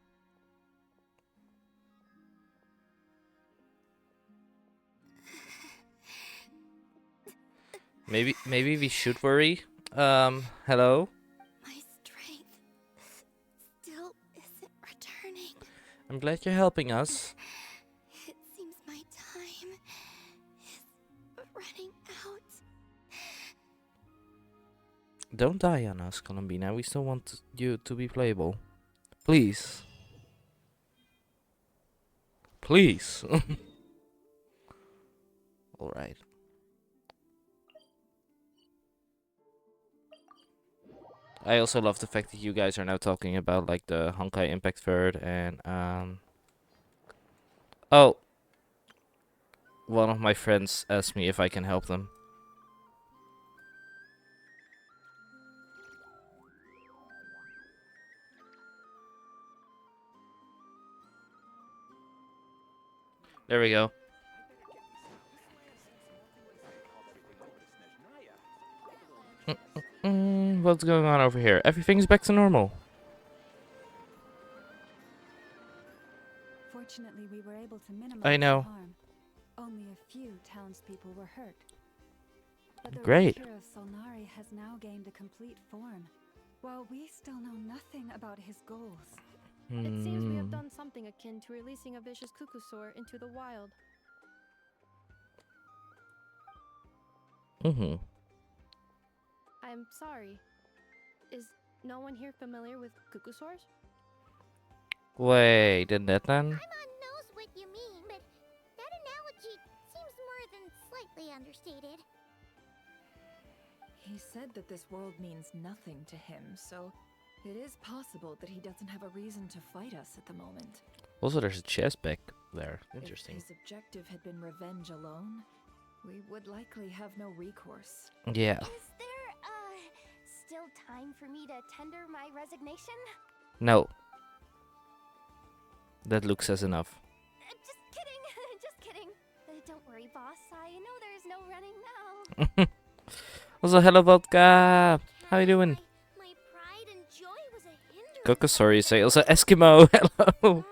Maybe we should worry. Hello? My strength still isn't returning. I'm glad you're helping us. It seems my time is running out. Don't die on us, Columbina. We still want you to be playable. Please. Please. Alright. I also love the fact that you guys are now talking about like the Honkai Impact Third and oh, one of my friends asked me if I can help them. There we go. What's going on over here? Everything's back to normal. Fortunately, we were able to minimize I know. the harm. Only a few townspeople were hurt. But the Great. Ranger of Solnari has now gained a complete form, while we still know nothing about his goals. It seems we have done something akin to releasing a vicious Kukusaur into the wild. I'm sorry. Is no one here familiar with Kukusaurs? Wait, and that then? Paimon knows what you mean, but that analogy seems more than slightly understated. He said that this world means nothing to him, so it is possible that he doesn't have a reason to fight us at the moment. Also, there's a chest back there. Interesting. If his objective had been revenge alone, we would likely have no recourse. Yeah. Is there, still time for me to tender my resignation? No. That look says enough. Just kidding, just kidding. Don't worry, boss. I know there's no running now. Also, hello, Vodka. How you doing? My pride and joy was a hindrance. Kukusaur, you say. Also, Eskimo. Hello.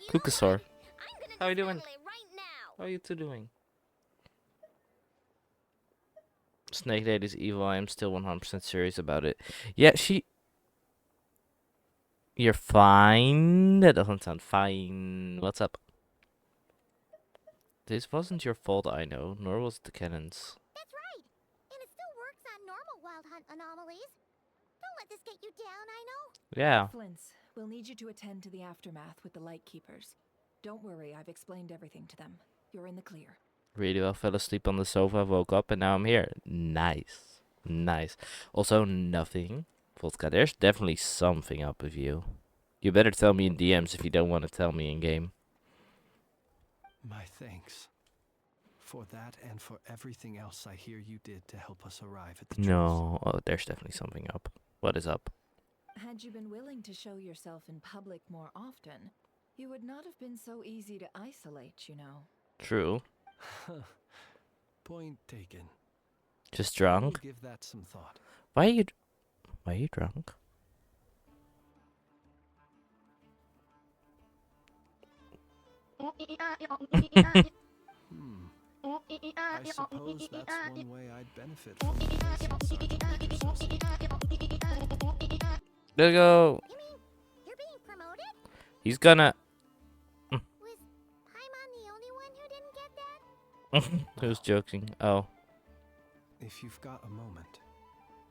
Kukusaur. How you doing? How are you two doing? Snake Lady's evil. I am still 100% serious about it. Yeah, You're fine. That doesn't sound fine. What's up? This wasn't your fault, I know. Nor was it the cannons. That's right. And it still works on normal wild hunt anomalies. Don't let this get you down, I know. Yeah. Flint's, we'll need you to attend to the aftermath with the Light Keepers. Don't worry, I've explained everything to them. You're in the clear. Really well, fell asleep on the sofa, woke up, and now I'm here. Nice. Nice. Also, nothing. Vodka, there's definitely something up with you. You better tell me in DMs if you don't want to tell me in game. My thanks. For that and for everything else I hear you did to help us arrive at the truth. No. Oh, there's definitely something up. What is up? Had you been willing to show yourself in public more often, you would not have been so easy to isolate, you know. True. Point taken. Just drunk? Give that some thought. Why are you drunk? I suppose that's one way I'd benefit from Let's go. You mean you're being promoted? He's gonna. Was Paimon the only one who didn't get that? Who's joking? Oh. If you've got a moment,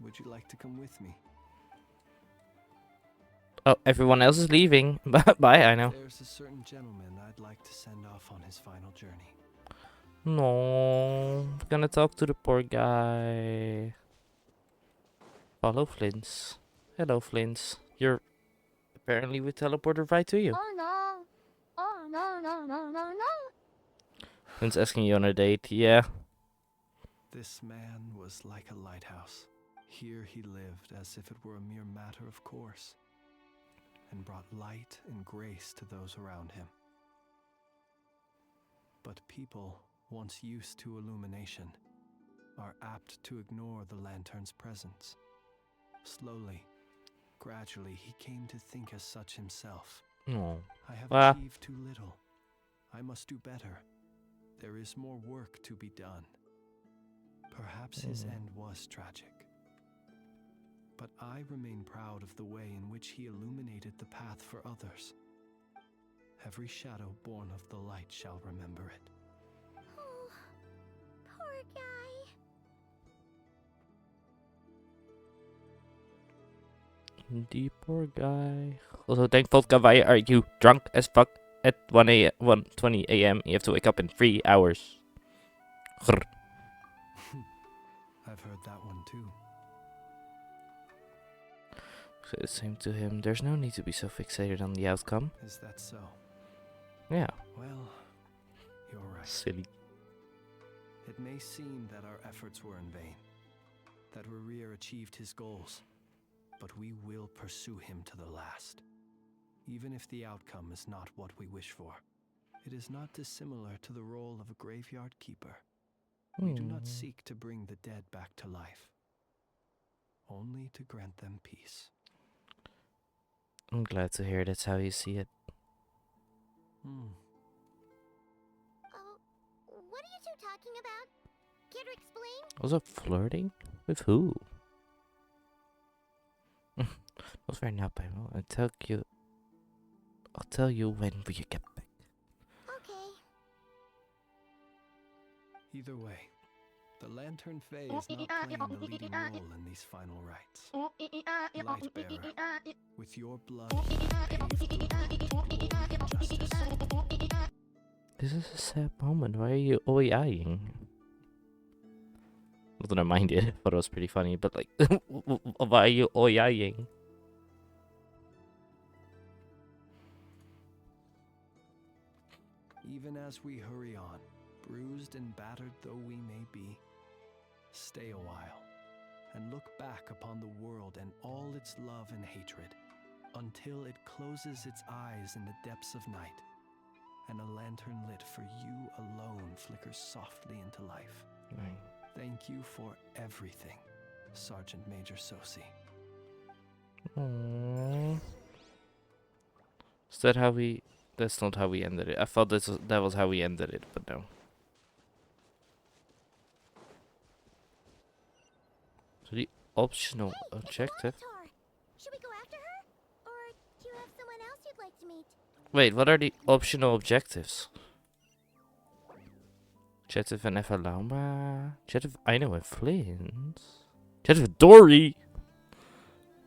would you like to come with me? Oh, everyone else is leaving. Bye, I know. There's a certain gentleman I'd like to send off on his final journey. No, I'm gonna talk to the poor guy. Follow Flints. Hello, Flints. You're apparently we teleported right to you. Oh no. Oh no, no, no, no, no. Flint's asking you on a date. Yeah. This man was like a lighthouse. Here he lived as if it were a mere matter of course, and brought light and grace to those around him. But people, once used to illumination, are apt to ignore the lantern's presence. Slowly, gradually, he came to think as such himself. No. I have achieved too little. I must do better. There is more work to be done. Perhaps his end was tragic. But I remain proud of the way in which he illuminated the path for others. Every shadow born of the light shall remember it. Oh, poor guy. The poor guy. Also, thank Vodka. Why are you drunk as fuck at 1:20 a.m.? You have to wake up in 3 hours. Grr. I've heard that one too. Say the same to him. There's no need to be so fixated on the outcome. Is that so? Yeah. Well, you're right. Silly. It may seem that our efforts were in vain, that Rerir achieved his goals, but we will pursue him to the last. Even if the outcome is not what we wish for, it is not dissimilar to the role of a graveyard keeper. We do not seek to bring the dead back to life, only to grant them peace. I'm glad to hear that's how you see it. What are you two talking about? Care to explain? Was it flirting? With who? Was right now, Bible. I'll tell you when we get back. Okay. Either way, the Lantern Fae is not playing the leading role in these final rites. Lightbearer, with your blood, This is a sad moment. Why are you oi-eyeing? Not that I minded, but it was pretty funny. But like, why are you oi-eyeing? Even as we hurry on, bruised and battered though we may be, stay a while and look back upon the world and all its love and hatred until it closes its eyes in the depths of night and a lantern lit for you alone flickers softly into life. Thank you for everything, Sergeant Major Sosi. Aww. Is that how we... That's not how we ended it. I thought that was how we ended it, but no. So the optional objective... Should we go after her? Or do you have someone else you'd like to meet? Wait, what are the optional objectives? Chat with an Lauma. Chat with Aino and Flint. Chat with Dory.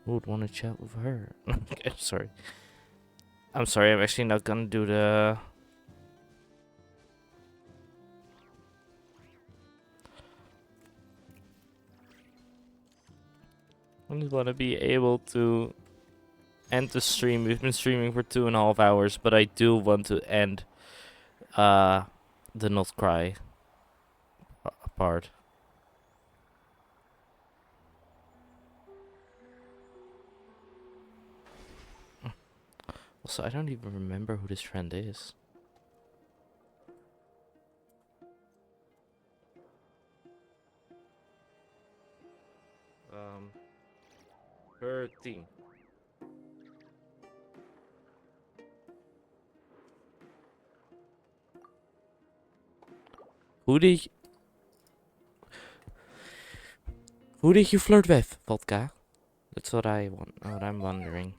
Who would want to chat with her? Okay, sorry. I'm sorry, I'm actually not gonna do the... I just want to be able to end the stream. We've been streaming for 2.5 hours, but I do want to end the NodKrai part. Also, I don't even remember who this friend is. Her team. Who did you flirt with, Vodka? That's what I want. What I'm wondering.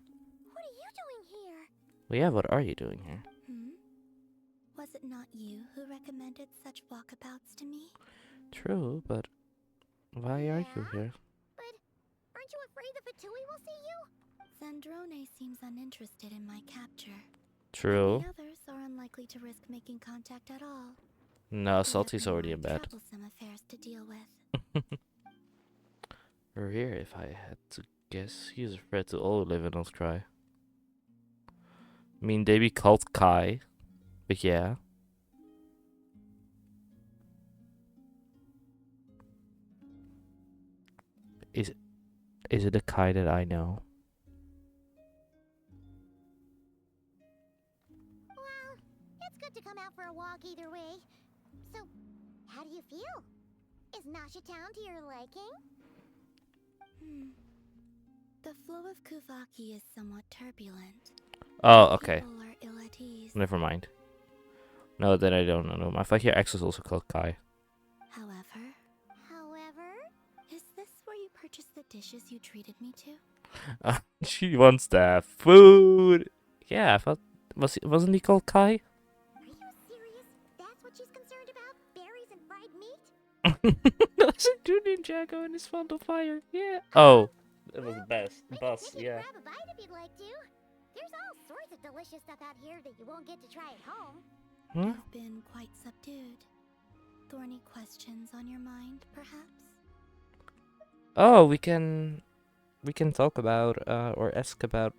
What are you doing here? Well, yeah. What are you doing here? Was it not you who recommended such walkabouts to me? True, but why are you here? But aren't you afraid the Fatui will see you? Zandrone seems uninterested in my capture. True. The others are unlikely to risk making contact at all. No, Salty's already in bed. Troublesome affairs to deal with. Or here, if I had to guess, he's a threat to all who live in NodKrai. I mean, they be called Kai, but yeah. Is it the Kai that I know? Well, it's good to come out for a walk either way. So, how do you feel? Is Nasha Town to your liking? The flow of Kuvaki is somewhat turbulent. Oh, okay. People are ill at ease. Never mind. No, then I don't know him. I thought your ex was also called Kai. However, dishes you treated me to? She wants to have food. Yeah, I thought wasn't he called Kai? Are you serious? That's what she's concerned about? Berries and fried meat? That's a Julian Jacko and his fond of fire. Yeah. Oh, that was the best. Bus, yeah. Grab a bite if you'd like to. There's all sorts of delicious stuff out here that you won't get to try at home. You've been quite subdued. Thorny questions on your mind, perhaps? Oh, we can talk about or ask about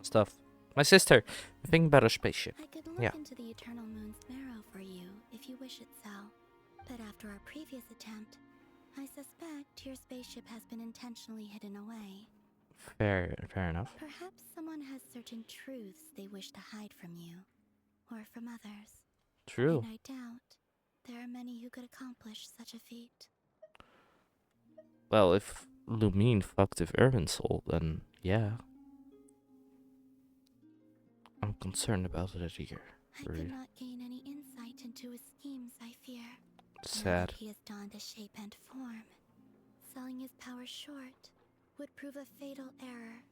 stuff. My sister, I'm thinking about a spaceship. I could look into the Eternal Moon's marrow for you if you wish it so. But after our previous attempt, I suspect your spaceship has been intentionally hidden away. Fair enough. Perhaps someone has certain truths they wish to hide from you, or from others. True. And I doubt there are many who could accomplish such a feat. Well, if Lumine fucked with Irminsul, then yeah. I'm concerned about it here. I could not gain any insight into his schemes, I fear. Sad. He has donned a shape and form. Selling his power short would prove a fatal error.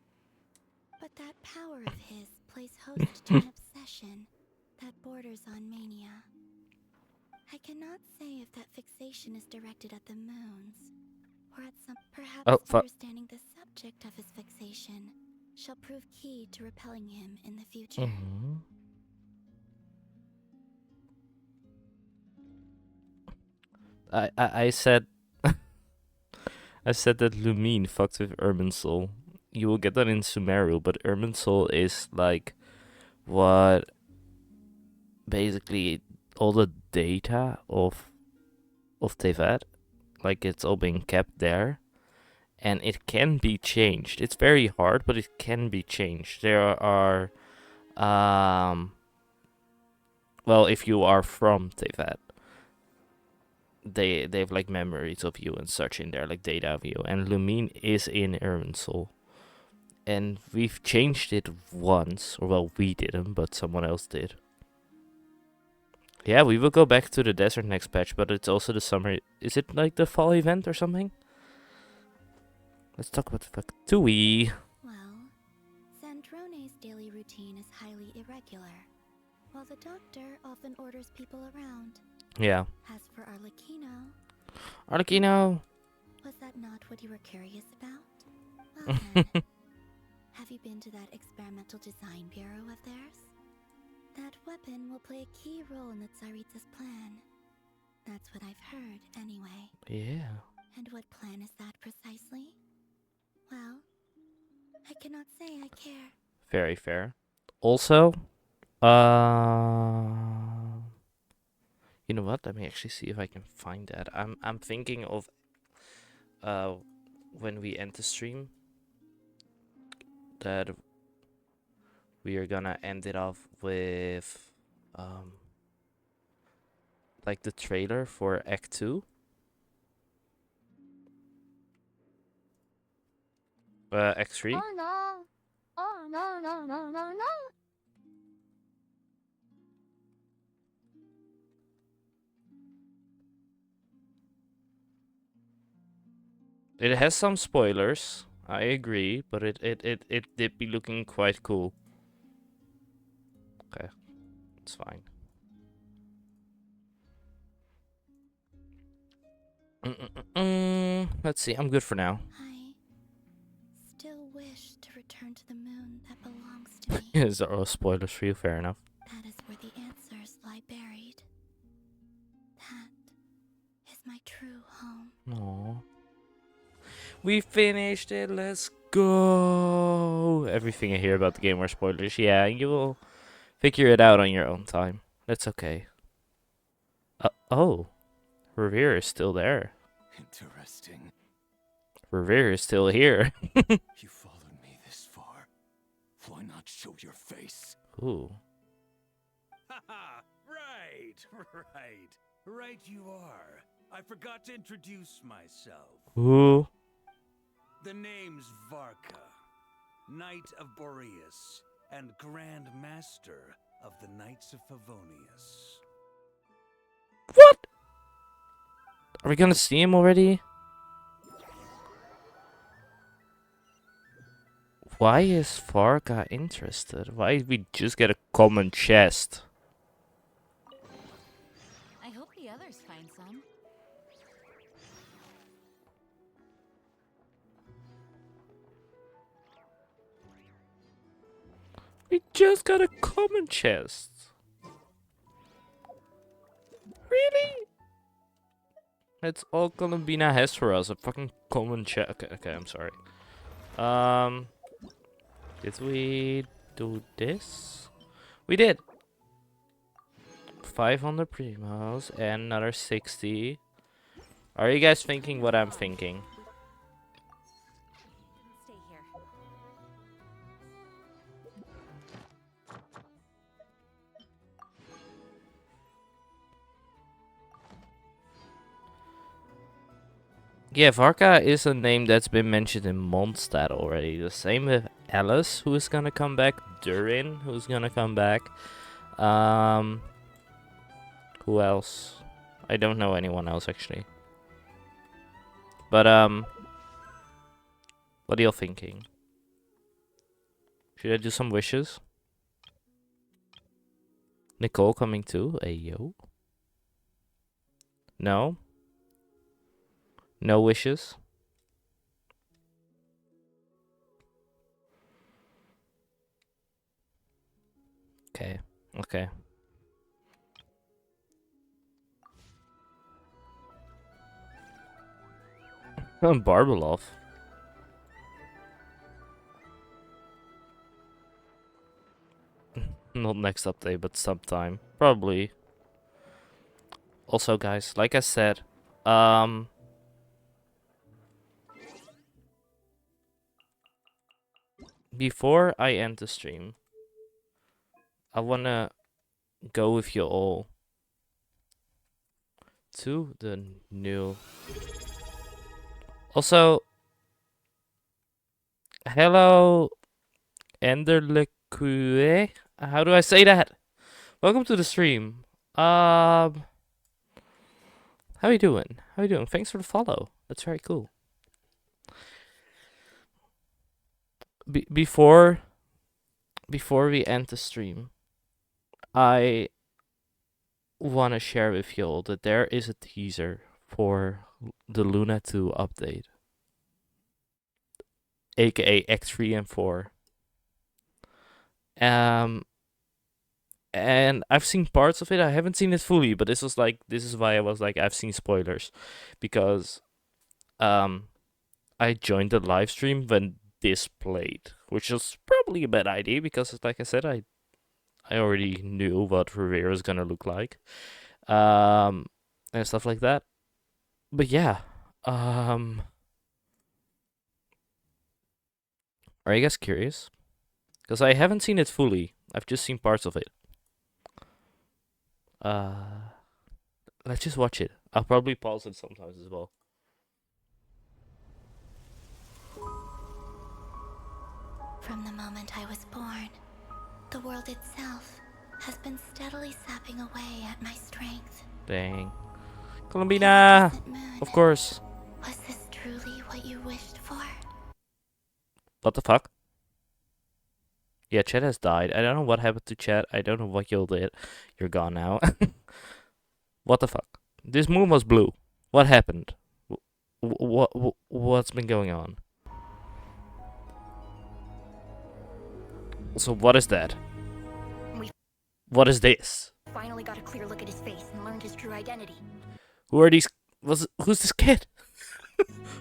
But that power of his plays host to an obsession that borders on mania. I cannot say if that fixation is directed at the moons, or at some. Perhaps understanding the subject of his fixation shall prove key to repelling him in the future. I said I said that Lumine fucked with Irminsul. You will get that in Sumeru, but Irminsul is like what basically all the data of Tevat, like it's all being kept there, and it can be changed. It's very hard, but it can be changed. There are well, if you are from Tevat, they have like memories of you and such in there, like data of you. And Lumine is in Irminsul. And we've changed it once, or well, we didn't, but someone else did. Yeah, we will go back to the desert next patch, but it's also the summer. Is it like the fall event or something? Let's talk about the fuck. Tui. Well, Sandrone's daily routine is highly irregular, while the doctor often orders people around. Yeah. As for Arlecchino... Arlecchino! Was that not what you were curious about? Well then, have you been to that experimental design bureau of theirs? That weapon will play a key role in the Tsaritsa's plan. That's what I've heard, anyway. Yeah. And what plan is that precisely? Well, I cannot say I care. Very fair. Also, you know what? Let me actually see if I can find that. I'm thinking of when we end the stream that we are gonna end it off with like the trailer for Act 2. Act 3. Oh no! Oh no no no no no! It has some spoilers, I agree, but it did be looking quite cool. Okay, it's fine. Let's see, I'm good for now. I still wish to return to the moon that belongs to me. Is there all spoilers for you? Fair enough. That is where the answers lie buried. That is my true home. Aww. We finished it, let's go! Everything I hear about the game are spoilers. Yeah, you will figure it out on your own time. That's okay. Oh. Revere is still there. Interesting. Revere is still here. You followed me this far. Why not show your face? Ooh. Haha, right you are. I forgot to introduce myself. Ooh. The name's Varka, Knight of Boreas, and Grand Master of the Knights of Favonius. What? Are we gonna see him already? Why is Varka interested? Why did we just get a common chest? I hope the others find some. We just got a common chest. Really? That's all Columbina has for us, a fucking common chest. Okay, I'm sorry. Did we do this? We did. 500 primos and another 60. Are you guys thinking what I'm thinking? Stay here. Yeah, Varka is a name that's been mentioned in Mondstadt already. The same with Alice, who is gonna come back. Durin, who's gonna come back. Who else? I don't know anyone else actually. But what are you thinking? Should I do some wishes? Nicole coming too? Ayo. No? No wishes? Okay. Okay. Barbalov. Not next update, but sometime. Probably. Also, guys, like I said, before I end the stream, I wanna go with you all to the new. Also, hello, Enderlecue. How do I say that? Welcome to the stream. How you doing? How you doing? Thanks for the follow. That's very cool. Before we end the stream, I wanna share with you all that there is a teaser for the Luna 2 update, aka X3 and 4. And I've seen parts of it. I haven't seen it fully, but this is why I was like, I've seen spoilers, because I joined the live stream when this played, which was probably a bad idea because, like I said, I already knew what Rivera is gonna look like, and stuff like that. But yeah, are you guys curious? Because I haven't seen it fully. I've just seen parts of it. Let's just watch it. I'll probably pause it sometimes as well. From the moment I was born, the world itself has been steadily sapping away at my strength. Dang. Columbina! Of course. Was this truly what you wished for? What the fuck? Yeah, Chet has died. I don't know what happened to Chet. I don't know what you did. You're gone now. What the fuck? This moon was blue. What happened? What's been going on? So what is that? What is this? Finally got a clear look at his face and learned his true identity. Who are these? Who's this kid?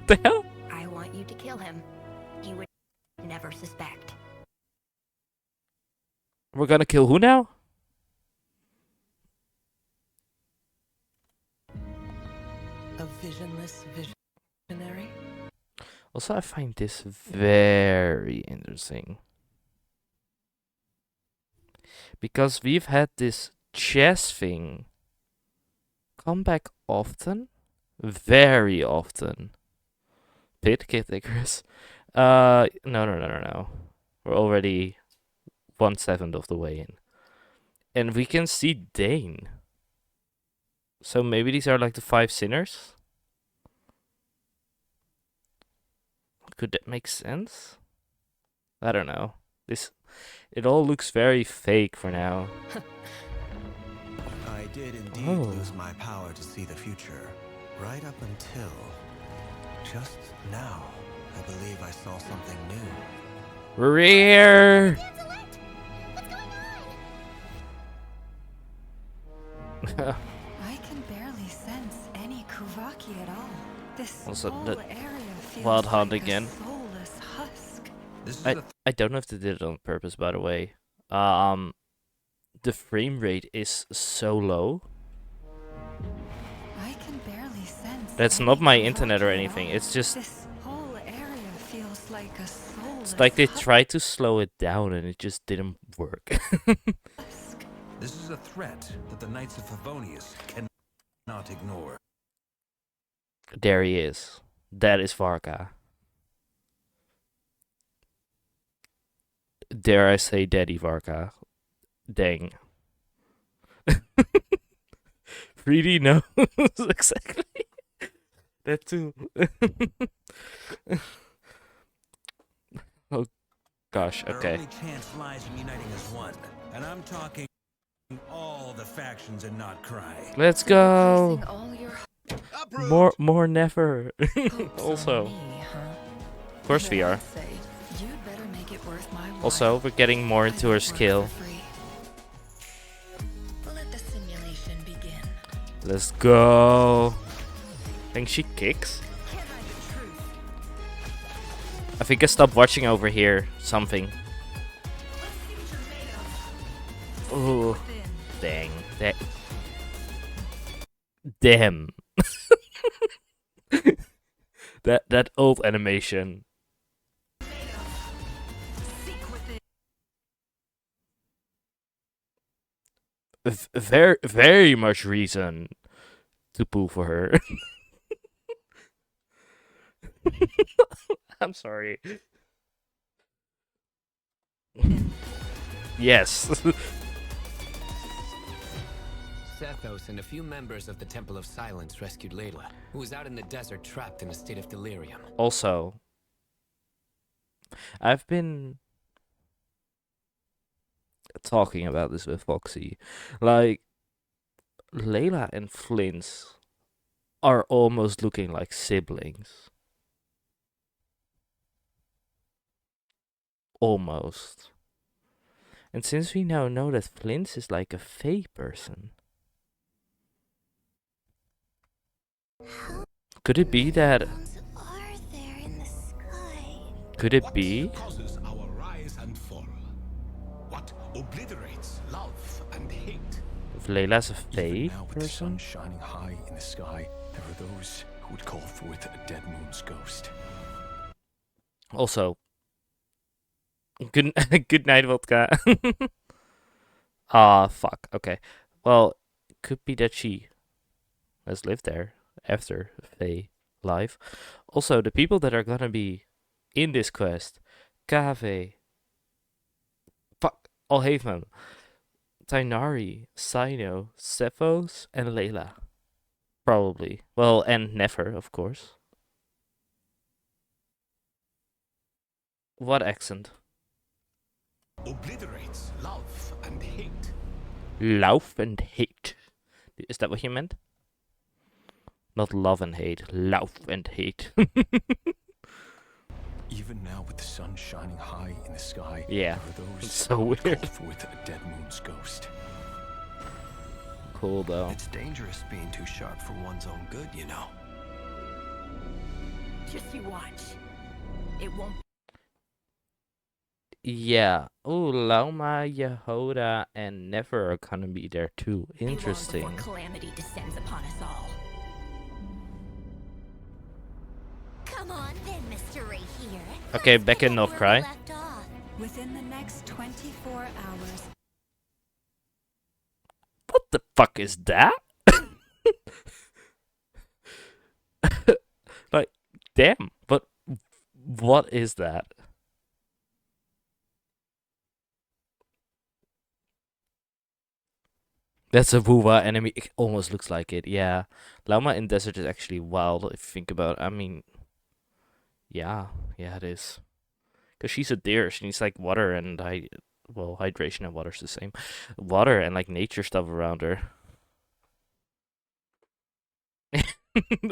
The hell? I want you to kill him. He would never suspect. We're gonna kill who now? A visionless visionary? Also, I find this very interesting. Because we've had this chess thing come back often. Very often. Pit, Kid Icarus. No. We're already 1/7 of the way in. And we can see Dane. So maybe these are like the 5 sinners? Could that make sense? I don't know. It all looks very fake for now. I did indeed lose my power to see the future, right up until just now. I believe I saw something new. Rear. I can barely sense any Kuvaki at all. This Also, whole the area feels Wild Hunt like again. a soulless husk. I don't know if they did it on purpose, by the way. The frame rate is so low. I can barely sense. That's not my internet or anything. It's just. This whole area feels like a soulless. It's like they tried to slow it down and it just didn't work. This is a threat that the Knights of Favonius cannot ignore. There he is. That is Varka. Dare I say Daddy Varka? Dang. 3D knows exactly. That too. Oh gosh, okay. Our only chance lies in uniting as one, and I'm talking all the factions in NodKrai. Let's go. More never. Also. Of course we are. Also, we're getting more into her skill. Let's go. I think she kicks. I think I stopped watching over here. Something. Oh, dang. Damn. that old animation. Very much reason to poo for her. I'm sorry. Yes. Sethos and a few members of the Temple of Silence rescued Layla, who was out in the desert trapped in a state of delirium. Also, I've been talking about this with Foxy. Like, Layla and Flint are almost looking like siblings. Almost. And since we now know that Flint is like a Fae person, could it be that? Could it be? Causes our rise and fall. What obliterates love and hate? If Layla's a Fae Now with the sun person? shining high in the sky, there are those who would call forth a dead moon's ghost. Also, good good night, vodka. Ah, fuck. Okay. Well, could be that she has lived there after Fae life. Also, the people that are gonna be in this quest: Kave, fuck, Alhaven, Tainari, Sino, Cephos, and Layla. Probably. Well, and Nefer, of course. What accent? Obliterates love and hate. Love and hate. Is that what you meant? Not love and hate. Love and hate. Even now with the sun shining high in the sky, Yeah, there are those it's so who would weird. call forth a dead moon's ghost. Cool though. It's dangerous being too sharp for one's own good, you know. Just you watch. It won't. Yeah. Oh, Lauma, Yehoda, and Never are gonna be there too. Interesting. Before calamity descends upon us all. Come on then, Mr. Right here. Okay, back in NodKrai. Within the next 24 hours. What the fuck is that? Like, damn. But what is that? That's a WOWW enemy. It almost looks like it. Yeah, Llama in desert is actually wild if you think about it. I mean, yeah, it is. Because she's a deer. She needs like water and well, hydration and water's the same. Water and like nature stuff around her.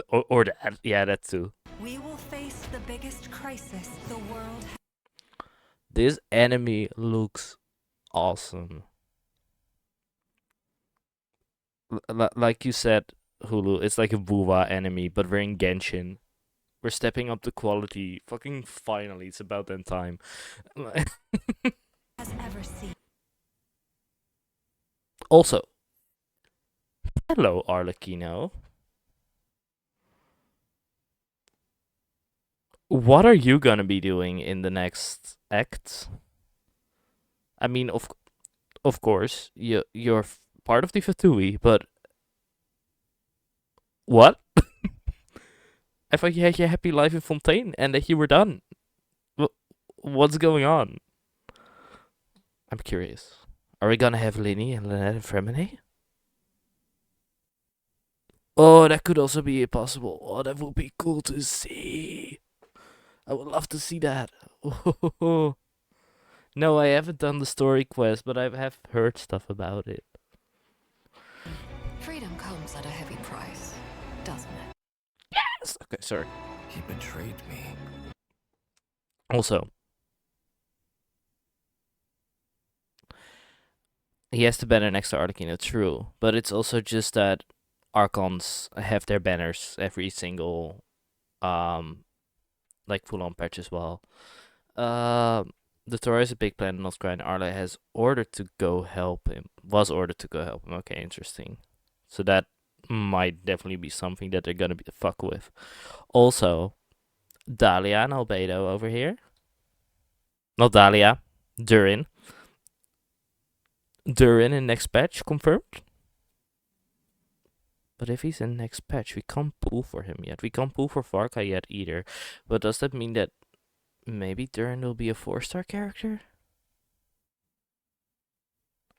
or that, yeah, that too. We will face the biggest crisis the world. This enemy looks awesome. Like you said, Hulu, it's like a WOWW enemy, but we're in Genshin. We're stepping up the quality. Fucking finally, it's about that time. Has ever seen. Also, hello, Arlecchino. What are you gonna be doing in the next act? I mean, of course, you're part of the Fatui, but what? I thought you had your happy life in Fontaine and that you were done. What's going on? I'm curious. Are we gonna have Linny and Lynette and Fremine? Oh, that could also be possible. Oh, that would be cool to see. I would love to see that. Oh. No, I haven't done the story quest, but I have heard stuff about it. Freedom comes at a heavy price, doesn't it? Yes! Okay, sorry. He betrayed me. Also, he has the banner next to Arlecchino, true. But it's also just that Archons have their banners every single, like full-on patch as well. The Torah is a big plan, NodKrai, and Arla has ordered to go help him. Was ordered to go help him. Okay, interesting. So that might definitely be something that they're gonna be fuck with. Also, Dahlia and Albedo over here. Not Dahlia, Durin. Durin in next patch, confirmed. But if he's in next patch, we can't pull for him yet. We can't pull for Varka yet either. But does that mean that maybe Durin will be a 4-star character?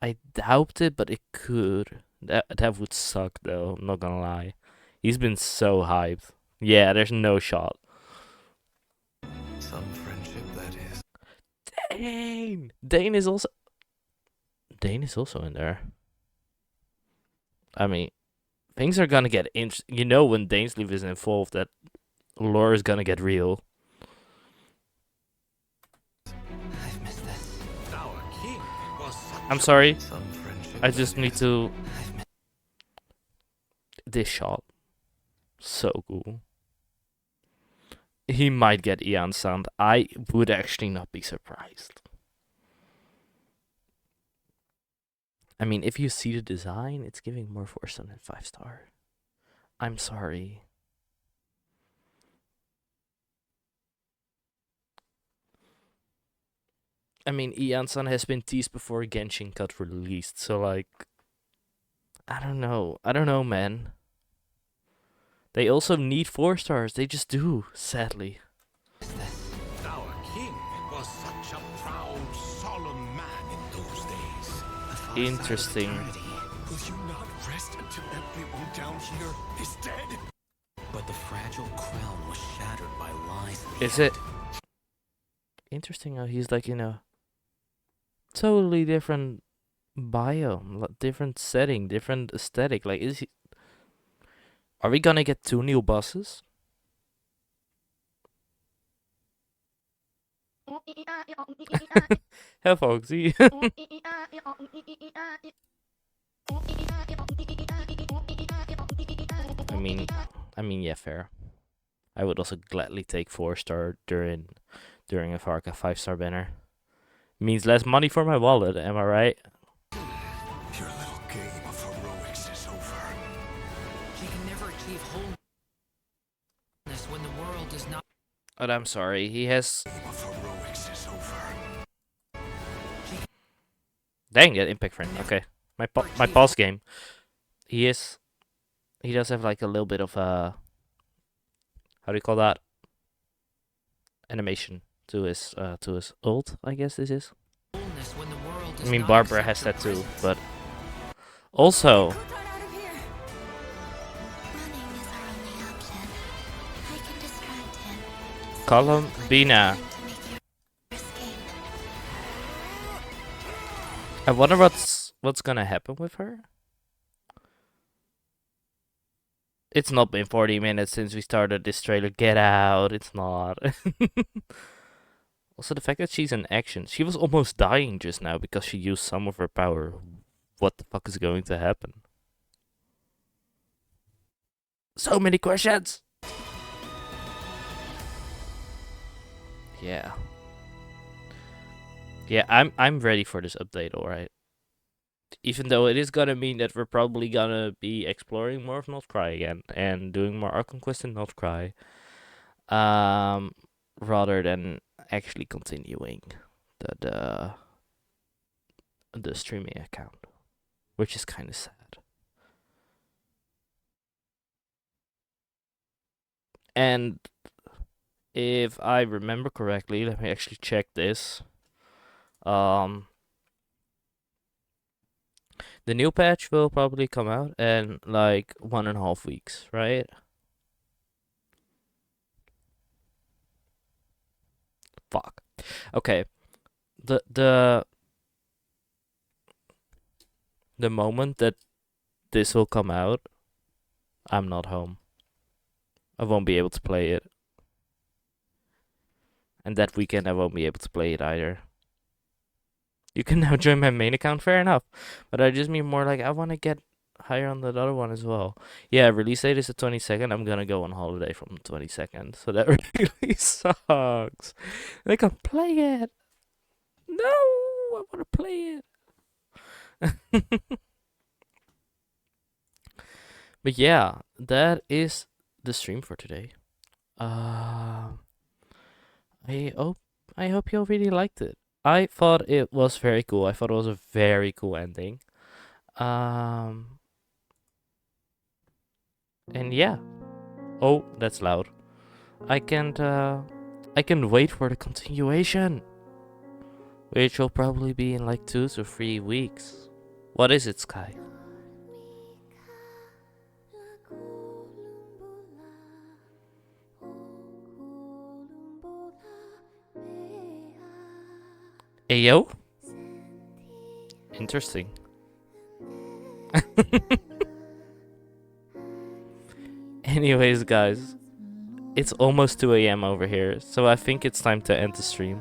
I doubt it, but it could. That would suck though, I'm not gonna lie. He's been so hyped. Yeah, there's no shot. Some friendship, that is. Dane! Dane is also in there. I mean, things are gonna get interesting. You know, when Dainsleif is involved, that lore is gonna get real. I've missed this. Our king was such I'm sorry. Some friendship, I just that need is. to. This shot, so cool. He might get Ian Sand. I would actually not be surprised. I mean, if you see the design, it's giving more 4-star than 5-star. I'm sorry. I mean, Ian-san has been teased before Genshin got released, so like, I don't know, man. They also need 4-stars. They just do, sadly. Our king was such a proud, solemn man in those days. Interesting. Will you not rest until everyone down here is dead? But the fragile crown was shattered by lies. Is it interesting how he's like in a totally different biome, different setting, different aesthetic? Like, is he? Are we gonna get 2 new bosses? Hell, Foxy. I mean, yeah, fair. I would also gladly take 4-star during a Varka 5-star banner. Means less money for my wallet, am I right? Your little game of heroics is over. She can never achieve wholeness when the world is not. But I'm sorry, he has. Game of heroics is over. Dang, that impact frame. Okay, my pause game. He does have like a little bit of a. How do you call that? Animation to his ult, I guess this is. I mean, Barbara has that too, but also. Columbina. I wonder what's gonna happen with her. It's not been 40 minutes since we started this trailer. Get out. It's not. Also, the fact that she's in action. She was almost dying just now because she used some of her power. What the fuck is going to happen? So many questions! Yeah. Yeah, I'm ready for this update, alright. Even though it is gonna mean that we're probably gonna be exploring more of NodKrai again and doing more Archon Quest in NodKrai. Rather than actually continuing the streaming account, which is kind of sad. And if I remember correctly, let me actually check this. The new patch will probably come out in like 1.5 weeks, right? Fuck. Okay. The moment that this will come out, I'm not home. I won't be able to play it. And that weekend I won't be able to play it either. You can now join my main account, fair enough. But I just mean more like I want to get higher on that other one as well. Yeah, release date is the 22nd. I'm gonna go on holiday from the 22nd. So that really sucks. I can play it. No, I want to play it. But yeah, that is the stream for today. I hope you all really liked it. I thought it was very cool. I thought it was a very cool ending. And yeah. Oh, that's loud. I can wait for the continuation, which will probably be in like 2 to 3 weeks. What is it, Sky? Ayo? Interesting. Anyways, guys, it's almost 2 a.m. over here, so I think it's time to end the stream.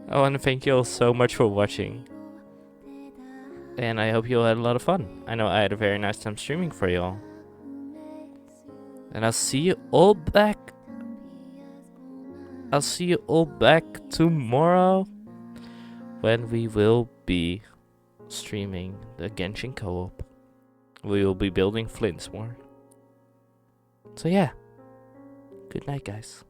I want to thank you all so much for watching. And I hope you all had a lot of fun. I know I had a very nice time streaming for you all. And I'll see you all back. I'll see you all back tomorrow when we will be streaming the Genshin co-op. We will be building flints more. So yeah, good night, guys.